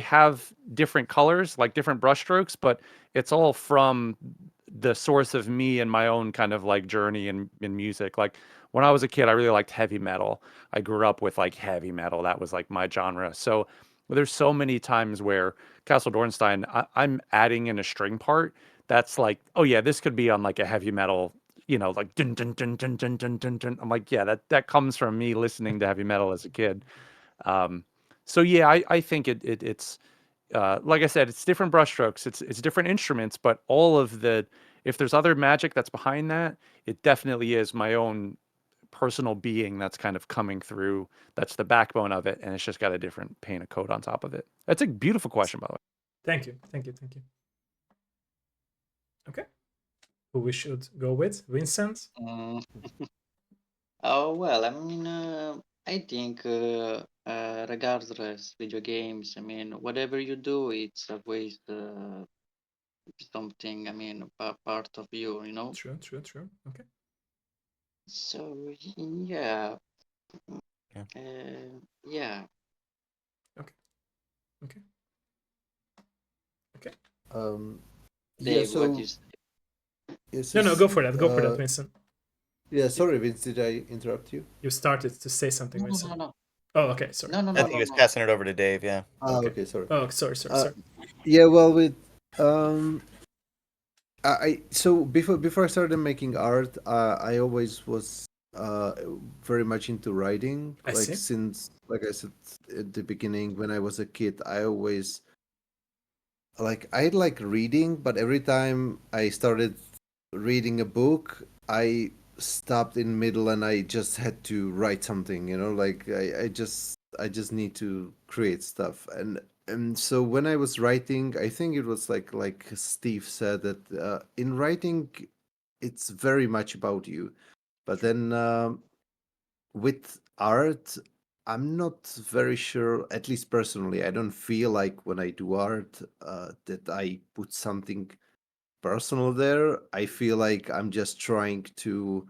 F: have different colors, like different brushstrokes, but it's all from the source of me and my own kind of like journey in music. Like when I was a kid, I really liked heavy metal. I grew up with like heavy metal. That was like my genre. So there's so many times where Castle Dornstein, I'm adding in a string part that's like, oh yeah, this could be on like a heavy metal, you know, like dun dun dun dun dun dun dun dun. I'm like, yeah, that comes from me listening to heavy metal as a kid. So yeah, I think it's like I said, it's different brushstrokes, it's different instruments, but all of the if there's other magic that's behind that, it definitely is my own personal being that's kind of coming through. That's the backbone of it, and it's just got a different paint of coat on top of it. That's a beautiful question, by the way.
A: Thank you. Okay, who we should go with? Vincent?
B: Oh, well, I mean, I think regardless video games, I mean, whatever you do, it's always something, I mean, part of you, you know?
A: True. Okay.
B: So, yeah. Yeah.
A: Okay.
B: Dave,
D: so
B: what is
A: no, go for that, Vincent.
D: Yeah, sorry, Vince, did I interrupt you?
A: You started to say something,
B: No.
A: Vincent. Oh, okay, sorry.
B: No.
C: I think he was passing it over to Dave, yeah.
D: Okay, sorry.
A: Oh, sorry.
D: Yeah, well, with I so before I started making art, I always was very much into writing.
A: I see.
D: Since, like I said at the beginning, when I was a kid, I always I like reading, but every time I started reading a book, I stopped in middle and I just had to write something, you know, like I just need to create stuff. And so when I was writing, I think it was like Steve said that in writing it's very much about you. But then with art, I'm not very sure, at least personally, I don't feel like when I do art that I put something personal there. I feel like I'm just trying to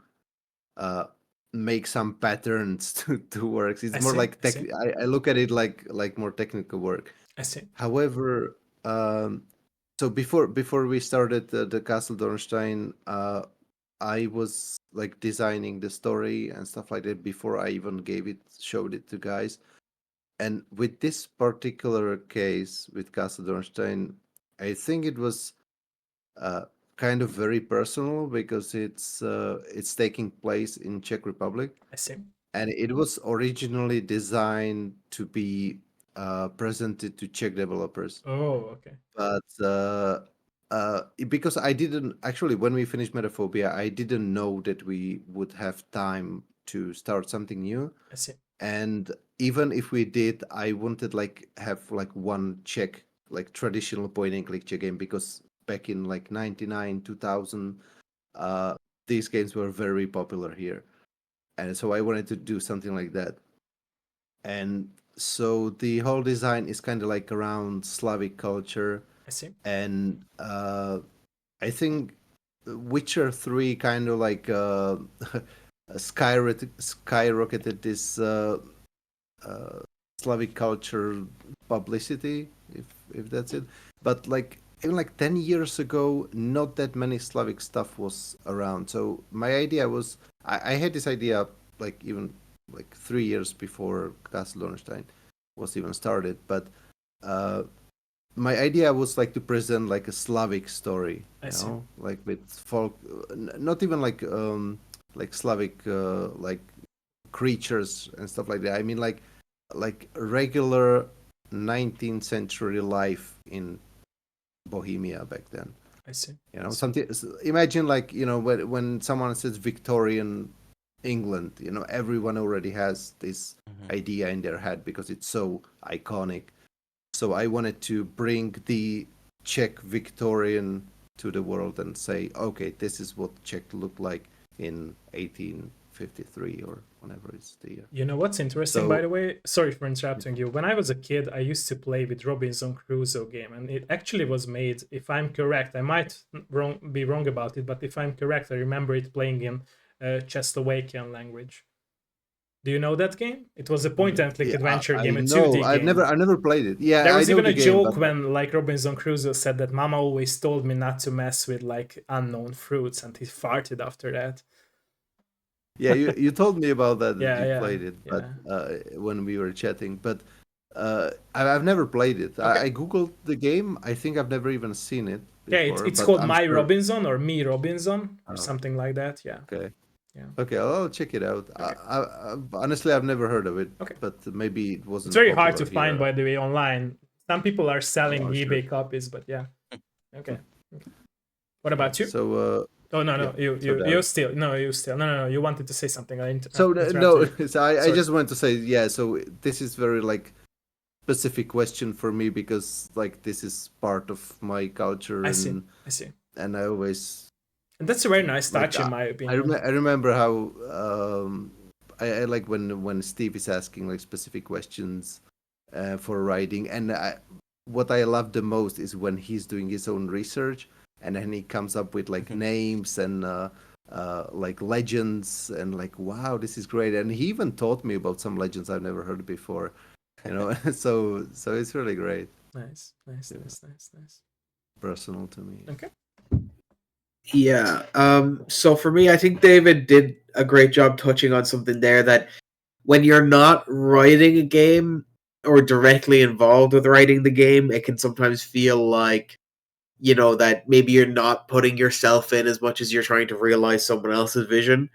D: make some patterns to work. It's more like I look at it like more technical work.
A: I see.
D: However, so before we started the Castle Dornstein, I was like designing the story and stuff like that before I even showed it to guys. And with this particular case with Castle Dornstein, I think it was kind of very personal because it's taking place in Czech Republic.
A: I see.
D: And it was originally designed to be presented to Czech developers.
A: Oh, okay.
D: But because I didn't actually, when we finished Metaphobia, I didn't know that we would have time to start something new.
A: I see.
D: And even if we did, I wanted like have like one Czech, like traditional point and click Czech game, because back in like 99, 2000, these games were very popular here. And so I wanted to do something like that. And so the whole design is kind of like around Slavic culture.
A: I see.
D: And I think Witcher 3 kind of like skyrocketed this Slavic culture publicity, if that's it. But like even like 10 years ago, not that many Slavic stuff was around. So my idea was, I had this idea like even like 3 years before Castle Dornstein was even started. But my idea was like to present like a Slavic story, you know, like with folk, not even like Slavic like creatures and stuff like that. I mean like regular 19th century life in Bohemia back then.
A: I see.
D: You know, something. Imagine like, you know, when someone says Victorian England, you know, everyone already has this idea in their head because it's so iconic. So I wanted to bring the Czech Victorian to the world and say, okay, this is what Czech looked like in 1853 or whenever it's the year.
A: You know what's interesting, by the way? Sorry for interrupting you. When I was a kid, I used to play with Robinson Crusoe game, and it actually was made, if I'm correct, I might be wrong about it, but if I'm correct, I remember it playing in Czechoslovakian language. Do you know that game? It was a point-and-click adventure game, a 2D game.
D: I've never played it. Yeah,
A: there was even a joke when like Robinson Crusoe said that Mama always told me not to mess with like unknown fruits, and he farted after that.
D: Yeah, you told me about that. You played it, but when we were chatting. But I've never played it. Okay. I googled the game. I think I've never even seen it before,
A: yeah, it's called My Robinson or Me Robinson or something like that. Yeah.
D: Okay.
A: Yeah.
D: Okay, I'll check it out. Okay. Honestly, I've never heard of it.
A: Okay.
D: But maybe it wasn't.
A: It's very hard to find, by the way, online. Some people are selling eBay copies, but yeah. Okay. What about you?
D: So.
A: Oh no! You still. You wanted to say something.
D: I just wanted to say So this is very like specific question for me because like this is part of my culture.
A: I see.
D: And I always.
A: And that's a very nice touch, in my opinion.
D: I remember how I like when Steve is asking like specific questions for writing, and what I love the most is when he's doing his own research. And then he comes up with like names and like legends and like, wow, this is great. And he even taught me about some legends I've never heard before, you know. so it's really great.
A: Nice.
D: Personal to me.
A: Okay.
E: Yeah. So for me, I think David did a great job touching on something there, that when you're not writing a game or directly involved with writing the game, it can sometimes feel like, you know, that maybe you're not putting yourself in as much as you're trying to realize someone else's vision.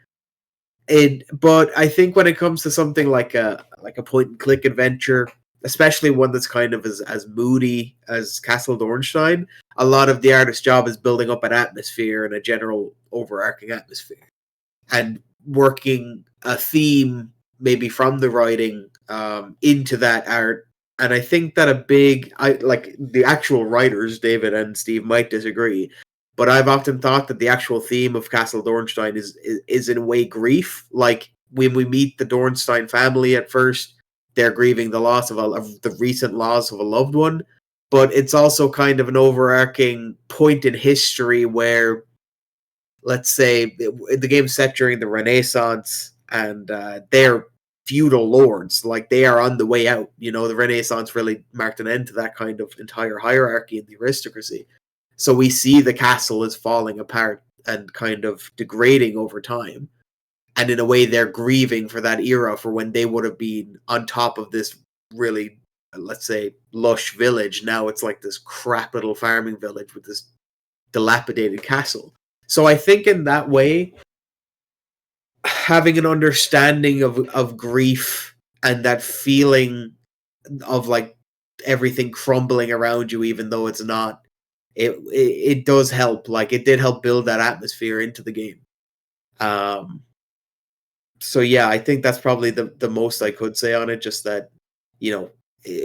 E: But I think when it comes to something like a point and click adventure, especially one that's kind of as moody as Castle Dornstein, a lot of the artist's job is building up an atmosphere and a general overarching atmosphere, and working a theme maybe from the writing into that art. And I think that like the actual writers, David and Steve, might disagree, but I've often thought that the actual theme of Castle Dornstein is in a way grief. Like when we meet the Dornstein family at first, they're grieving the loss of the recent loss of a loved one, but it's also kind of an overarching point in history where, let's say, the game's set during the Renaissance, and they're feudal lords, like they are on the way out. You know, the Renaissance really marked an end to that kind of entire hierarchy and the aristocracy. So we see the castle is falling apart, and kind of degrading over time. And in a way, they're grieving for that era, for when they would have been on top of this really, let's say, lush village. Now it's like this crap little farming village with this dilapidated castle. So I think in that way, having an understanding of grief and that feeling of like everything crumbling around you, even though it's not, it does help. Like, it did help build that atmosphere into the game. So yeah, I think that's probably the most I could say on it. Just that, you know,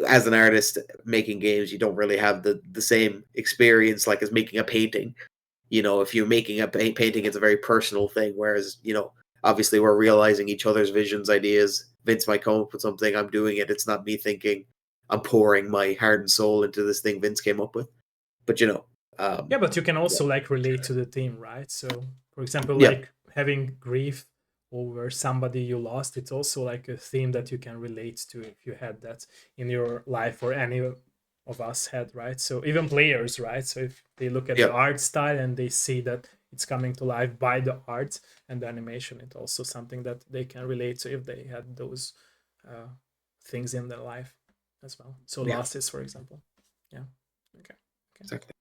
E: as an artist making games, you don't really have the same experience like as making a painting. You know, if you're making a painting, it's a very personal thing. Whereas, you know, obviously we're realizing each other's visions, ideas. Vince might come up with something, I'm doing it. It's not me thinking I'm pouring my heart and soul into this thing Vince came up with. But you know,
A: yeah, but you can also like relate to the theme, right? So, for example,
E: Yeah.
A: like having grief over somebody you lost, it's also like a theme that you can relate to if you had that in your life, or any of us had, right? So even players, right? So if they look at
E: Yeah.
A: the art style and they see that it's coming to life by the art and the animation, it's also something that they can relate to if they had those things in their life as well. So
E: Yeah.
A: losses, for example. Yeah. Okay.
E: Exactly.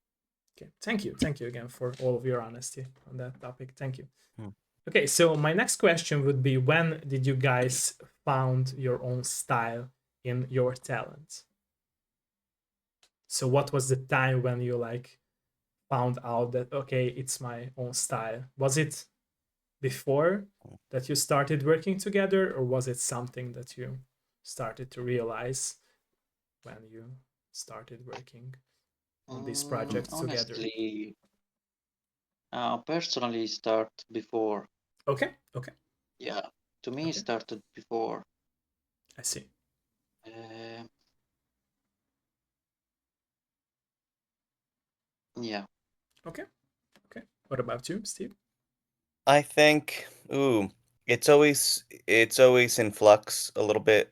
A: Okay, thank you again for all of your honesty on that topic. Thank you.
C: Hmm.
A: Okay, so my next question would be, when did you guys found your own style in your talent? So what was the time when you like found out that, okay, it's my own style? Was it before that you started working together, or was it something that you started to realize when you started working on these projects together?
B: Honestly, personally, start before.
A: Okay.
B: Yeah, to me,
A: Okay.
B: started before.
A: I see.
B: Yeah.
A: Okay. What about you, Steve?
C: I think, it's always in flux a little bit,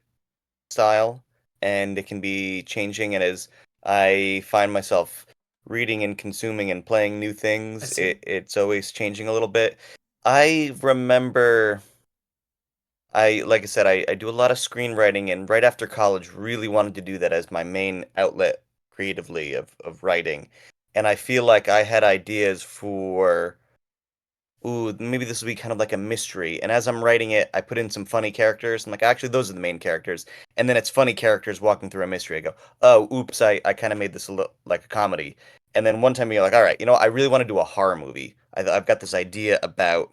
C: style, and it can be changing. And as I find myself reading and consuming and playing new things, it's always changing a little bit. I remember, like I said, I do a lot of screenwriting, and right after college, really wanted to do that as my main outlet creatively of writing. And I feel like I had ideas for, maybe this will be kind of like a mystery. And as I'm writing it, I put in some funny characters. I'm like, actually, those are the main characters. And then it's funny characters walking through a mystery. I go, oh, oops, I kind of made this like a comedy. And then one time you're like, all right, I really want to do a horror movie. I've got this idea about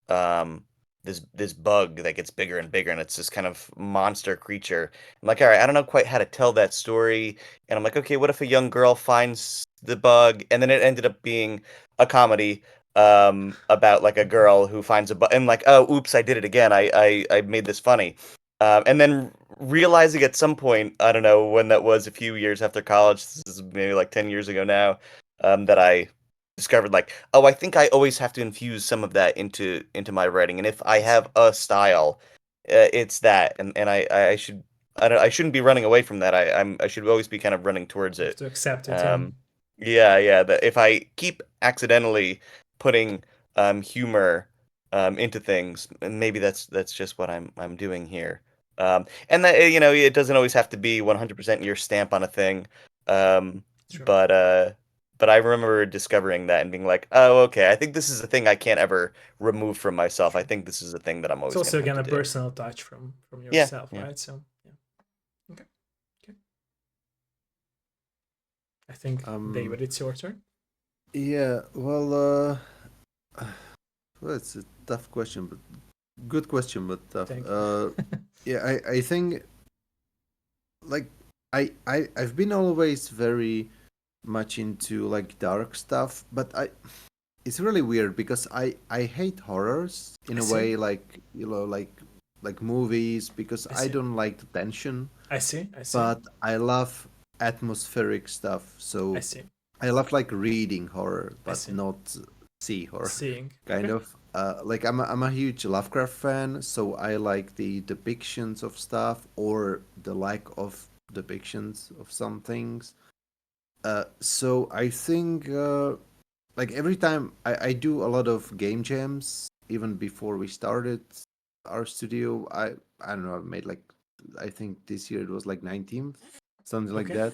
C: um, this bug that gets bigger and bigger, and it's this kind of monster creature. I'm like, all right, I don't know quite how to tell that story. And I'm like, okay, what if a young girl finds the bug? And then it ended up being a comedy about like a girl who finds a bug, and like, oh, oops, I did it again. I made this funny. And then realizing at some point, I don't know when that was, a few years after college, this is maybe like 10 years ago now, that I discovered like, oh, I think I always have to infuse some of that into my writing. And if I have a style, it's that. And I should, I shouldn't be running away from that. I should always be kind of running towards
A: You have
C: it.
A: to accept it. Yeah.
C: Yeah. That if I keep accidentally putting humor into things, and maybe that's just what I'm doing here. And that, it doesn't always have to be 100% your stamp on a thing.
A: Sure.
C: But I remember discovering that and being like, oh, okay, I think this is a thing I can't ever remove from myself. I think this is a thing that I'm
A: It's
C: always
A: also
C: going to
A: again a
C: have to do.
A: personal touch from
C: Yeah,
A: yourself,
C: yeah.
A: right? So yeah. Okay. I think David, it's your turn.
D: Yeah, well, it's a tough question, but good question, but tough.
A: Thank you.
D: Yeah, I think like I've been always very much into like dark stuff, but it's really weird because I hate horrors in a way, like like movies, because I don't like the tension.
A: I see.
D: But I love atmospheric stuff, so
A: I see.
D: I love like reading horror,
A: I
D: but
A: see.
D: not see horror.
A: Seeing.
D: Kind
A: Okay.
D: of. Like I'm a huge Lovecraft fan, so I like the depictions of stuff or the lack of depictions of some things. So I think like every time I do a lot of game jams, even before we started our studio. I don't know, I made like, I think this year it was like 19th, something like that.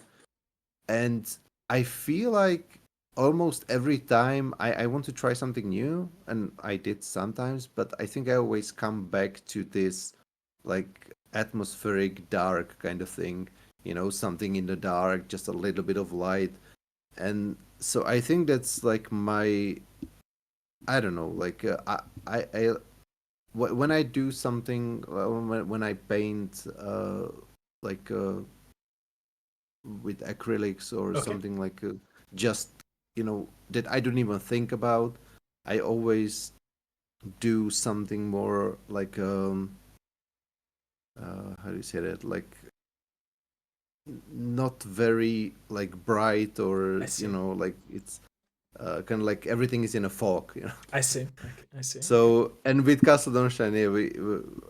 D: And I feel like almost every time I want to try something new, and I did sometimes, but I think I always come back to this like atmospheric dark kind of thing, something in the dark, just a little bit of light. And so I think that's like my, I don't know, like when I do something, when I paint like with acrylics or something like just that I don't even think about, I always do something more like how do you say that, like not very like bright, or like it's kind of like everything is in a fog.
A: I see.
D: So, and with Castle Dornstein,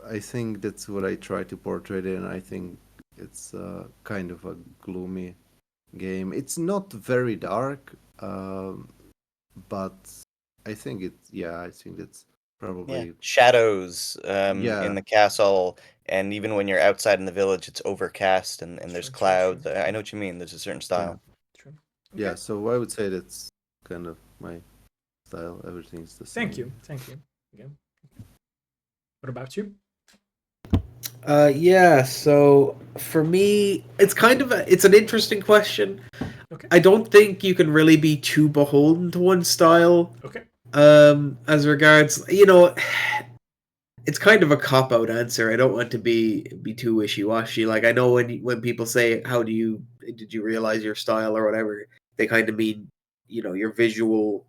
D: I think that's what I try to portray it, and I think it's kind of a gloomy game. It's not very dark, but I think I think that's probably
C: shadows in the castle, and even when you're outside in the village, it's overcast and there's clouds. True. I know what you mean. There's a certain style.
A: True.
D: Okay. Yeah, so I would say that's kind of my style. Everything's the same.
A: Thank you. Yeah. What about you?
E: Yeah, so for me, it's an interesting question. Okay. I don't think you can really be too beholden to one style.
A: Okay.
E: As regards, it's kind of a cop-out answer. I don't want to be too wishy-washy. Like, I know when people say, did you realize your style or whatever, they kind of mean, your visual,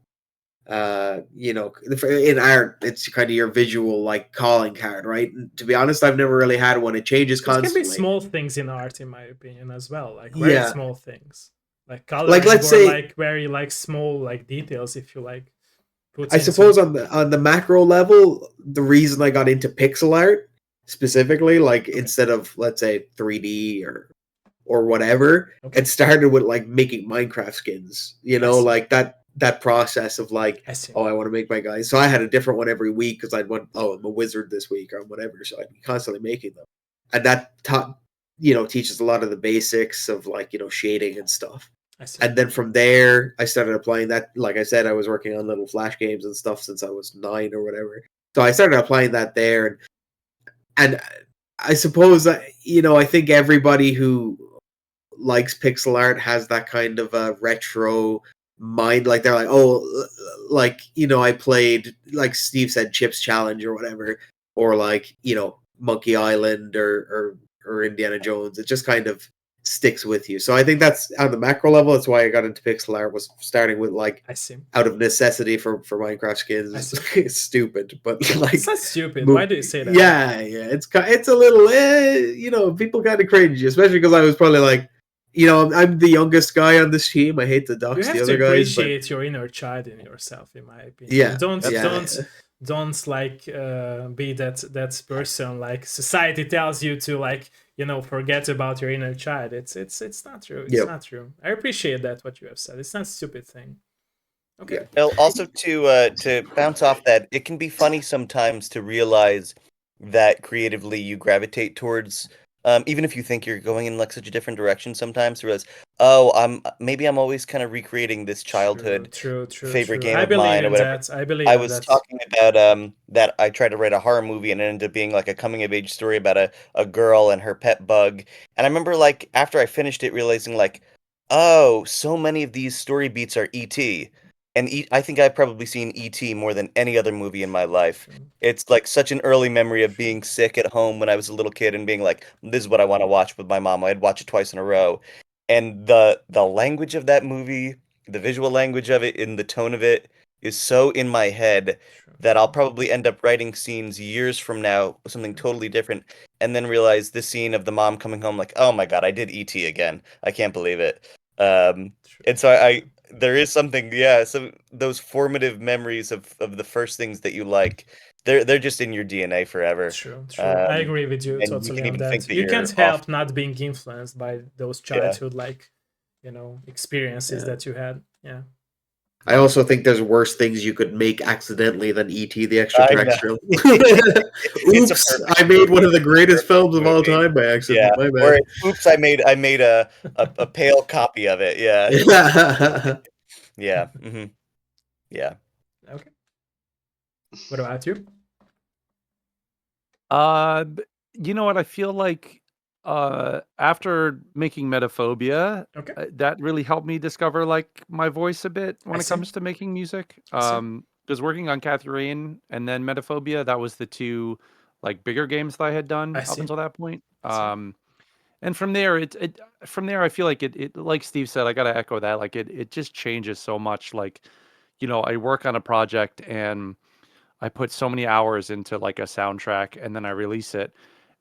E: in art, it's kind of your visual, like, calling card, right? And to be honest, I've never really had one. It changes constantly.
A: It can be small things in art, in my opinion, as well. Like, very small things. Like, coloring, like,
E: let's say,
A: like, very, like, small, like, details, if you like.
E: I suppose on the macro level, the reason I got into pixel art specifically, like instead of, let's say, 3D or whatever, it started with like making Minecraft skins. Like that process of like, I want to make my guys. So I had a different one every week because I'm a wizard this week or whatever. So I'd be constantly making them, and that teaches a lot of the basics of like shading and stuff. And then from there, I started applying that. Like I said, I was working on little Flash games and stuff since I was 9 or whatever. So I started applying that there. And I suppose, I think everybody who likes pixel art has that kind of a retro mind. Like, they're like, oh, like, I played, like Steve said, Chips Challenge or whatever. Or like, Monkey Island or Indiana Jones. It just kind of sticks with you. So I think that's on the macro level. That's why I got into pixel art, was starting with like out of necessity for Minecraft skins. It's stupid, but like
A: it's not stupid. Why do you say that?
E: Yeah, it's a little people kind of cringe, especially because I was probably like, I'm the youngest guy on this team. I hate to dox the other guys.
A: You have to appreciate your inner child in yourself, in my opinion. Don't like be that person like society tells you to, like, forget about your inner child. It's not true. It's not true. I appreciate that what you have said. It's not a stupid thing. Okay.
C: Yeah. Well, also to bounce off that, it can be funny sometimes to realize that creatively you gravitate towards, even if you think you're going in like such a different direction, sometimes to realize, I'm always kind of recreating this childhood favorite game of mine or whatever. I was talking about that I tried to write a horror movie and it ended up being like a coming of age story about a girl and her pet bug. And I remember like after I finished it realizing like, oh, so many of these story beats are E.T. And I think I've probably seen E.T. more than any other movie in my life. It's like such an early memory of being sick at home when I was a little kid and being like, this is what I want to watch with my mom. I'd watch it twice in a row. And the language of that movie, the visual language of it, and the tone of it is so in my head that I'll probably end up writing scenes years from now, something totally different, and then realize this scene of the mom coming home like, oh my god, I did E.T. again. I can't believe it. And so there is something, so those formative memories of the first things that you like, they're just in your DNA forever.
A: True. I agree with you totally on that. You can't help not being influenced by those childhood experiences that you had. Yeah.
E: I also think there's worse things you could make accidentally than E.T. the Extraterrestrial. Oops, I made one of the greatest films of all time by accident.
C: Yeah.
E: My bad.
C: Or oops, I made a pale copy of it. Yeah. Yeah. Mm-hmm. Yeah.
A: Okay. What about you?
F: You know what? I feel like after making Metaphobia,
A: Okay.
F: that really helped me discover like my voice a bit when
A: I
F: it
A: see.
F: comes to making music.
A: I see.
F: Because working on Catherine and then Metaphobia, that was the two like bigger games that I had done
A: I
F: up
A: see.
F: until that point.
A: I see.
F: And from there, from there, I feel like it like Steve said, I gotta echo that. Like it just changes so much. Like, you know, I work on a project and I put so many hours into like a soundtrack and then I release it,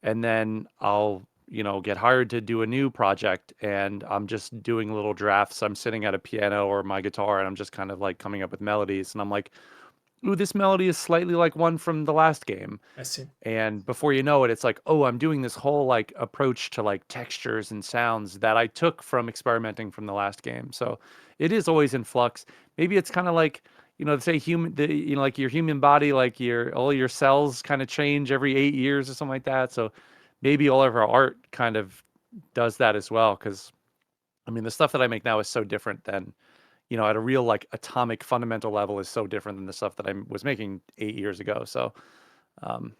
F: and then I'll, you know, get hired to do a new project and I'm just doing little drafts. I'm sitting at a piano or my guitar and I'm just kind of like coming up with melodies and I'm like, ooh, this melody is slightly like one from the last game.
A: I see.
F: And before you know it, it's like, oh, I'm doing this whole like approach to like textures and sounds that I took from experimenting from the last game. So it is always in flux. Maybe it's kind of like, you know, say you know, like your human body, like all your cells kind of change every 8 years or something like that. So maybe all of our art kind of does that as well. Cause I mean, the stuff that I make now is so different than, you know, at a real like atomic fundamental level is so different than the stuff that I was making 8 years ago. So, um,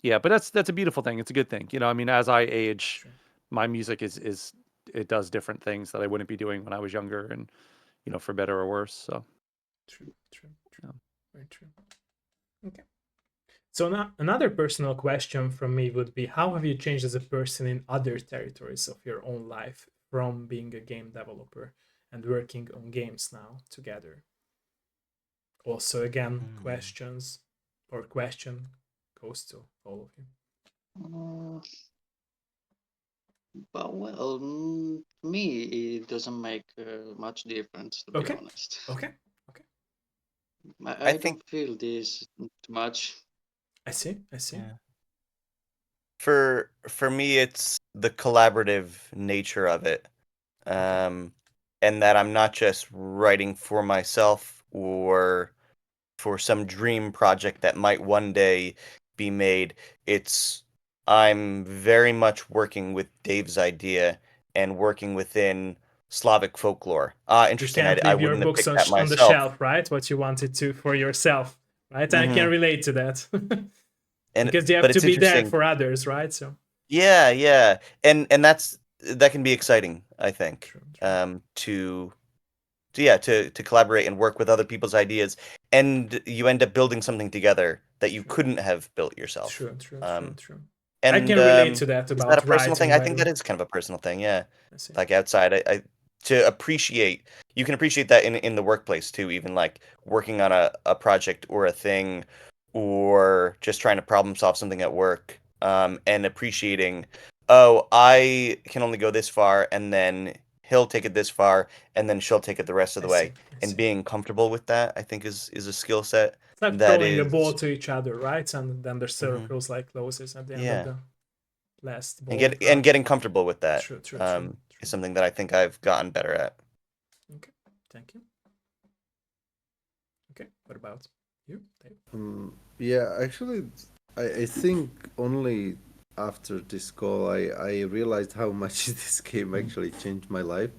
F: yeah, but that's a beautiful thing. It's a good thing. You know, I mean, as I age,
A: True.
F: my music is it does different things that I wouldn't be doing when I was younger, and you know, for better or worse. So
A: True.
F: yeah.
A: Very true. Okay. So now another personal question from me would be: how have you changed as a person in other territories of your own life from being a game developer and working on games now together? Also, again, questions or question goes to all of you.
B: But well, to me, it doesn't make much difference, to be honest.
A: Okay.
B: I don't feel this too much.
A: I see.
C: Yeah. For me, it's the collaborative nature of it, and that I'm not just writing for myself or for some dream project that might one day be made. I'm very much working with Dave's idea and working within Slavic folklore. Interesting.
A: You can't
C: I
A: leave your
C: wouldn't have
A: books
C: picked that
A: on the
C: myself.
A: shelf, right? What you wanted to for yourself, right? I can relate to that. Because you have to be there for others, right? So
C: yeah, and that can be exciting, I think. True. To collaborate and work with other people's ideas, and you end up building something together that you couldn't have built yourself.
A: True.
C: And
A: I can relate to that
C: is
A: about
C: that a personal
A: writing.
C: thing? I think that is kind of a personal thing. Yeah,
A: I
C: like outside, I to appreciate. You can appreciate that in the workplace too, even like working on a project or a thing, or just trying to problem solve something at work, and appreciating. Oh, I can only go this far, and then he'll take it this far, and then she'll take it the rest of the way. And being comfortable with that, I think, is a skill set.
A: It's like
C: that
A: throwing a
C: is
A: ball to each other, right? And then the circles like closes at the end of the last ball.
C: and getting comfortable with that.
A: True.
C: Is something that I think I've gotten better at.
A: Okay, thank you. Okay, what about you, Dave?
D: Yeah, actually, I think only after this call I realized how much this game actually changed my life.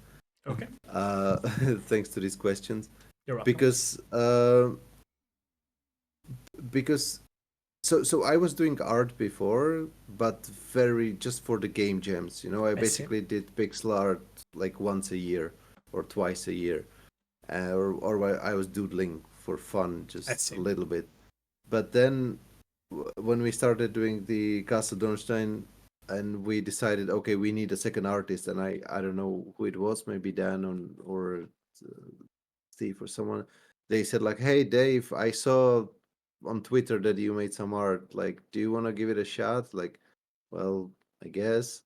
A: Okay.
D: Thanks to these questions.
A: You're welcome.
D: Because so I was doing art before, but very just for the game jams. You know, I basically did pixel art like once a year or twice a year, or I was doodling for fun, just a little bit. But then when we started doing the Castle Dornstein, and we decided, okay, we need a second artist, and I don't know who it was, maybe Dan or Steve or someone. They said like, hey Dave, I saw on Twitter that you made some art. Like, do you want to give it a shot? Like, well, I guess.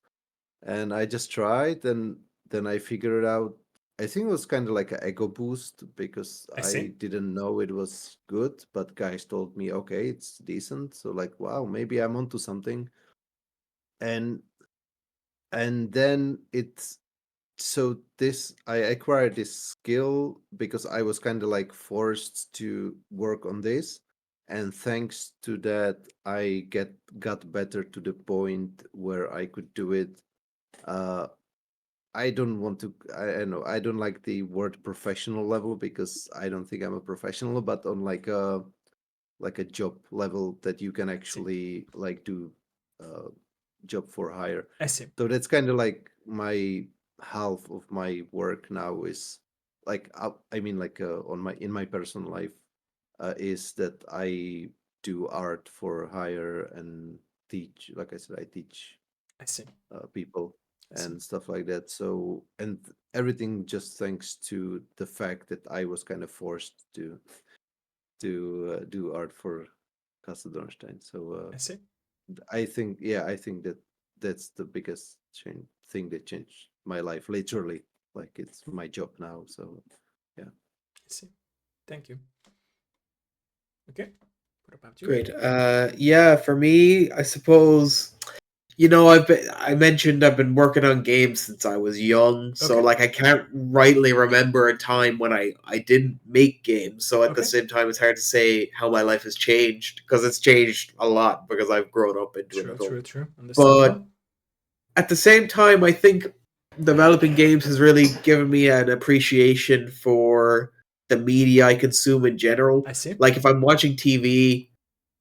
D: And I just tried, and then I figured out. I think it was kind of like an ego boost because I didn't know it was good, but guys told me, okay, it's decent. So like, wow, maybe I'm onto something. And then it so this I acquired this skill because I was kind of like forced to work on this, and thanks to that I got better to the point where I could do it. I don't want to. I know I don't like the word professional level because I don't think I'm a professional, but on like a job level that you can actually like do job for hire.
A: I see.
D: So that's kind of like my half of my work now is like I mean like on my in my personal life is that I do art for hire and teach. Like I said, I teach
A: I see.
D: people and stuff like that. So and everything just thanks to the fact that I was kind of forced to do art for Castle Dornstein. So
A: I see.
D: I think I think that that's the biggest thing that changed my life literally. Like it's my job now. So yeah.
A: I see. Thank you. Okay. What about you?
E: Great. Yeah, for me, I suppose I mentioned I've been working on games since I was young, so
A: Okay.
E: like I can't rightly remember a time when I didn't make games. So at the
A: Okay.
E: same time, it's hard to say how my life has changed because it's changed a lot because I've grown up into an adult.
A: True. Understandable.
E: But at the same time, I think developing games has really given me an appreciation for the media I consume in general.
A: I see.
E: Like if I'm watching TV,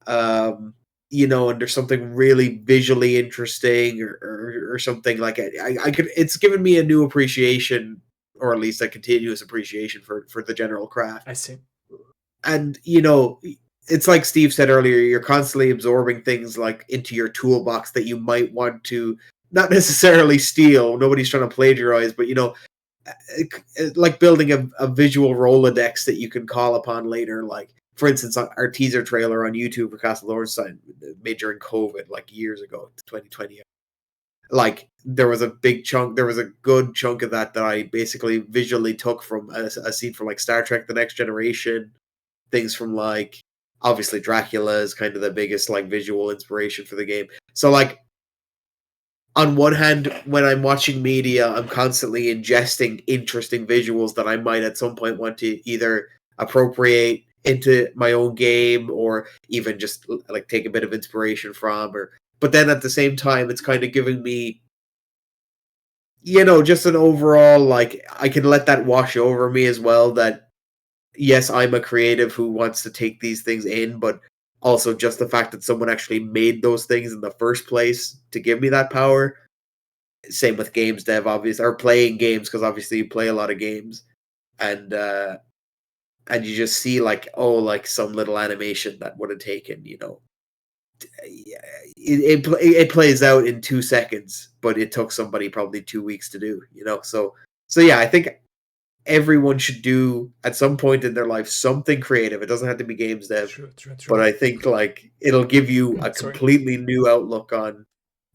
E: and there's something really visually interesting or something like I could. It's given me a new appreciation, or at least a continuous appreciation for the general craft.
A: I see.
E: And it's like Steve said earlier, you're constantly absorbing things like into your toolbox that you might want to not necessarily steal. Nobody's trying to plagiarize, but like building a visual Rolodex that you can call upon later. Like, for instance, our teaser trailer on YouTube for Castle Dornstein made during COVID, like years ago, 2020. Like, there was a good chunk of that I basically visually took from a scene from like Star Trek: The Next Generation, things from like obviously Dracula is kind of the biggest like visual inspiration for the game. So like on one hand, when I'm watching media, I'm constantly ingesting interesting visuals that I might at some point want to either appropriate into my own game or even just like take a bit of inspiration from. But then at the same time, it's kind of giving me, just an overall, like, I can let that wash over me as well, that yes, I'm a creative who wants to take these things in, but also just the fact that someone actually made those things in the first place to give me that power. Same with games dev, obviously, or playing games, because obviously you play a lot of games, and you just see like, like some little animation that would have taken, it plays out in 2 seconds, but it took somebody probably 2 weeks to do, So yeah, I think everyone should do at some point in their life something creative. It doesn't have to be games dev.
A: True.
E: But I think like it'll give you a completely new outlook on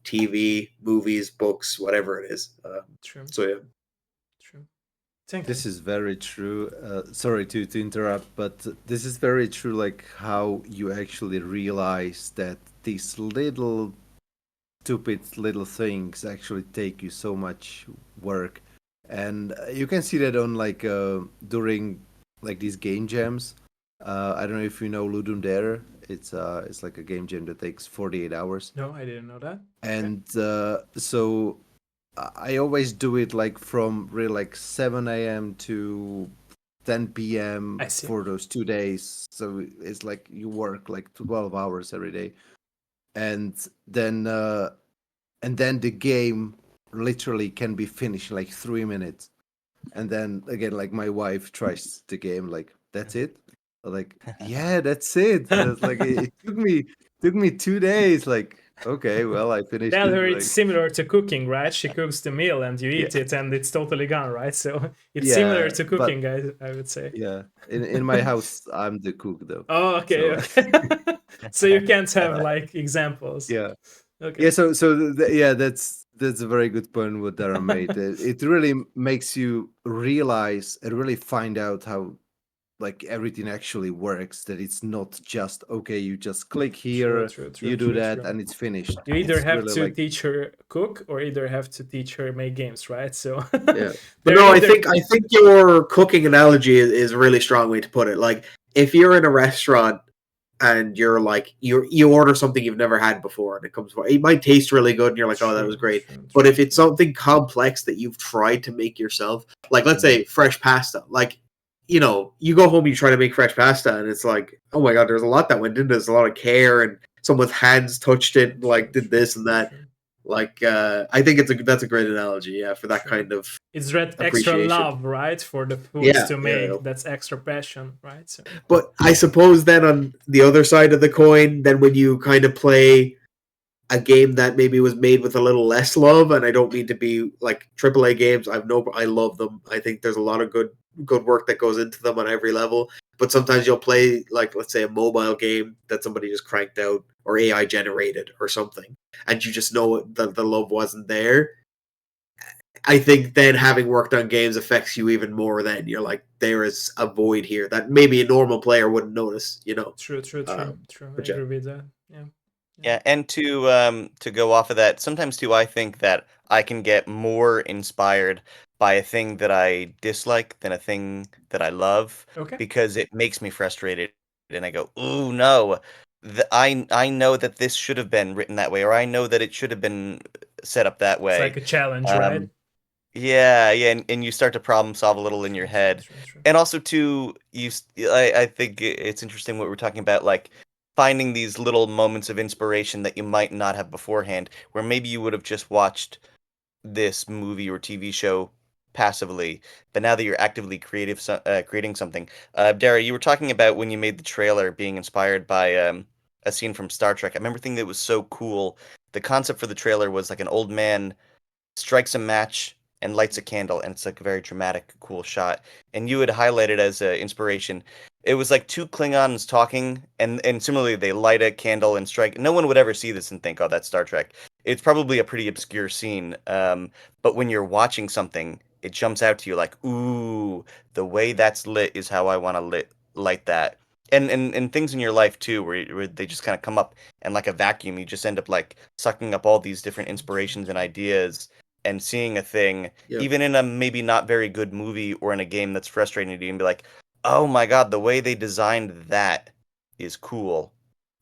E: TV, movies, books, whatever it is.
A: True.
E: So yeah.
A: True. Thank
D: This
A: you.
D: is very true. Sorry to interrupt, but this is very true. Like how you actually realize that these little stupid little things actually take you so much work, and you can see that on like during like these game jams. I don't know if you know Ludum Dare. It's like a game jam that takes 48 hours.
A: No, I didn't know that.
D: And so I always do it like from really like 7 a.m. to 10 p.m. for those 2 days. So it's like you work like 12 hours every day, and then the game literally can be finished in like 3 minutes. And then again, like my wife tries the game, like that's it. Like yeah, that's it. It's like it took me 2 days. Like okay, well I finished.
A: Tell
D: it.
A: her
D: Like,
A: it's similar to cooking, right? She cooks the meal and you eat it and it's totally gone, right? So it's similar to cooking, I would say.
D: Yeah, in my house I'm the cook though.
A: Oh, okay.
D: So,
A: Okay. So you can't have like examples.
D: Yeah.
A: Okay.
D: Yeah. That's a very good point what Darren made. It really makes you realize and really find out how like everything actually works, that it's not just okay, you just click here, you do that and it's finished.
A: You either
D: it's
A: have
D: really
A: to
D: like,
A: teach her cook or either have to teach her make games, right? So
E: yeah. But no, I think your cooking analogy is a really strong way to put it. Like if you're in a restaurant and you're like you order something you've never had before and it might taste really good and you're like, oh, that was great. But if it's something complex that you've tried to make yourself, like let's say fresh pasta, like you know, you go home, you try to make fresh pasta, and it's like, oh my god, there's a lot that went into this, a lot of care, and someone's hands touched it, and like did this and that. Like, I think that's a great analogy, yeah, for that kind of.
A: It's that extra love, right, for the foods to make. Yeah. That's extra passion, right? So.
E: But I suppose then on the other side of the coin, then when you kind of play a game that maybe was made with a little less love, and I don't mean to be like AAA games. I love them. I think there's a lot of good work that goes into them on every level. But sometimes you'll play, like, let's say a mobile game that somebody just cranked out or AI generated or something, and you just know that the love wasn't there. I think then having worked on games affects you even more. Then you're like, there is a void here that maybe a normal player wouldn't notice. You know.
A: True. I agree with that. Yeah.
C: Yeah, and to go off of that, sometimes too, I think that I can get more inspired by a thing that I dislike than a thing that I love, because it makes me frustrated, and I go, "Ooh, no, I know that this should have been written that way, or I know that it should have been set up that way."
A: It's like a challenge, right?
C: Yeah, and you start to problem solve a little in your head, and also too, I think it's interesting what we're talking about, like finding these little moments of inspiration that you might not have beforehand, where maybe you would have just watched this movie or TV show passively, but now that you're actively creating something. Dara, you were talking about when you made the trailer being inspired by a scene from Star Trek. I remember thinking that was so cool. The concept for the trailer was like an old man strikes a match and lights a candle, and it's like a very dramatic, cool shot. And you had highlighted as inspiration. It was like two Klingons talking, and similarly they light a candle and strike. No one would ever see this and think, "Oh, that's Star Trek." It's probably a pretty obscure scene, but when you're watching something, it jumps out to you like, "Ooh, the way that's lit is how I want to light that." And things in your life too, where they just kind of come up, and like a vacuum, you just end up like sucking up all these different inspirations and ideas, and seeing a thing, even in a maybe not very good movie or in a game that's frustrating to you, and be like, "Oh my god, the way they designed that is cool.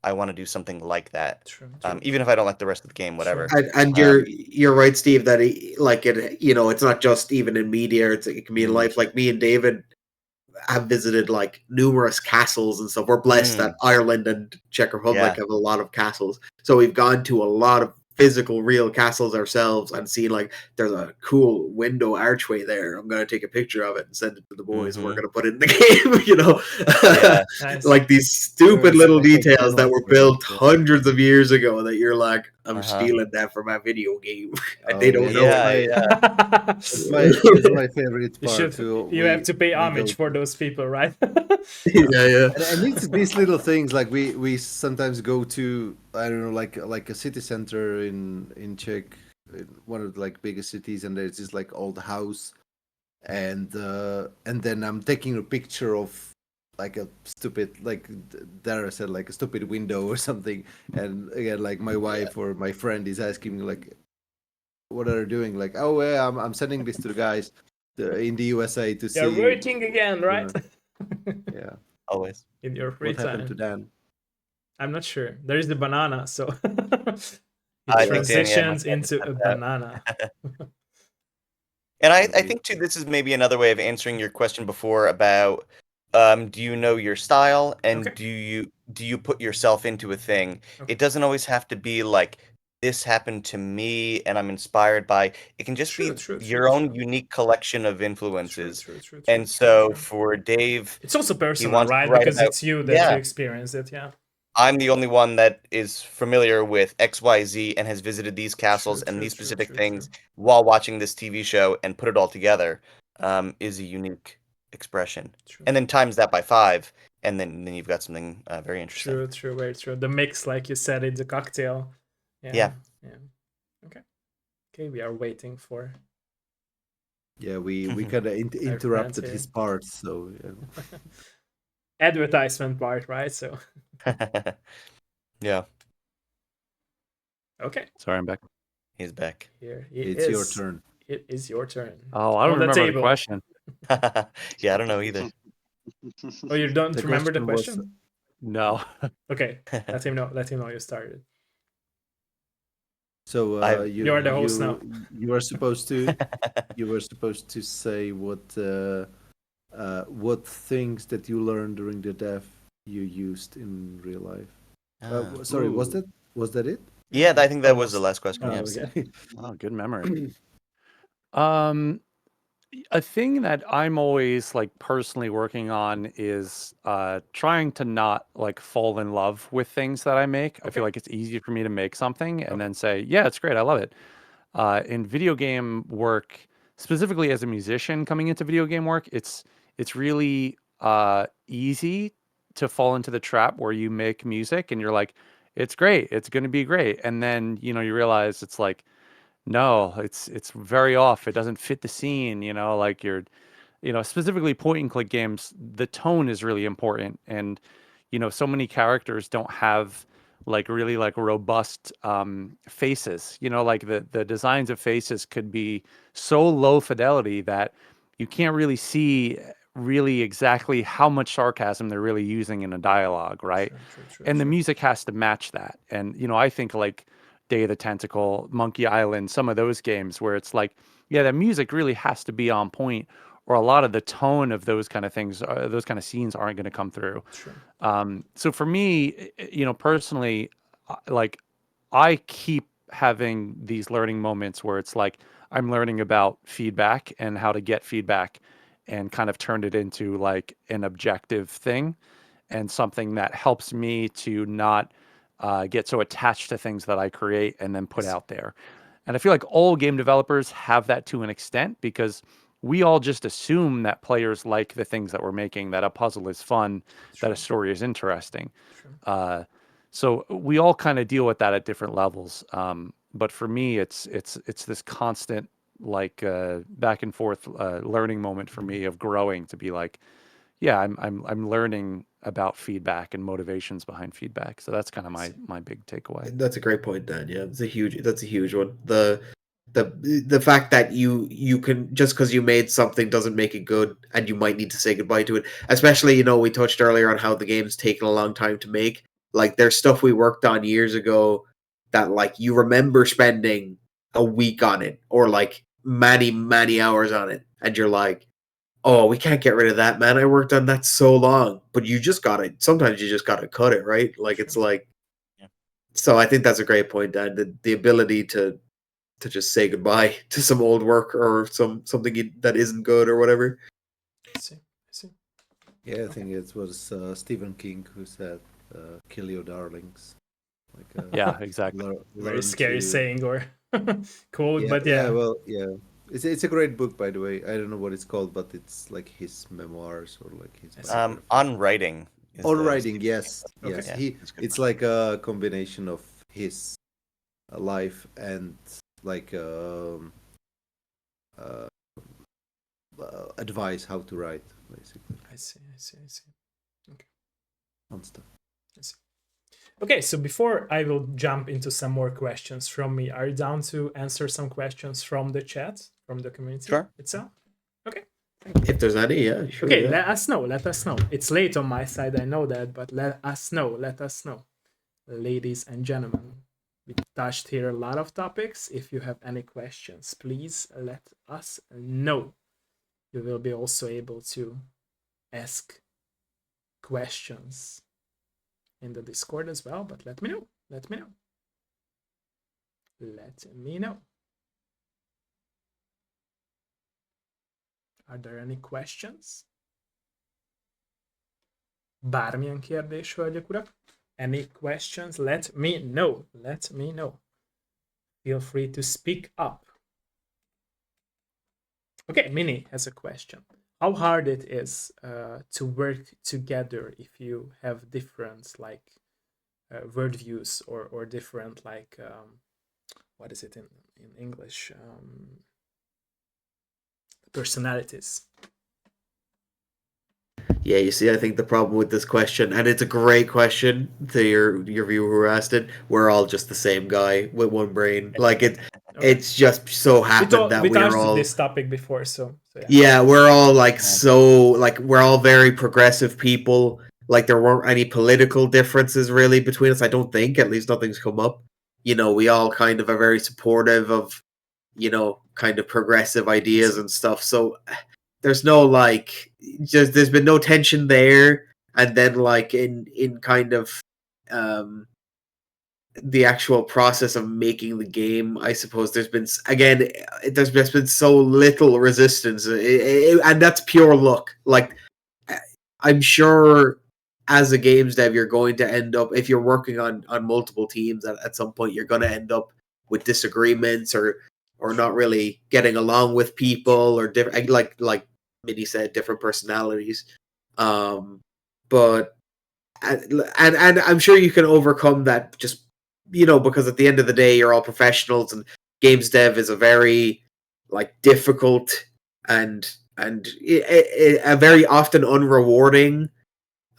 C: I want to do something like that."
A: True.
C: Even if I don't like the rest of the game, whatever.
E: And you're right, Steve, that it's not just even in media, it can be in life. Like me and David have visited like numerous castles and stuff. We're blessed that Ireland and Czech Republic have a lot of castles. So we've gone to a lot of physical real castles ourselves and seen like there's a cool window archway there. I'm gonna take a picture of it and send it to the boys. We're gonna put it in the game, you know.
A: Nice.
E: Like these stupid little details that were built hundreds of years ago that you're like, I'm stealing that from my video game. And they don't know it.
D: It's my favorite part too.
A: You have to pay homage for those people, right?
E: Yeah.
D: And it's these little things, like we sometimes go to, I don't know, like a city center in Czech, one of the like biggest cities, and there's this like old house, and then I'm taking a picture of like a stupid, like Dara said, like a stupid window or something, and again, like my wife or my friend is asking me like, what are you doing? Like, oh yeah, I'm sending this to the guys in the USA to see.
A: You're working again, right?
D: Yeah,
C: always
A: in your free
D: what
A: time.
D: happened to Dan?
A: I'm not sure. There is the banana, so
C: it
A: transitions into a banana.
C: And I think too, this is maybe another way of answering your question before about do you know your style, and do you put yourself into a thing? It doesn't always have to be like, this happened to me and I'm inspired by. It can just be your own unique collection of influences. And so for Dave,
A: it's also personal, right? Because it's you that you experience it. Yeah.
C: I'm the only one that is familiar with XYZ and has visited these castles and these specific things while watching this TV show, and put it all together is a unique expression. And then times that by 5, and then you've got something very interesting.
A: True, very true. The mix, like you said, it's a cocktail.
C: Yeah.
A: Okay, we are waiting for.
D: Yeah, we kind of interrupted his part, so. Yeah.
A: advertisement part, right? So
C: yeah.
A: Okay.
F: Sorry, I'm back.
C: He's back.
A: Here
D: it's your turn.
A: It is your turn.
F: Oh, I don't remember the question.
C: Yeah, I don't know either.
A: Oh, you don't remember the question?
F: No.
A: Okay, let him know. Let him know you started.
D: So
A: you are the host now.
D: You were supposed to. You were supposed to say what things that you learned during the dev you used in real life. Sorry, was that it?
C: Yeah, I think that was the last question.
A: Oh,
C: Yes.
A: okay.
F: Oh, good memory. A thing that I'm always like personally working on is trying to not like fall in love with things that I make. I feel like it's easy for me to make something and then say, yeah, it's great, I love it. In video game work, specifically as a musician coming into video game work, it's really easy to fall into the trap where you make music and you're like, it's great, it's going to be great, and then you realize it's like, no, it's very off. It doesn't fit the scene. Like specifically point and click games, the tone is really important, and so many characters don't have like really like robust faces. Like the designs of faces could be so low fidelity that you can't really see really exactly how much sarcasm they're really using in a dialogue, right?
A: True,
F: and the music has to match that. And I think like Day of the Tentacle, Monkey Island, some of those games where it's like, yeah, the music really has to be on point, or a lot of the tone of those kind of things, those kind of scenes aren't going to come through. So for me, personally, like I keep having these learning moments where it's like I'm learning about feedback and how to get feedback and kind of turned it into like an objective thing and something that helps me to not get so attached to things that I create and then put out there. And I feel like all game developers have that to an extent, because we all just assume that players like the things that we're making, that a puzzle is fun, that a story is interesting. So we all kind of deal with that at different levels. But for me, it's this constant like back and forth learning moment for me of growing to be like, yeah, I'm learning about feedback and motivations behind feedback. So that's kind of my big takeaway.
E: That's a great point, Dan. Yeah, that's a huge one. The fact that you can, just because you made something doesn't make it good, and you might need to say goodbye to it. Especially, we touched earlier on how the game's taken a long time to make. Like, there's stuff we worked on years ago that like you remember spending a week on it, or like many hours on it, and you're like, oh, we can't get rid of that, man. I worked on that so long. But you just gotta, sometimes you just gotta cut it, right? Like, it's like, so I think that's a great point, Dan. The ability to just say goodbye to some old work or something that isn't good or whatever.
A: I see.
D: Yeah, I think it was Stephen King who said, "Kill your darlings." Like,
F: yeah, exactly.
A: Very scary saying or quote,
D: yeah,
A: but
D: well, yeah. It's a great book, by the way. I don't know what it's called, but it's like his memoirs or like his
C: On Writing.
D: On Writing, yes.
A: Okay.
D: Yes.
C: Yeah,
D: it's like a combination of his life and like advice how to write, basically.
A: I see. Okay.
D: On stuff.
A: I see. Okay, so before I will jump into some more questions from me, are you down to answer some questions from the chat, from the community itself? Okay.
E: If there's any, yeah, sure.
A: Okay,
E: yeah.
A: let us know. It's late on my side, I know that, but let us know. Ladies and gentlemen, we touched here a lot of topics. If you have any questions, please let us know. You will be also able to ask questions in the Discord as well, but let me know. Are there any questions? Bármilyen kérdés, hölgyek, urak? Any questions? Let me know. Feel free to speak up. Okay, Minnie has a question. How hard it is to work together if you have different like word views or different like what is it in English? Personalities.
E: Yeah, you see, I think the problem with this question, and it's a great question to your viewer who asked it, we're all just the same guy with one brain. Like it's just so happened that
A: we
E: we're
A: touched
E: all
A: this topic before, so yeah.
E: Yeah, we're all like we're all very progressive people. Like there weren't any political differences really between us. I don't think, at least nothing's come up. You know, we all kind of are very supportive of, you know, kind of progressive ideas and stuff. So there's no like just there's been no tension there. And then like in kind of the actual process of making the game, I suppose there's been there's just been so little resistance, and that's pure luck. Like I'm sure as a games dev, you're going to end up, if you're working on multiple teams, at some point you're going to end up with disagreements or not really getting along with people, or different, like Minnie said, different personalities. But and I'm sure you can overcome that, just, you know, because at the end of the day you're all professionals, and games dev is a very like difficult and a very often unrewarding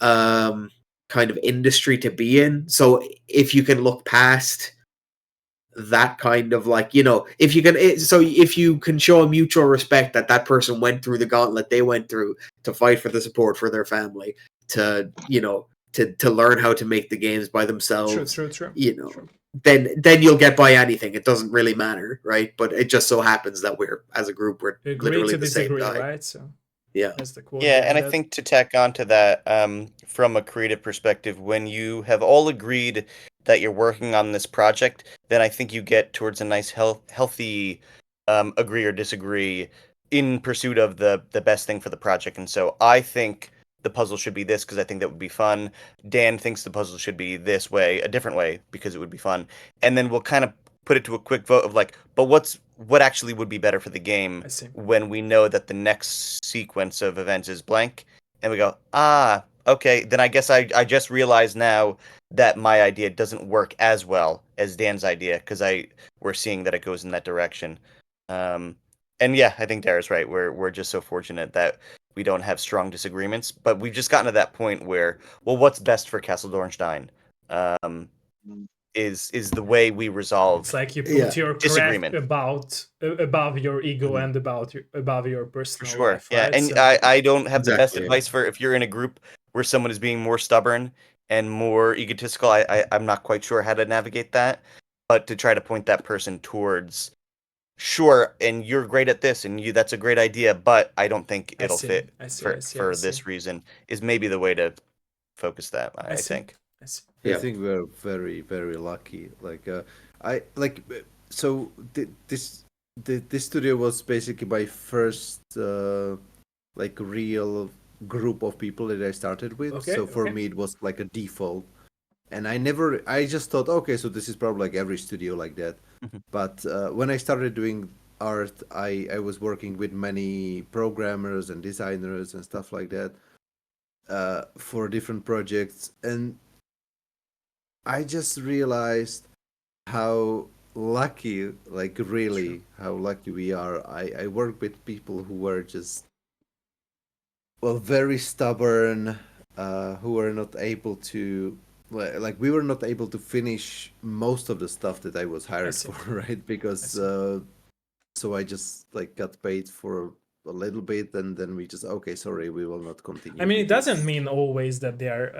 E: kind of industry to be in. So if you can look past that kind of, like, you know, if you can, so if you can show a mutual respect that that person went through the gauntlet they went through to fight for the support for their family, to, you know, to learn how to make the games by themselves,
A: True.
E: you know, then you'll get by anything. It doesn't really matter, right? But it just so happens that we're, as a group, we're literally the same guy,
A: right? So
E: yeah,
A: that's the quote.
C: Yeah, and I think to tack on to that, from a creative perspective, when you have all agreed that you're working on this project, then I think you get towards a nice, healthy agree or disagree in pursuit of the best thing for the project. And so I think the puzzle should be this because I think that would be fun. Dan thinks the puzzle should be this way, a different way, because it would be fun. And then we'll kind of put it to a quick vote of like, but what actually would be better for the game when we know that the next sequence of events is blank, and we go, okay, then I guess I just realized now that my idea doesn't work as well as Dan's idea, because we're seeing that it goes in that direction. And yeah, I think Dara's right. We're just so fortunate that we don't have strong disagreements, but we've just gotten to that point where, well, what's best for Castle Dornstein? Is the way we resolve.
A: It's like you put your
C: disagreement
A: above your ego and above your personal life.
C: Yeah,
A: right?
C: and
A: So,
C: I don't have the best advice for if you're in a group where someone is being more stubborn and more egotistical. I'm not quite sure how to navigate that, but to try to point that person towards, sure, and you're great at this, and that's a great idea, but I don't think it'll fit for this reason, is maybe the way to focus that. I think.
D: I think we're very, very lucky. Like so this studio was basically my first like real group of people that I started with. So for me it was like a default, and I just thought, okay, so this is probably like every studio like that. But when I started doing art, I was working with many programmers and designers and stuff like that for different projects, and I just realized how lucky, like really, how lucky we are. I work with people who were just, well, very stubborn, who were not able to, like we were not able to finish most of the stuff that I was hired for, right? Because so I just like got paid for a little bit, and then we just, okay, sorry, we will not continue.
A: I mean, it doesn't mean always that they are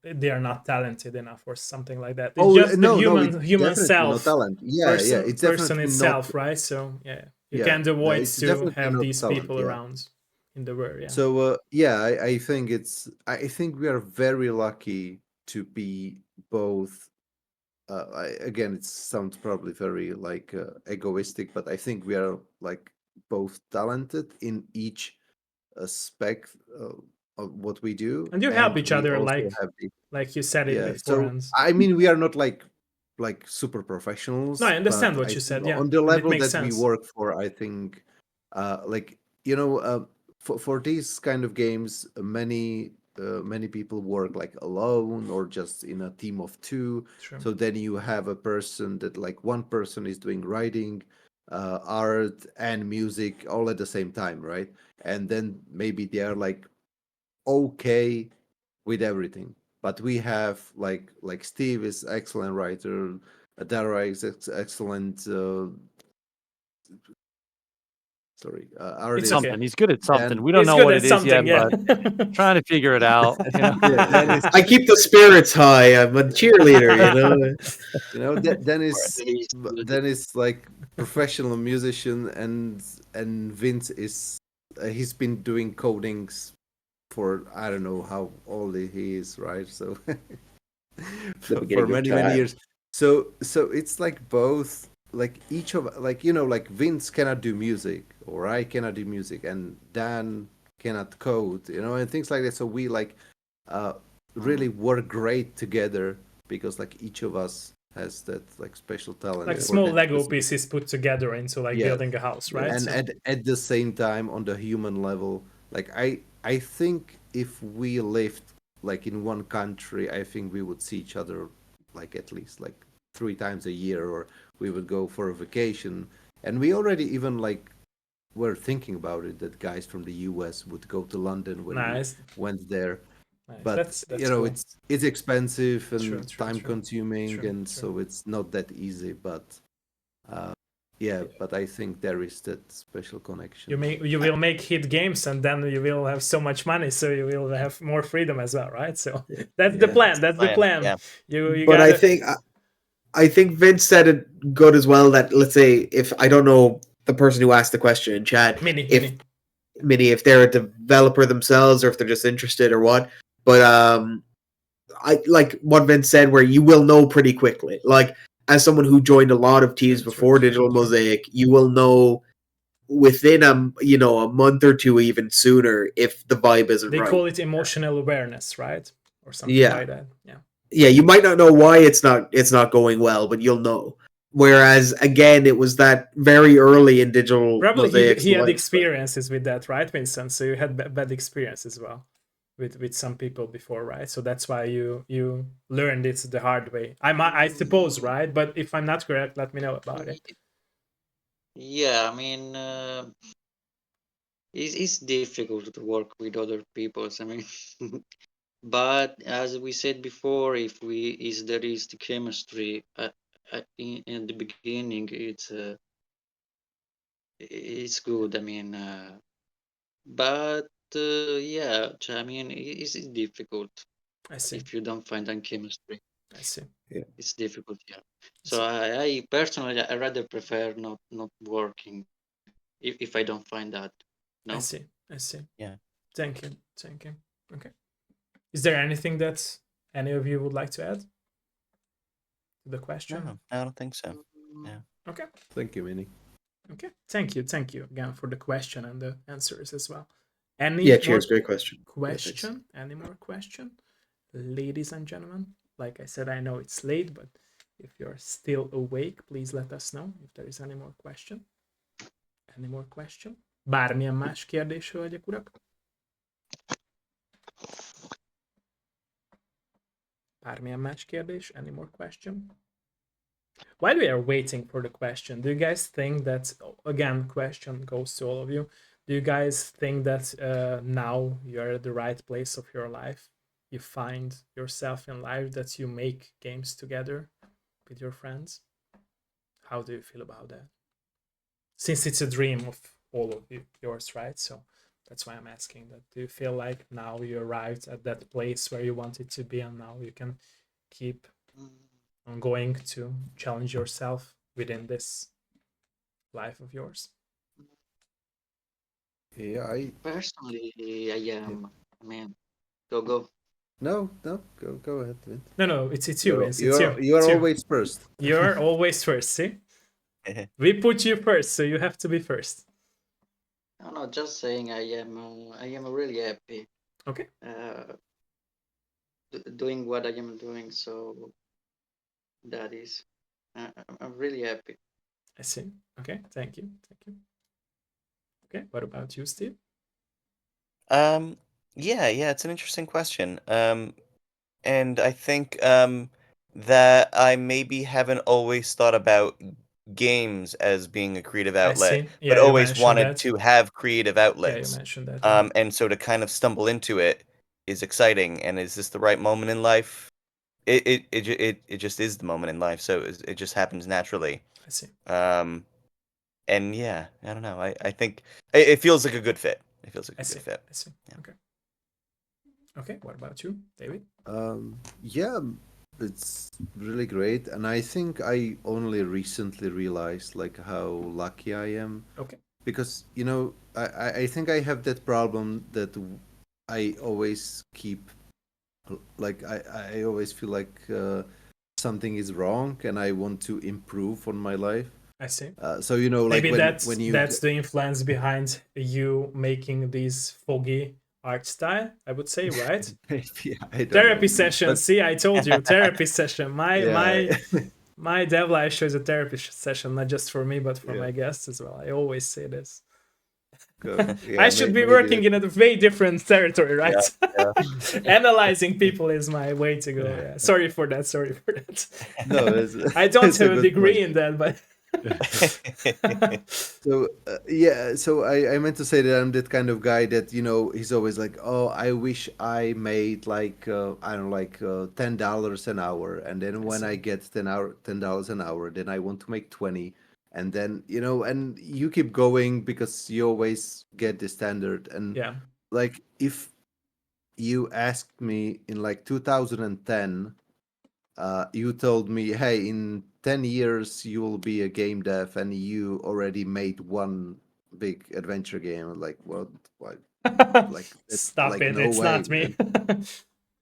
A: they are not talented enough or something like that. It's just the human self,
D: talent. It's
A: person itself, right? So yeah, you can't avoid to have these people around in the world. Yeah.
D: So I think we are very lucky to be both. Again, it sounds probably very like egoistic, but I think we are like both talented in each aspect of what we do,
A: and you help each other, like you said it beforehand.
D: So I mean, we are not like super professionals.
A: No, I understand what you said. Yeah,
D: on the level that we work for, I think, like, you know, for these kind of games, many people work like alone or just in a team of two.
A: True.
D: So then you have a person that, like, one person is doing writing, art and music all at the same time, right? And then maybe they are like okay with everything. But we have like Steve is excellent writer, Dara is excellent. Sorry,
A: It's
D: artist.
A: okay.
F: Something. He's good at something.
D: Dan,
F: We don't
A: He's
F: know
A: good
F: what
A: at
F: it is yet,
A: something, yeah.
F: but trying to figure it out. You know?
D: Dennis,
E: I keep the spirits high. I'm a cheerleader, you know.
D: you know, Dennis,
B: He's good.
D: Dennis like professional musician, and Vince is he's been doing codings for I don't know how old he is, right? So
E: The
D: for
E: beginning of
D: many
E: time.
D: years. So it's like both, like each of, like, you know, like Vince cannot do music or I cannot do music and Dan cannot code, you know, and things like that. So we like really work great together because like each of us has that like special talent
A: Like
D: for
A: small
D: that
A: Lego
D: specific-
A: pieces put together into like
D: Yes.
A: building a house, right?
D: and
A: So
D: at the same time on the human level, like I think if we lived like in one country, I think we would see each other like at least like 3 times a year, or we would go for a vacation. And we already even like were thinking about it, that guys from the US would go to London when
A: nice.
D: we went there.
A: Nice.
D: But
A: That's
D: you know,
A: cool.
D: it's expensive and
A: True,
D: time consuming,
A: true,
D: and
A: true.
D: so it's not that easy. But yeah, but I think there is that special connection.
A: You will make hit games, and then you will have so much money, so you will have more freedom as well, right? So that's the
E: Yeah.
A: plan. That's the plan.
C: Yeah.
A: You
E: But
A: gotta.
E: I think Vince said it good as well. That let's say if I don't know the person who asked the question in chat, if they're a developer themselves or if they're just interested or what. But I like what Vince said, where you will know pretty quickly. Like as someone who joined a lot of teams before Digital Mosaic, you will know within a month or two, even sooner, if the vibe isn't
A: They
E: right.
A: call it emotional awareness, right? Or something like that. Yeah.
E: Yeah, you might not know why it's not going well, but you'll know. Whereas again, it was that very early in Digital
A: Probably
E: Mosaic's
A: he had
E: life.
A: experiences with that, right, Vincent? So you had bad experience as well with some people before, right? So that's why you learned it the hard way. I suppose, right? But if I'm not correct, let me know about it.
B: Yeah, I mean, it's difficult to work with other people. I mean, but as we said before, if there is the chemistry in the beginning, it's good. I mean, but yeah, I mean, it's difficult
A: I see.
B: if you don't find that chemistry.
A: I see.
E: Yeah.
B: It's difficult, yeah. So I personally, I rather prefer not working if I don't find that. No.
A: I see. I see.
C: Yeah.
A: Thank you. Thank you. Okay. Is there anything that any of you would like to add to the question?
C: No, I don't think so. Yeah.
A: Okay.
D: Thank you, Minnie.
A: Okay. Thank you again for the question and the answers as well.
E: Cheers. Great question.
A: Any more question? Ladies and gentlemen, like I said, I know it's late, but if you're still awake, please let us know if there is any more question. Any more question? Bármilyen más kérdés, hölgyek, urak? Bármilyen más kérdés? Any more question? While we are waiting for the question, do you guys think that, again, question goes to all of you, do you guys think that now you're at the right place of your life? You find yourself in life, that you make games together with your friends? How do you feel about that? Since it's a dream of all of yours, right? So that's why I'm asking that. Do you feel like now you arrived at that place where you wanted to be, and now you can keep on going to challenge yourself within this life of yours?
D: Yeah,
B: personally, I am. I mean, go.
D: No, go ahead, Vince.
A: No, it's you, Vince.
D: You are always first.
A: You're always first, see? We put you first, so you have to be first.
B: No, just saying I am really happy.
A: Okay.
B: Doing what I am doing, so that is, I'm really happy.
A: I see. Okay, thank you. Okay, what about you, Steve?
C: Yeah, it's an interesting question. And I think that I maybe haven't always thought about games as being a creative outlet,
A: Yeah,
C: but
A: you
C: always
A: mentioned
C: wanted
A: that.
C: to have creative
A: Yeah, you
C: outlets.
A: mentioned that.
C: And so to kind of stumble into it is exciting, and is this the right moment in life? It just is the moment in life, so it just happens naturally.
A: I see.
C: And yeah, I don't know. I think it feels like a good fit. It feels like a good fit.
A: I see. Yeah. Okay. Okay. What about you, David?
D: Yeah, it's really great, and I think I only recently realized like how lucky I am.
A: Okay.
D: Because I think I have that problem that I always keep like I always feel like something is wrong and I want to improve on my life.
A: I see.
D: So
A: maybe
D: like when you
A: that's the influence behind you making these foggy art style, I would say, right?
D: Maybe, I don't
A: therapy
D: know.
A: session.
D: But,
A: See, I told you, therapy session.
D: yeah.
A: My dev live show is a therapy session, not just for me, but for
D: Yeah.
A: my guests as well. I always say this.
D: Yeah,
A: I should be working in a way different territory, right?
C: Yeah.
A: Analyzing people is my way to go. Yeah. Sorry for that.
D: No,
A: I don't
D: it's a
A: have a
D: good
A: degree
D: point.
A: in that, but
D: So yeah, so I meant to say that I'm that kind of guy that he's always like, oh, I wish I made like I don't know, like $10 an hour, and then when I get $10 an hour, then I want to make 20, and then and you keep going because you always get the standard. And
A: yeah,
D: like if you asked me in like 2010, you told me, hey, in 10 years you will be a game dev, and you already made one big adventure game. I'm like, what? Like, it's
A: stop
D: like,
A: it.
D: no
A: It's
D: way,
A: not me.
D: man.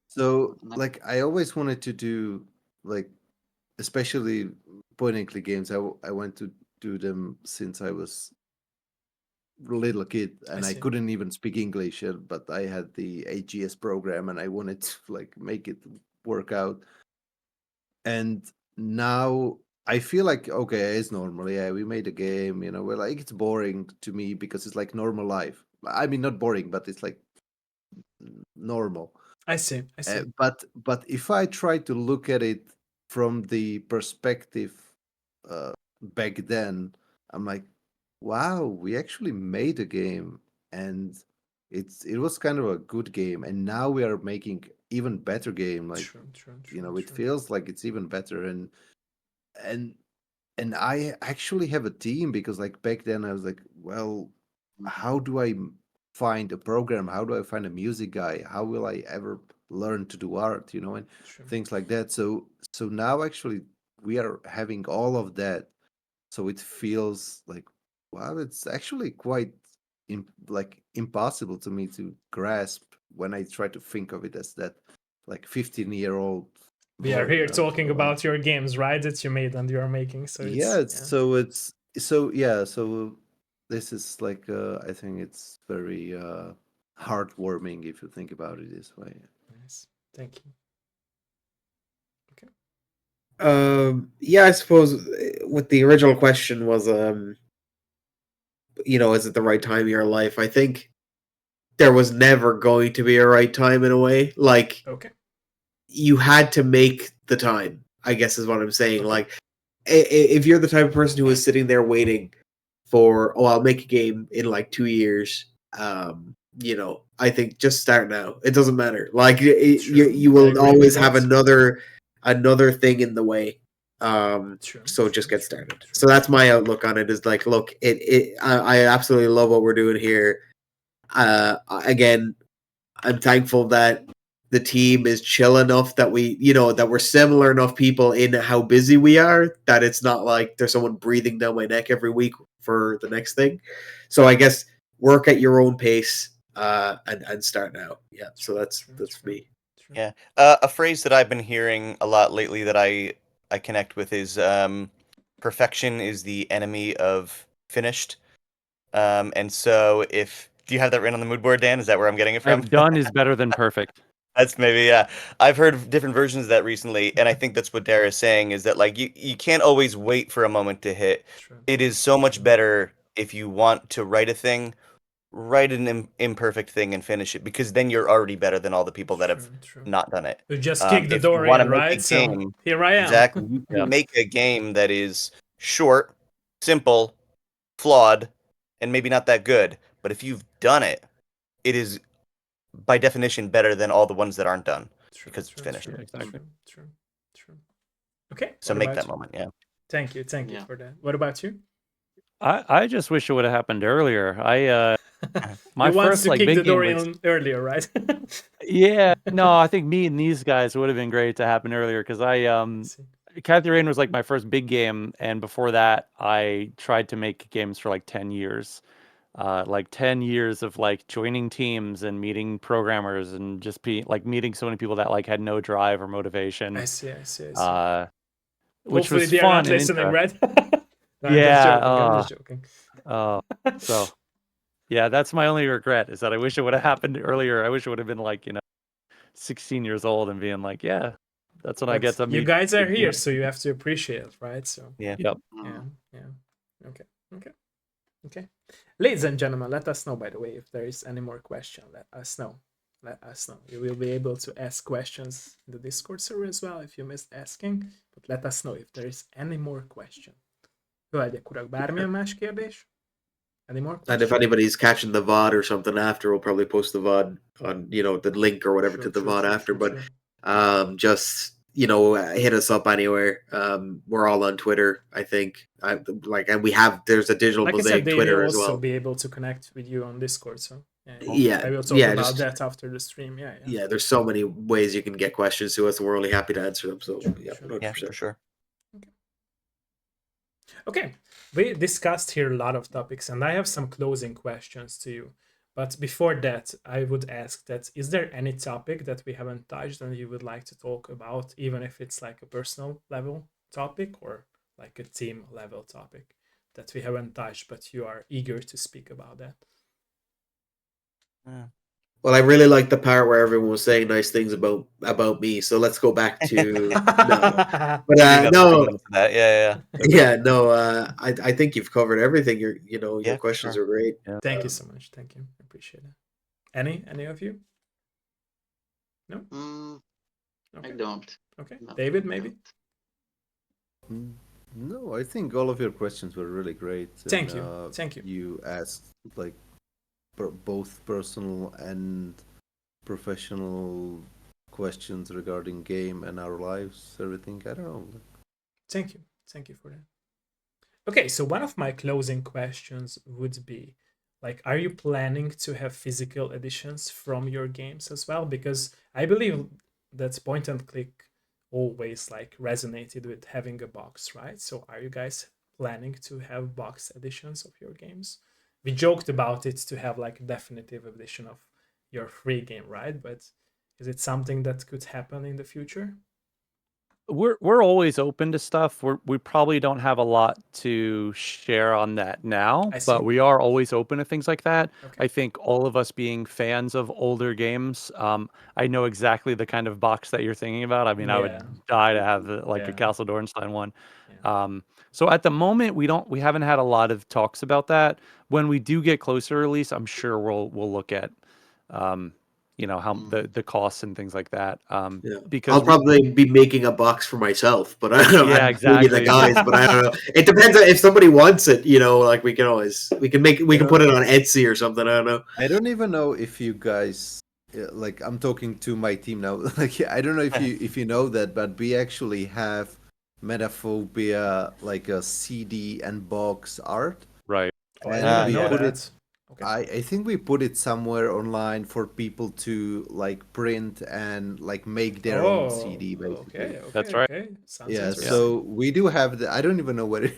D: So like I always wanted to do like, especially point and click games. I went to do them since I was little kid, and I couldn't even speak English yet, but I had the AGS program and I wanted to like make it work out. And now I feel like, okay, it's normal. Yeah, we made a game. We're like, it's boring to me because it's like normal life. I mean, not boring, but it's like normal.
A: I see.
D: But if I try to look at it from the perspective back then, I'm like, wow, we actually made a game, and it was kind of a good game, and now we are making even better game. Like, it feels like it's even better. And and I actually have a team, because like back then I was like, well, how do I find a program? How do I find a music guy? How will I ever learn to do art? And things like that. So now actually we are having all of that. So it feels like, wow, it's actually quite like impossible to me to grasp when I try to think of it as that like 15-year-old
A: We are
D: boy,
A: here talking
D: So,
A: about your games, right? That you made and you're making. So
D: yeah, so this is like I think it's very heartwarming if you think about it this way.
A: Nice. Thank you.
E: Yeah, I suppose what the original question was, is it the right time in your life? I think there was never going to be a right time in a way. Like, you had to make the time, I guess is what I'm saying. Like, if you're the type of person who is sitting there waiting for, I'll make a game in like 2 years, I think just start now. It doesn't matter. Like, you will always have another thing in the way. So just get started. So that's my outlook on it. Is like, look, I absolutely love what we're doing here. Again, I'm thankful that the team is chill enough that that we're similar enough people in how busy we are, that it's not like there's someone breathing down my neck every week for the next thing. So I guess work at your own pace, and start now. Yeah. So that's me.
C: Yeah. A phrase that I've been hearing a lot lately that I connect with is perfection is the enemy of finished. And so do you have that written on the mood board, Dan? Is that where I'm getting it from?
F: Done is better than perfect.
C: That's maybe, yeah. I've heard different versions of that recently, and I think that's what Dara is saying, is that like you can't always wait for a moment to hit. It is so much better if you want to write a thing, write an imperfect thing and finish it, because then you're already better than all the people that have not done it.
A: You just kick the
C: If you
A: door
C: want to
A: in,
C: make
A: right?
C: a
A: So
C: game,
A: here I am.
C: exactly, you can make a game that is short, simple, flawed, and maybe not that good. But if you've done it, it is by definition better than all the ones that aren't done because it's finished.
F: Exactly.
A: True. Okay.
C: So make that moment. Yeah.
A: Thank you for that. What about you?
F: I just wish it would have happened earlier. My
A: you want
F: first
A: to
F: like
A: kick
F: big
A: the door
F: game was,
A: in earlier, right?
F: yeah. No, I think me and these guys would have been great to happen earlier because Kathy Rain was like my first big game, and before that, I tried to make games for like 10 years. Like 10 years of like joining teams and meeting programmers and just meeting so many people that like had no drive or motivation.
A: I see.
F: Which
A: Hopefully
F: was
A: they are
F: fun
A: not listening, right? No,
F: yeah.
A: I'm just joking.
F: So yeah, that's my only regret is that I wish it would have happened earlier. I wish it would have been like, 16 years old and being like, yeah, that's when I get to meet.
A: You guys are here, so you have to appreciate it, right? So
C: yeah.
F: Yep.
A: Yeah. Okay. Ladies and gentlemen, let us know, by the way, if there is any more question. Let us know. You will be able to ask questions in the Discord server as well if you missed asking, but let us know if there is any more question. Hölgyek, urak, bármilyen más kérdés? Any more questions?
E: And if anybody's catching the VOD or something after, we'll probably post the VOD on, the link or whatever to the VOD after. But just, hit us up anywhere. We're all on Twitter, I think. And there's a Digital Mosaic Twitter as well.
A: They will also be able to connect with you on Discord, so
E: yeah,
A: I will talk about that after the stream. Yeah,
E: there's so many ways you can get questions to us, and we're only happy to answer them. So
C: Yeah, for sure.
A: Okay, we discussed here a lot of topics, and I have some closing questions to you. But before that, I would ask that, is there any topic that we haven't touched and you would like to talk about, even if it's like a personal level topic or like a team level topic that we haven't touched, but you are eager to speak about that?
E: Well, I really like the part where everyone was saying nice things about me. So let's go back to I think you've covered everything. Your questions are great.
A: Yeah. Thank you so much. Thank you. I appreciate it. Any of you? No.
B: Okay. I don't.
A: Okay, David, maybe.
D: No, I think all of your questions were really great.
A: Thank you.
D: You asked like both personal and professional questions regarding game and our lives, everything. I don't know.
A: Thank you for that. Okay, so one of my closing questions would be, like, are you planning to have physical editions from your games as well? Because I believe that point and click always like resonated with having a box, right? So are you guys planning to have box editions of your games? We joked about it to have like a definitive edition of your free game, right? But is it something that could happen in the future?
F: We're always open to stuff. We probably don't have a lot to share on that now, but we are always open to things like that. Okay. I think all of us being fans of older games, I know exactly the kind of box that you're thinking about. I mean, I would die to have a Castle Dornstein one. Yeah. So at the moment, we haven't had a lot of talks about that. When we do get closer to release, I'm sure we'll look at how the costs and things like that. Because
E: I'll probably be making a box for myself, but I don't know.
F: Yeah, exactly.
E: The guys, but I don't know. It depends if somebody wants it. Like we can put it on Etsy or something. I don't know.
D: I don't even know if you guys like. I'm talking to my team now. Like I don't know if you know that, but we actually have Metaphobia like a CD and box art.
F: Right.
D: And we put it. Okay. I think we put it somewhere online for people to like print and like make their own CD basically.
A: Okay,
F: that's right.
A: Okay.
D: So we do have the. I don't even know where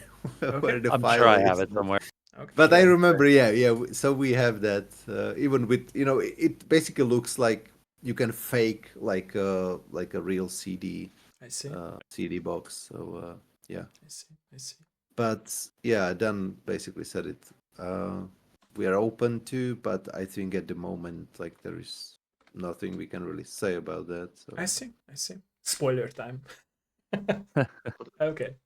D: where the
F: I'm
D: file
F: sure
D: is.
F: I have it somewhere.
D: Okay. But I remember, so we have that. Even with it basically looks like you can fake like a real CD.
A: I see.
D: CD box. So yeah.
A: I see.
D: But yeah, Dan basically said it. We are open to, but I think at the moment, like there is nothing we can really say about that. So.
A: I see. Spoiler time. Okay.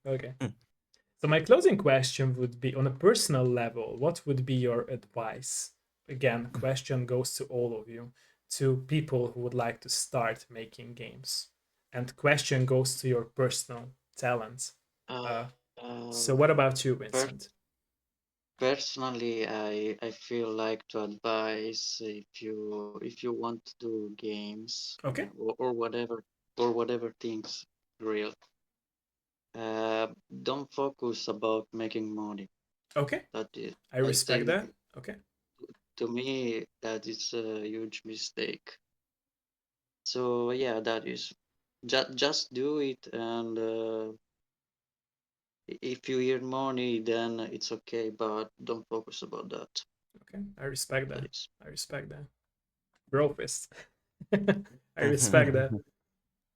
A: So my closing question would be, on a personal level, what would be your advice? Again, question goes to all of you, to people who would like to start making games. And question goes to your personal talents. So what about you, Vincent?
B: Personally, I feel like to advise if you want to do games,
A: Okay.
B: or whatever things real. Don't focus about making money.
A: Okay.
B: That is,
A: I respect
B: think,
A: that. Okay.
B: to me, that is a huge mistake. So yeah, that is just do it, and if you earn money, then it's okay, but don't focus about that.
A: Okay. I respect that.
B: That is.
A: I respect that. Bro fist. I respect that.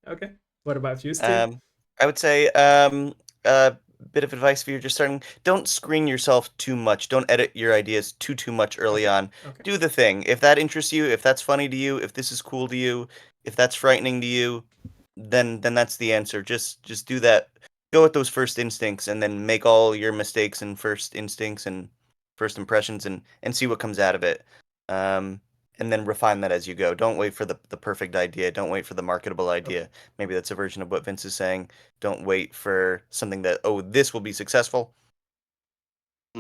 A: Okay. What about you, Steve?
C: I would say a bit of advice if you're just starting: don't screen yourself too much. Don't edit your ideas too much early on.
A: Okay.
C: Do the thing. If that interests you, if that's funny to you, if this is cool to you, if that's frightening to you, then that's the answer. Just do that. Go with those first instincts, and then make all your mistakes and first instincts and first impressions, and see what comes out of it. And then refine that as you go. Don't wait for the perfect idea. Don't wait for the marketable idea. Maybe that's a version of what Vince is saying. Don't wait for something that, oh, this will be successful.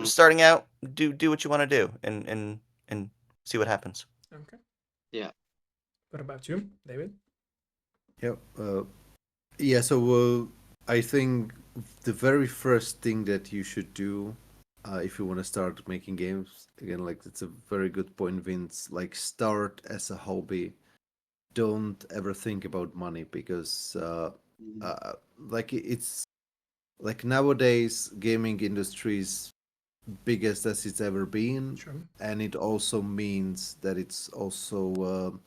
C: Starting out, do what you want to do, and see what happens.
A: Okay.
B: Yeah.
A: What about you, David?
D: Yep. Yeah. So I think the very first thing that you should do, if you want to start making games, again, like it's a very good point, Vince. Like start as a hobby. Don't ever think about money, because like it's like nowadays gaming industry's biggest as it's ever been.
A: Sure.
D: And it also means that it's also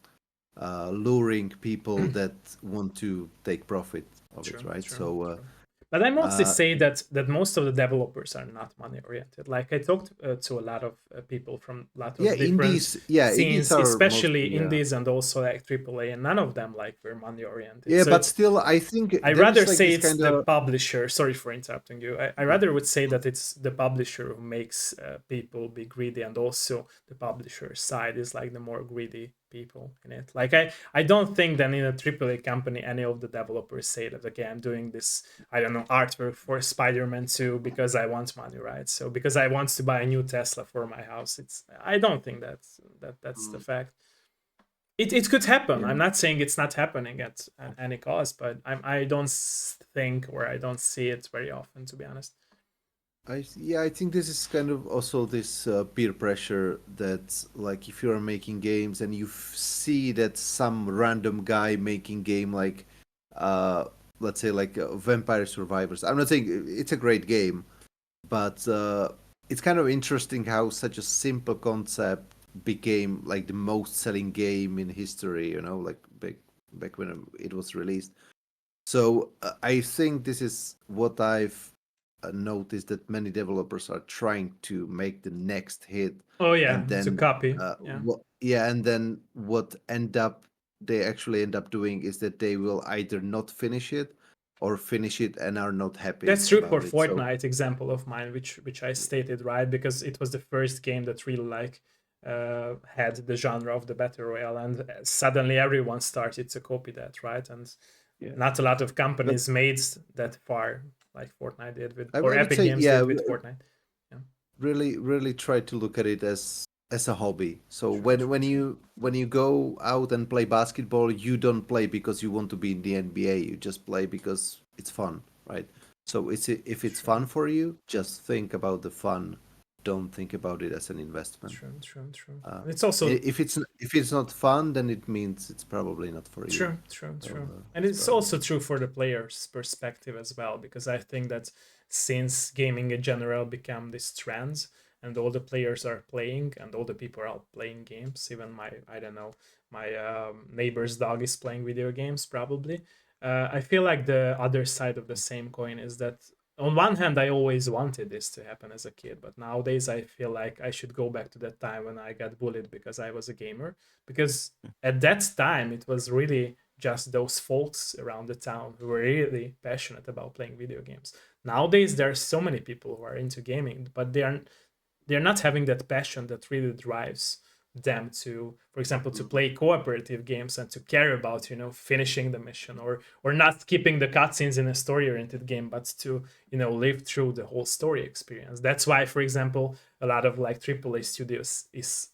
D: luring people that want to take profit of it, right? So
A: but I mostly say that most of the developers are not money oriented. Like I talked to a lot of people from a lot of different
D: indies,
A: scenes,
D: are
A: especially
D: mostly,
A: indies and also like AAA, and none of them like were money oriented.
D: Yeah,
A: so
D: but still, I think
A: I
D: there's
A: rather
D: like
A: say
D: this
A: it's the publisher. Sorry for interrupting you. I rather would say that it's the publisher who makes people be greedy, and also the publisher side is like the more greedy people in it. Like I don't think that in a AAA company any of the developers say that, okay, I'm doing this, I don't know, artwork for Spider-Man 2 because I want money, right? So because I want to buy a new Tesla for my house. I don't think that's the fact. It could happen. I'm not saying it's not happening at any cost, but I don't think, or I don't see it very often, to be honest.
D: I think this is kind of also this peer pressure that, like, if you're making games and you see that some random guy making game like, let's say like Vampire Survivors. I'm not saying it's a great game, but it's kind of interesting how such a simple concept became like the most selling game in history. You know, like back when it was released. So I think this is what I've noticed, that many developers are trying to make the next hit.
A: Oh yeah,
D: and then
A: to copy.
D: and then what they actually end up doing is that they will either not finish it or finish it and are not happy.
A: That's true for Fortnite, example of mine, which I stated, right, because it was the first game that really like had the genre of the battle royale, and suddenly everyone started to copy that, right? And not a lot of companies made that far like Fortnite did with, or Epic Games did with Fortnite.
D: Really try to look at it as a hobby. So when you go out and play basketball, you don't play because you want to be in the NBA. You just play because it's fun, right? So if it's fun for you, just think about the fun. Don't think about it as an investment.
A: True. It's also,
D: if it's not fun, then it means it's probably not for you.
A: True. And it's also true for the player's perspective as well, because I think that since gaming in general became this trend, and all the players are playing, and all the people are playing games, even my neighbor's dog is playing video games probably. I feel like the other side of the same coin is that on one hand, I always wanted this to happen as a kid, but nowadays I feel like I should go back to that time when I got bullied because I was a gamer. Because at that time, it was really just those folks around the town who were really passionate about playing video games. Nowadays, there are so many people who are into gaming, but they're not having that passion that really drives them to, for example, to play cooperative games and to care about, finishing the mission, or not skipping the cutscenes in a story-oriented game, but to, live through the whole story experience. That's why, for example, a lot of like AAA studios is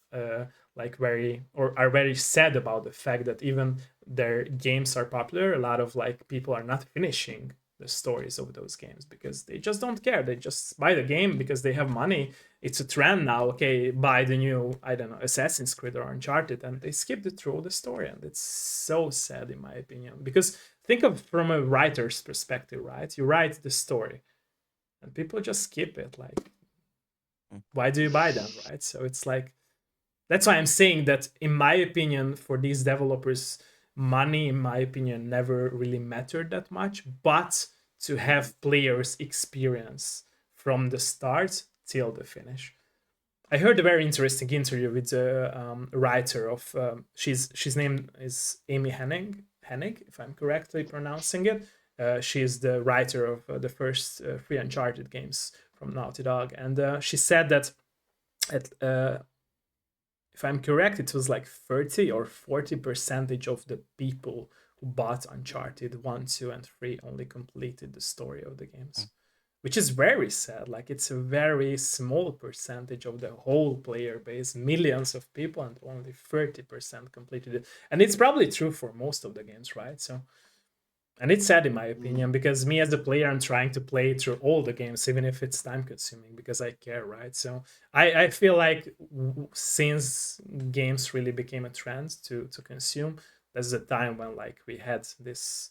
A: like are very sad about the fact that even their games are popular, a lot of like people are not finishing the stories of those games because they just don't care. They just buy the game because they have money. It's a trend now. Okay, buy the new, I don't know, Assassin's Creed or Uncharted, and they skip through the story, and it's so sad in my opinion. Because think of from a writer's perspective, right? You write the story, and people just skip it. Like, why do you buy them, right? So it's like, that's why I'm saying that, in my opinion, for these developers, money, in my opinion, never really mattered that much. But to have players experience from the start till the finish. I heard a very interesting interview with the writer of she's name is Amy Hennig, if I'm correctly pronouncing it. She is the writer of the first 3 Uncharted games from Naughty Dog, and she said that if I'm correct, it was like 30 or 40% of the people who bought Uncharted 1, 2, and 3 only completed the story of the games, which is very sad. Like, it's a very small percentage of the whole player base, millions of people, and only 30% completed it. And it's probably true for most of the games, right? So, and it's sad in my opinion, because me as the player, I'm trying to play through all the games, even if it's time consuming, because I care, right? So I feel like since games really became a trend to consume, there's a time when like we had these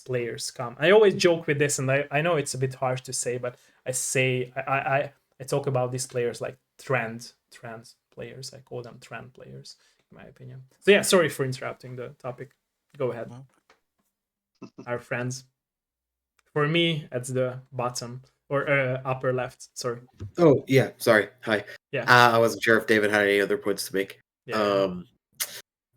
A: players come. I always joke with this, and I know it's a bit harsh to say, but I talk about these players like trend players. I call them trend players, in my opinion. So yeah, sorry for interrupting the topic. Go ahead. Our friends. For me, at the bottom or upper left. Sorry.
E: Oh yeah, sorry. Hi.
A: Yeah.
E: I wasn't sure if David had any other points to make.
A: Yeah.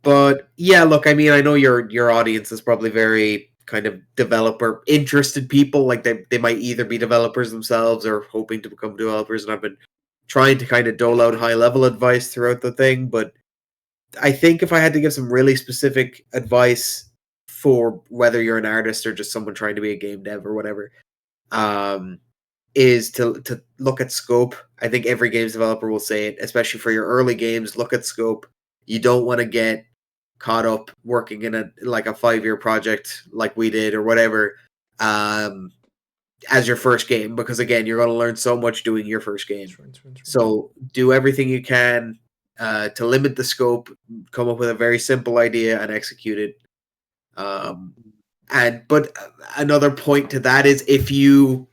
E: But yeah, look, I mean, I know your audience is probably very kind of developer interested people. Like they might either be developers themselves or hoping to become developers, and I've been trying to kind of dole out high level advice throughout the thing. But I think if I had to give some really specific advice for whether you're an artist or just someone trying to be a game dev or whatever, is to look at scope. I think every games developer will say it, especially for your early games. Look at scope. You don't want to get caught up working in a 5-year project like we did or whatever as your first game, because again, you're going to learn so much doing your first game. True. So do everything you can to limit the scope, come up with a very simple idea and execute it. But another point to that is if you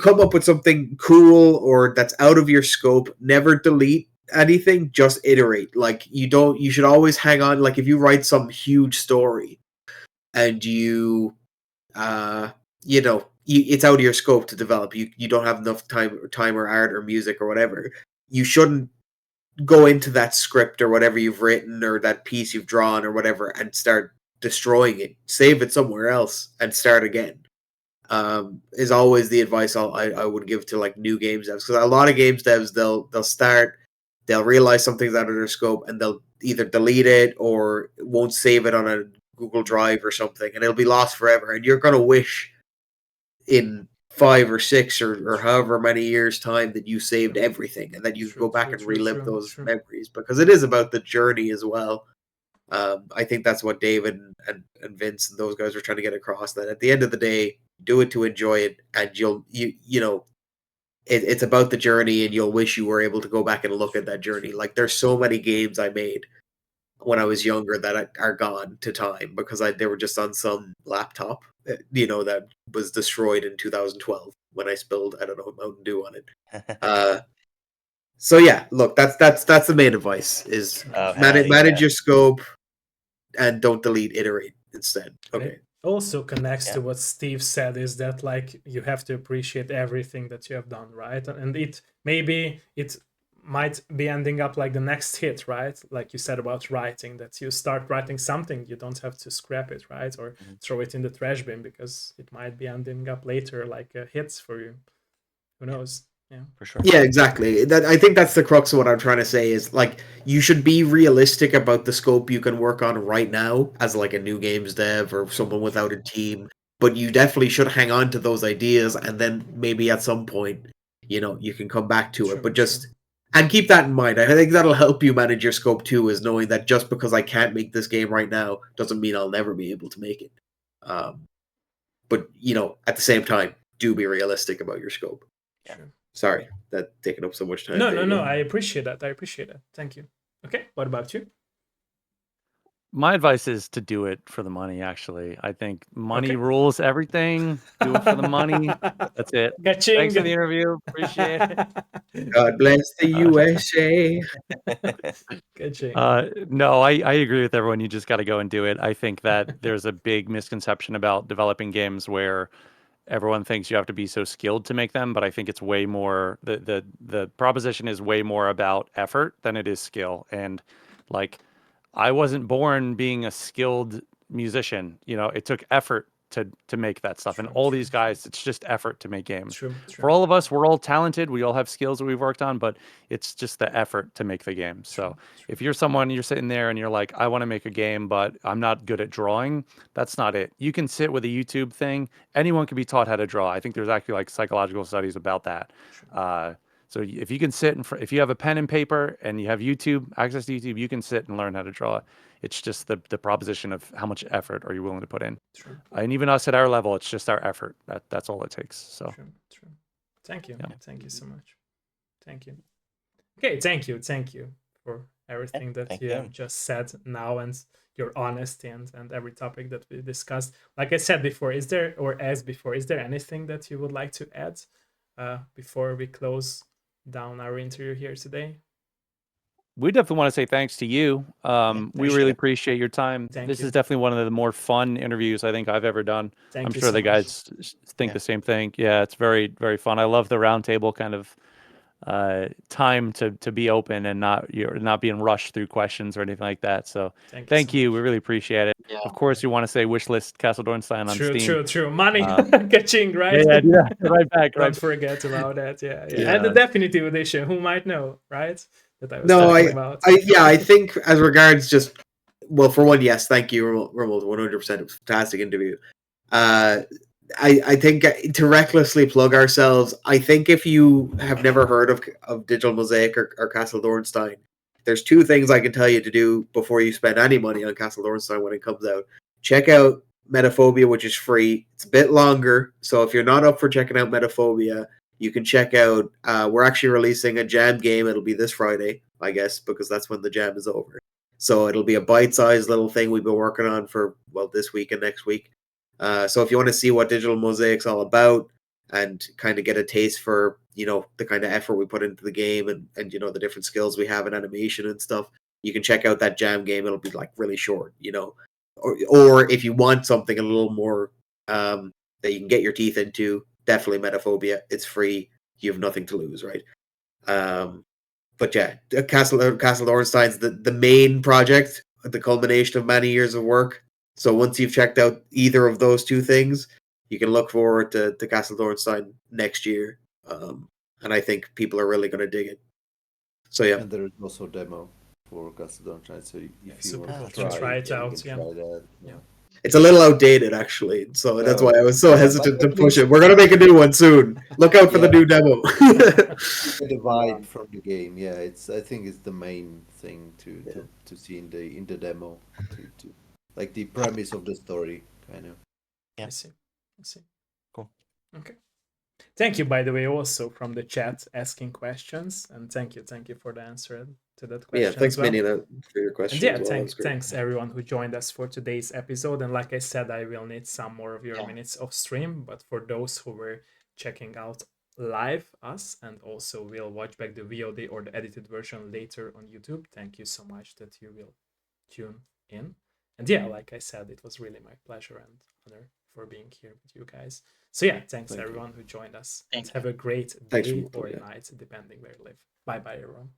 E: come up with something cool or that's out of your scope, never delete anything, just iterate. Like you should always hang on. Like if you write some huge story and it's out of your scope to develop, you don't have enough time or art or music or whatever, you shouldn't go into that script or whatever you've written or that piece you've drawn or whatever and start destroying it. Save it somewhere else and start again. Is always the advice I would give to like new games devs, because a lot of games devs they'll realize something's out of their scope and they'll either delete it or won't save it on a Google Drive or something, and it'll be lost forever. And you're gonna wish in 5 or 6 or however many years time that you saved everything and that you go back and relive those memories, because it is about the journey as well. I think that's what David and Vince and those guys are trying to get across, that at the end of the day, do it to enjoy it, and it's about the journey, and you'll wish you were able to go back and look at that journey. Like there's so many games I made when I was younger that are gone to time because they were just on some laptop, that was destroyed in 2012 when I spilled, I don't know, Mountain Dew on it. So yeah, look, that's the main advice is manage your scope and don't delete, iterate instead. Okay.
A: It also connects to what Steve said, is that like you have to appreciate everything that you have done, right? And it might be ending up like the next hit, right? Like you said about writing, that you start writing something, you don't have to scrap it, right? Or throw it in the trash bin, because it might be ending up later like hits for you. Who knows?
C: For sure.
E: Yeah, exactly. That I think that's the crux of what I'm trying to say is like you should be realistic about the scope you can work on right now as like a new games dev or someone without a team. But you definitely should hang on to those ideas and then maybe at some point, you can come back to it. But just and keep that in mind. I think that'll help you manage your scope too, is knowing that just because I can't make this game right now doesn't mean I'll never be able to make it. But at the same time, do be realistic about your scope.
C: Yeah.
E: Sorry, that taking up so much time.
A: No. I appreciate that. Thank you. Okay, what about you?
F: My advice is to do it for the money, actually. I think money rules everything. Do it for the money. That's it.
A: Ga-ching.
F: Thanks for the interview. Appreciate it.
E: God bless the USA.
F: No, I agree with everyone. You just got to go and do it. I think that there's a big misconception about developing games where everyone thinks you have to be so skilled to make them, but I think it's way more, the proposition is way more about effort than it is skill. And like, I wasn't born being a skilled musician. It took effort to make that stuff. And all these guys, it's just effort to make games.
A: True.
F: For all of us, we're all talented. We all have skills that we've worked on, but it's just the effort to make the game. So if you're someone, you're sitting there and you're like, I want to make a game, but I'm not good at drawing, that's not it. You can sit with a YouTube thing. Anyone can be taught how to draw. I think there's actually like psychological studies about that. So if you can sit if you have a pen and paper and you have access to YouTube, you can sit and learn how to draw. It's just the proposition of how much effort are you willing to put in.
A: True.
F: And even us at our level, it's just our effort. That's all it takes. So
A: True. Thank you. Yeah. Thank you so much. Thank you. Okay, thank you for everything that you have just said now and your honesty and every topic that we discussed. Like I said before, is there anything that you would like to add before we close down our interview here today?
F: We definitely want to say thanks to you. We really appreciate your time. This is definitely one of the more fun interviews I think I've ever done. I'm sure the guys think the same thing. Yeah, it's very, very fun. I love the roundtable kind of time to be open and not being rushed through questions or anything like that. So thank you. We really appreciate it. Yeah. Of course, you want to say wishlist Castle Dornstein on Steam.
A: True. Money catching, right?
F: Yeah. Right back.
A: Don't forget about that. Yeah. And the definitive edition. Who might know, right? That I was talking about.
E: I think as regards for one, yes, thank you, Remulto, 100%. It was a fantastic interview. I think to recklessly plug ourselves, I think if you have never heard of Digital Mosaic or Castle Dornstein, there's two things I can tell you to do before you spend any money on Castle Dornstein when it comes out. Check out Metaphobia, which is free. It's a bit longer, so if you're not up for checking out Metaphobia, you can check out, we're actually releasing a jam game. It'll be this Friday, I guess, because that's when the jam is over. So it'll be a bite-sized little thing we've been working on for, this week and next week. So if you want to see what Digital Mosaic's all about and kind of get a taste for, the kind of effort we put into the game and the different skills we have in animation and stuff, you can check out that jam game. It'll be like really short, or if you want something a little more that you can get your teeth into, definitely Metaphobia. It's free. You have nothing to lose, right? But yeah, Castle Dornstein's the main project, the culmination of many years of work. So once you've checked out either of those two things, you can look forward to Castle Dornstein next year. And I think people are really going to dig it. So yeah.
D: And there is also a demo for Castle Dornstein. So if you want
A: to try it out,
D: try that. Yeah.
E: It's a little outdated, actually, so that's why I was so hesitant to push it. We're gonna make a new one soon. Look out for the new demo.
D: The vibe from the game, I think it's the main thing to see in the demo, to like the premise of the story, kind of.
A: Yeah. I see.
C: Cool.
A: Okay. Thank you, by the way, also from the chat asking questions, and thank you for the answer to that question.
E: Yeah, thanks, Minnie, for your question.
A: Thanks everyone who joined us for today's episode. And like I said, I will need some more of your minutes of stream, but for those who were checking out live us and also will watch back the VOD or the edited version later on YouTube, thank you so much that you will tune in. And like I said, it was really my pleasure and honor for being here with you guys. So thanks everyone who joined us. And have a great day or night, depending where you live. Bye everyone.